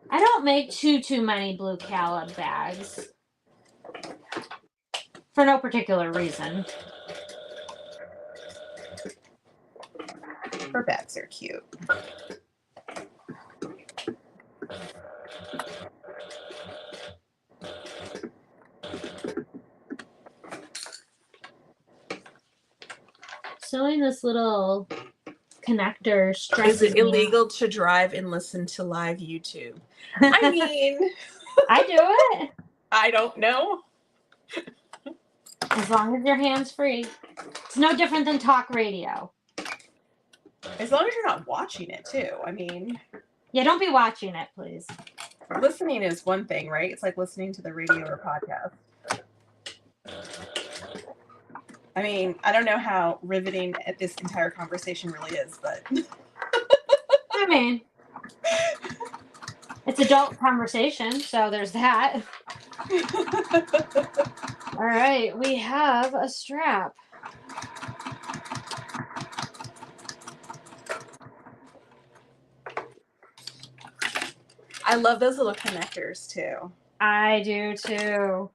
I don't make too many blue Calla bags for no particular reason. Her bags are cute. Sewing this little connector stresses Is it illegal to drive and listen to live YouTube? I mean, I do it. I don't know. As long as your hands free. It's no different than talk radio. As long as you're not watching it too. I mean, yeah, don't be watching it, please. Listening is one thing, right? It's like listening to the radio or podcast. I mean, I don't know how riveting this entire conversation really is, but I mean, it's adult conversation, so there's that. All right, we have a strap. I love those little connectors too. I do too.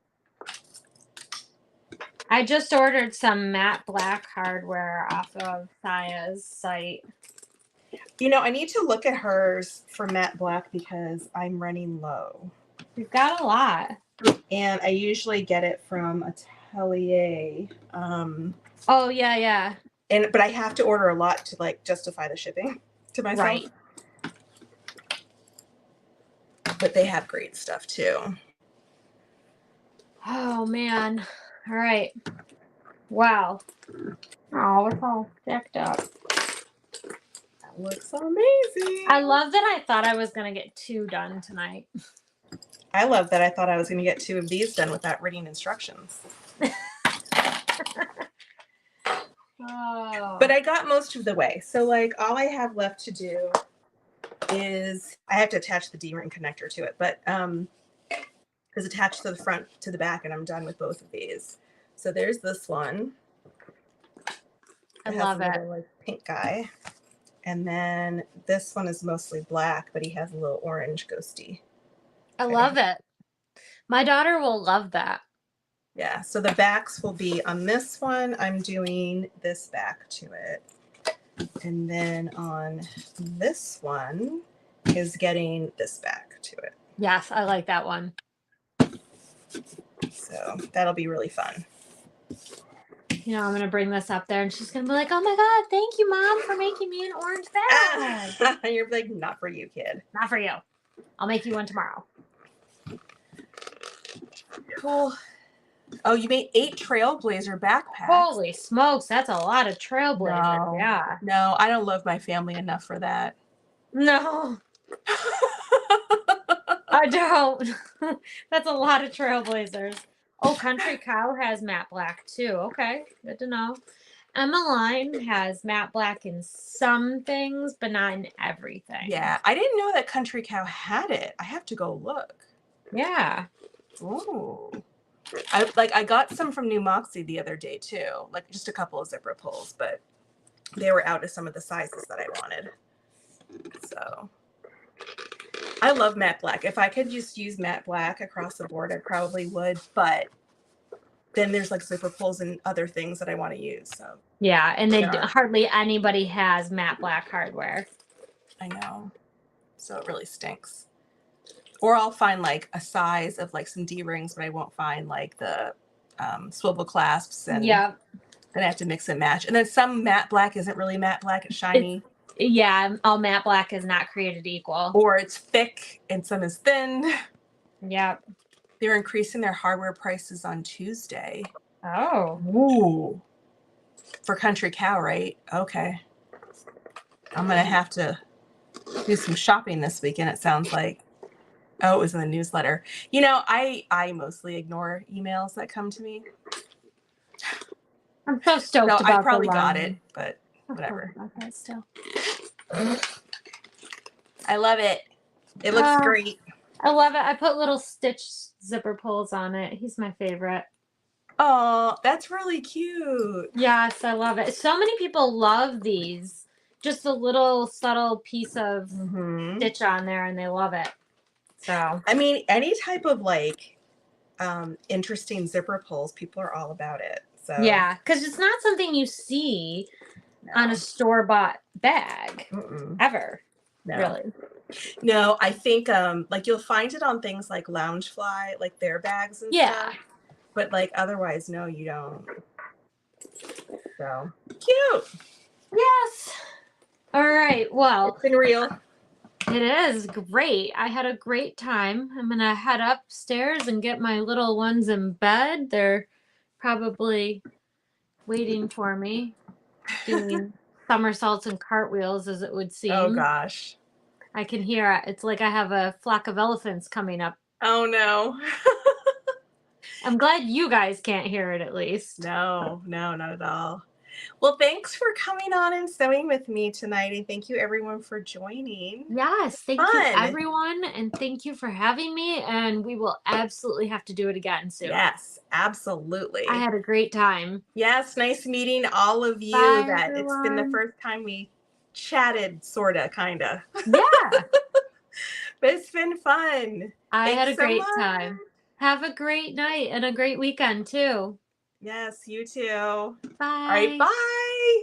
I just ordered some matte black hardware off of Saya's site. You know, I need to look at hers for matte black because I'm running low. We've got a lot. And I usually get it from Atelier. Oh, yeah. But I have to order a lot to like justify the shipping to myself. Right. But they have great stuff too. Oh, man. All right. Wow. Oh, it's all decked up. That looks amazing. I love that I thought I was going to get 2 done tonight. I love that I thought I was going to get 2 of these done without reading instructions. Oh. But I got most of the way. So like all I have left to do is I have to attach the D-ring connector to it, but it's attached to the front to the back and I'm done with both of these. So there's this one. I love it. Little, like, pink guy. And then this one is mostly black, but he has a little orange ghosty. I love it. My daughter will love that. Yeah, so the backs will be on this one. I'm doing this back to it. And then on this one is getting this back to it. Yes, I like that one. So that'll be really fun. You know, I'm going to bring this up there and she's going to be like, oh my God, thank you, Mom, for making me an orange bag. You're like, not for you, kid. Not for you. I'll make you one tomorrow. Cool. Oh, you made 8 Trailblazer backpacks. Holy smokes, that's a lot of Trailblazer. No. Yeah. No, I don't love my family enough for that. No. I don't. That's a lot of Trailblazers. Oh, Country Cow has matte black too. Okay, good to know. Emmeline has matte black in some things, but not in everything. Yeah, I didn't know that Country Cow had it. I have to go look. Yeah. Ooh. I got some from New Moxie the other day too, like just a couple of zipper pulls, but they were out of some of the sizes that I wanted. So I love matte black. If I could just use matte black across the board, I probably would, but then there's like zipper pulls and other things that I want to use. So yeah, and hardly anybody has matte black hardware. I know. So it really stinks. Or I'll find like a size of like some D-rings, but I won't find like the swivel clasps. And yeah. Then I have to mix and match. And then some matte black isn't really matte black. It's shiny. Yeah, all matte black is not created equal. Or it's thick and some is thin. Yep. They're increasing their hardware prices on Tuesday. Oh. Ooh. For Country Cow, right? Okay. I'm going to have to do some shopping this weekend, it sounds like. Oh, it was in the newsletter. You know, I mostly ignore emails that come to me. I'm so stoked about I probably got it, but whatever. Okay, still. I love it. It looks great. I love it. I put little stitch zipper pulls on it. He's my favorite. Oh, that's really cute. Yes, I love it. So many people love these. Just a little subtle piece of stitch on there, and they love it. So I mean, any type of like interesting zipper pulls, people are all about it. So yeah, because it's not something you see on a store-bought bag ever. No. Really. No, I think like you'll find it on things like Loungefly, like their bags and stuff. But like otherwise, no, you don't. So cute. Yes. All right. Well, it's been real. It is great. I had a great time. I'm going to head upstairs and get my little ones in bed. They're probably waiting for me, doing somersaults and cartwheels, as it would seem. Oh, gosh. I can hear it. It's like I have a flock of elephants coming up. Oh, no. I'm glad you guys can't hear it, at least. No, not at all. Well, thanks for coming on and sewing with me tonight. And thank you, everyone, for joining. Yes, thank you, everyone. And thank you for having me. And we will absolutely have to do it again soon. Yes, absolutely. I had a great time. Yes, nice meeting all of you. Bye, everyone. It's been the first time we chatted, sort of, kind of. Yeah. But it's been fun. I Thanks had a so great much. time. Have a great night and a great weekend too. Yes, you too. Bye. All right, bye.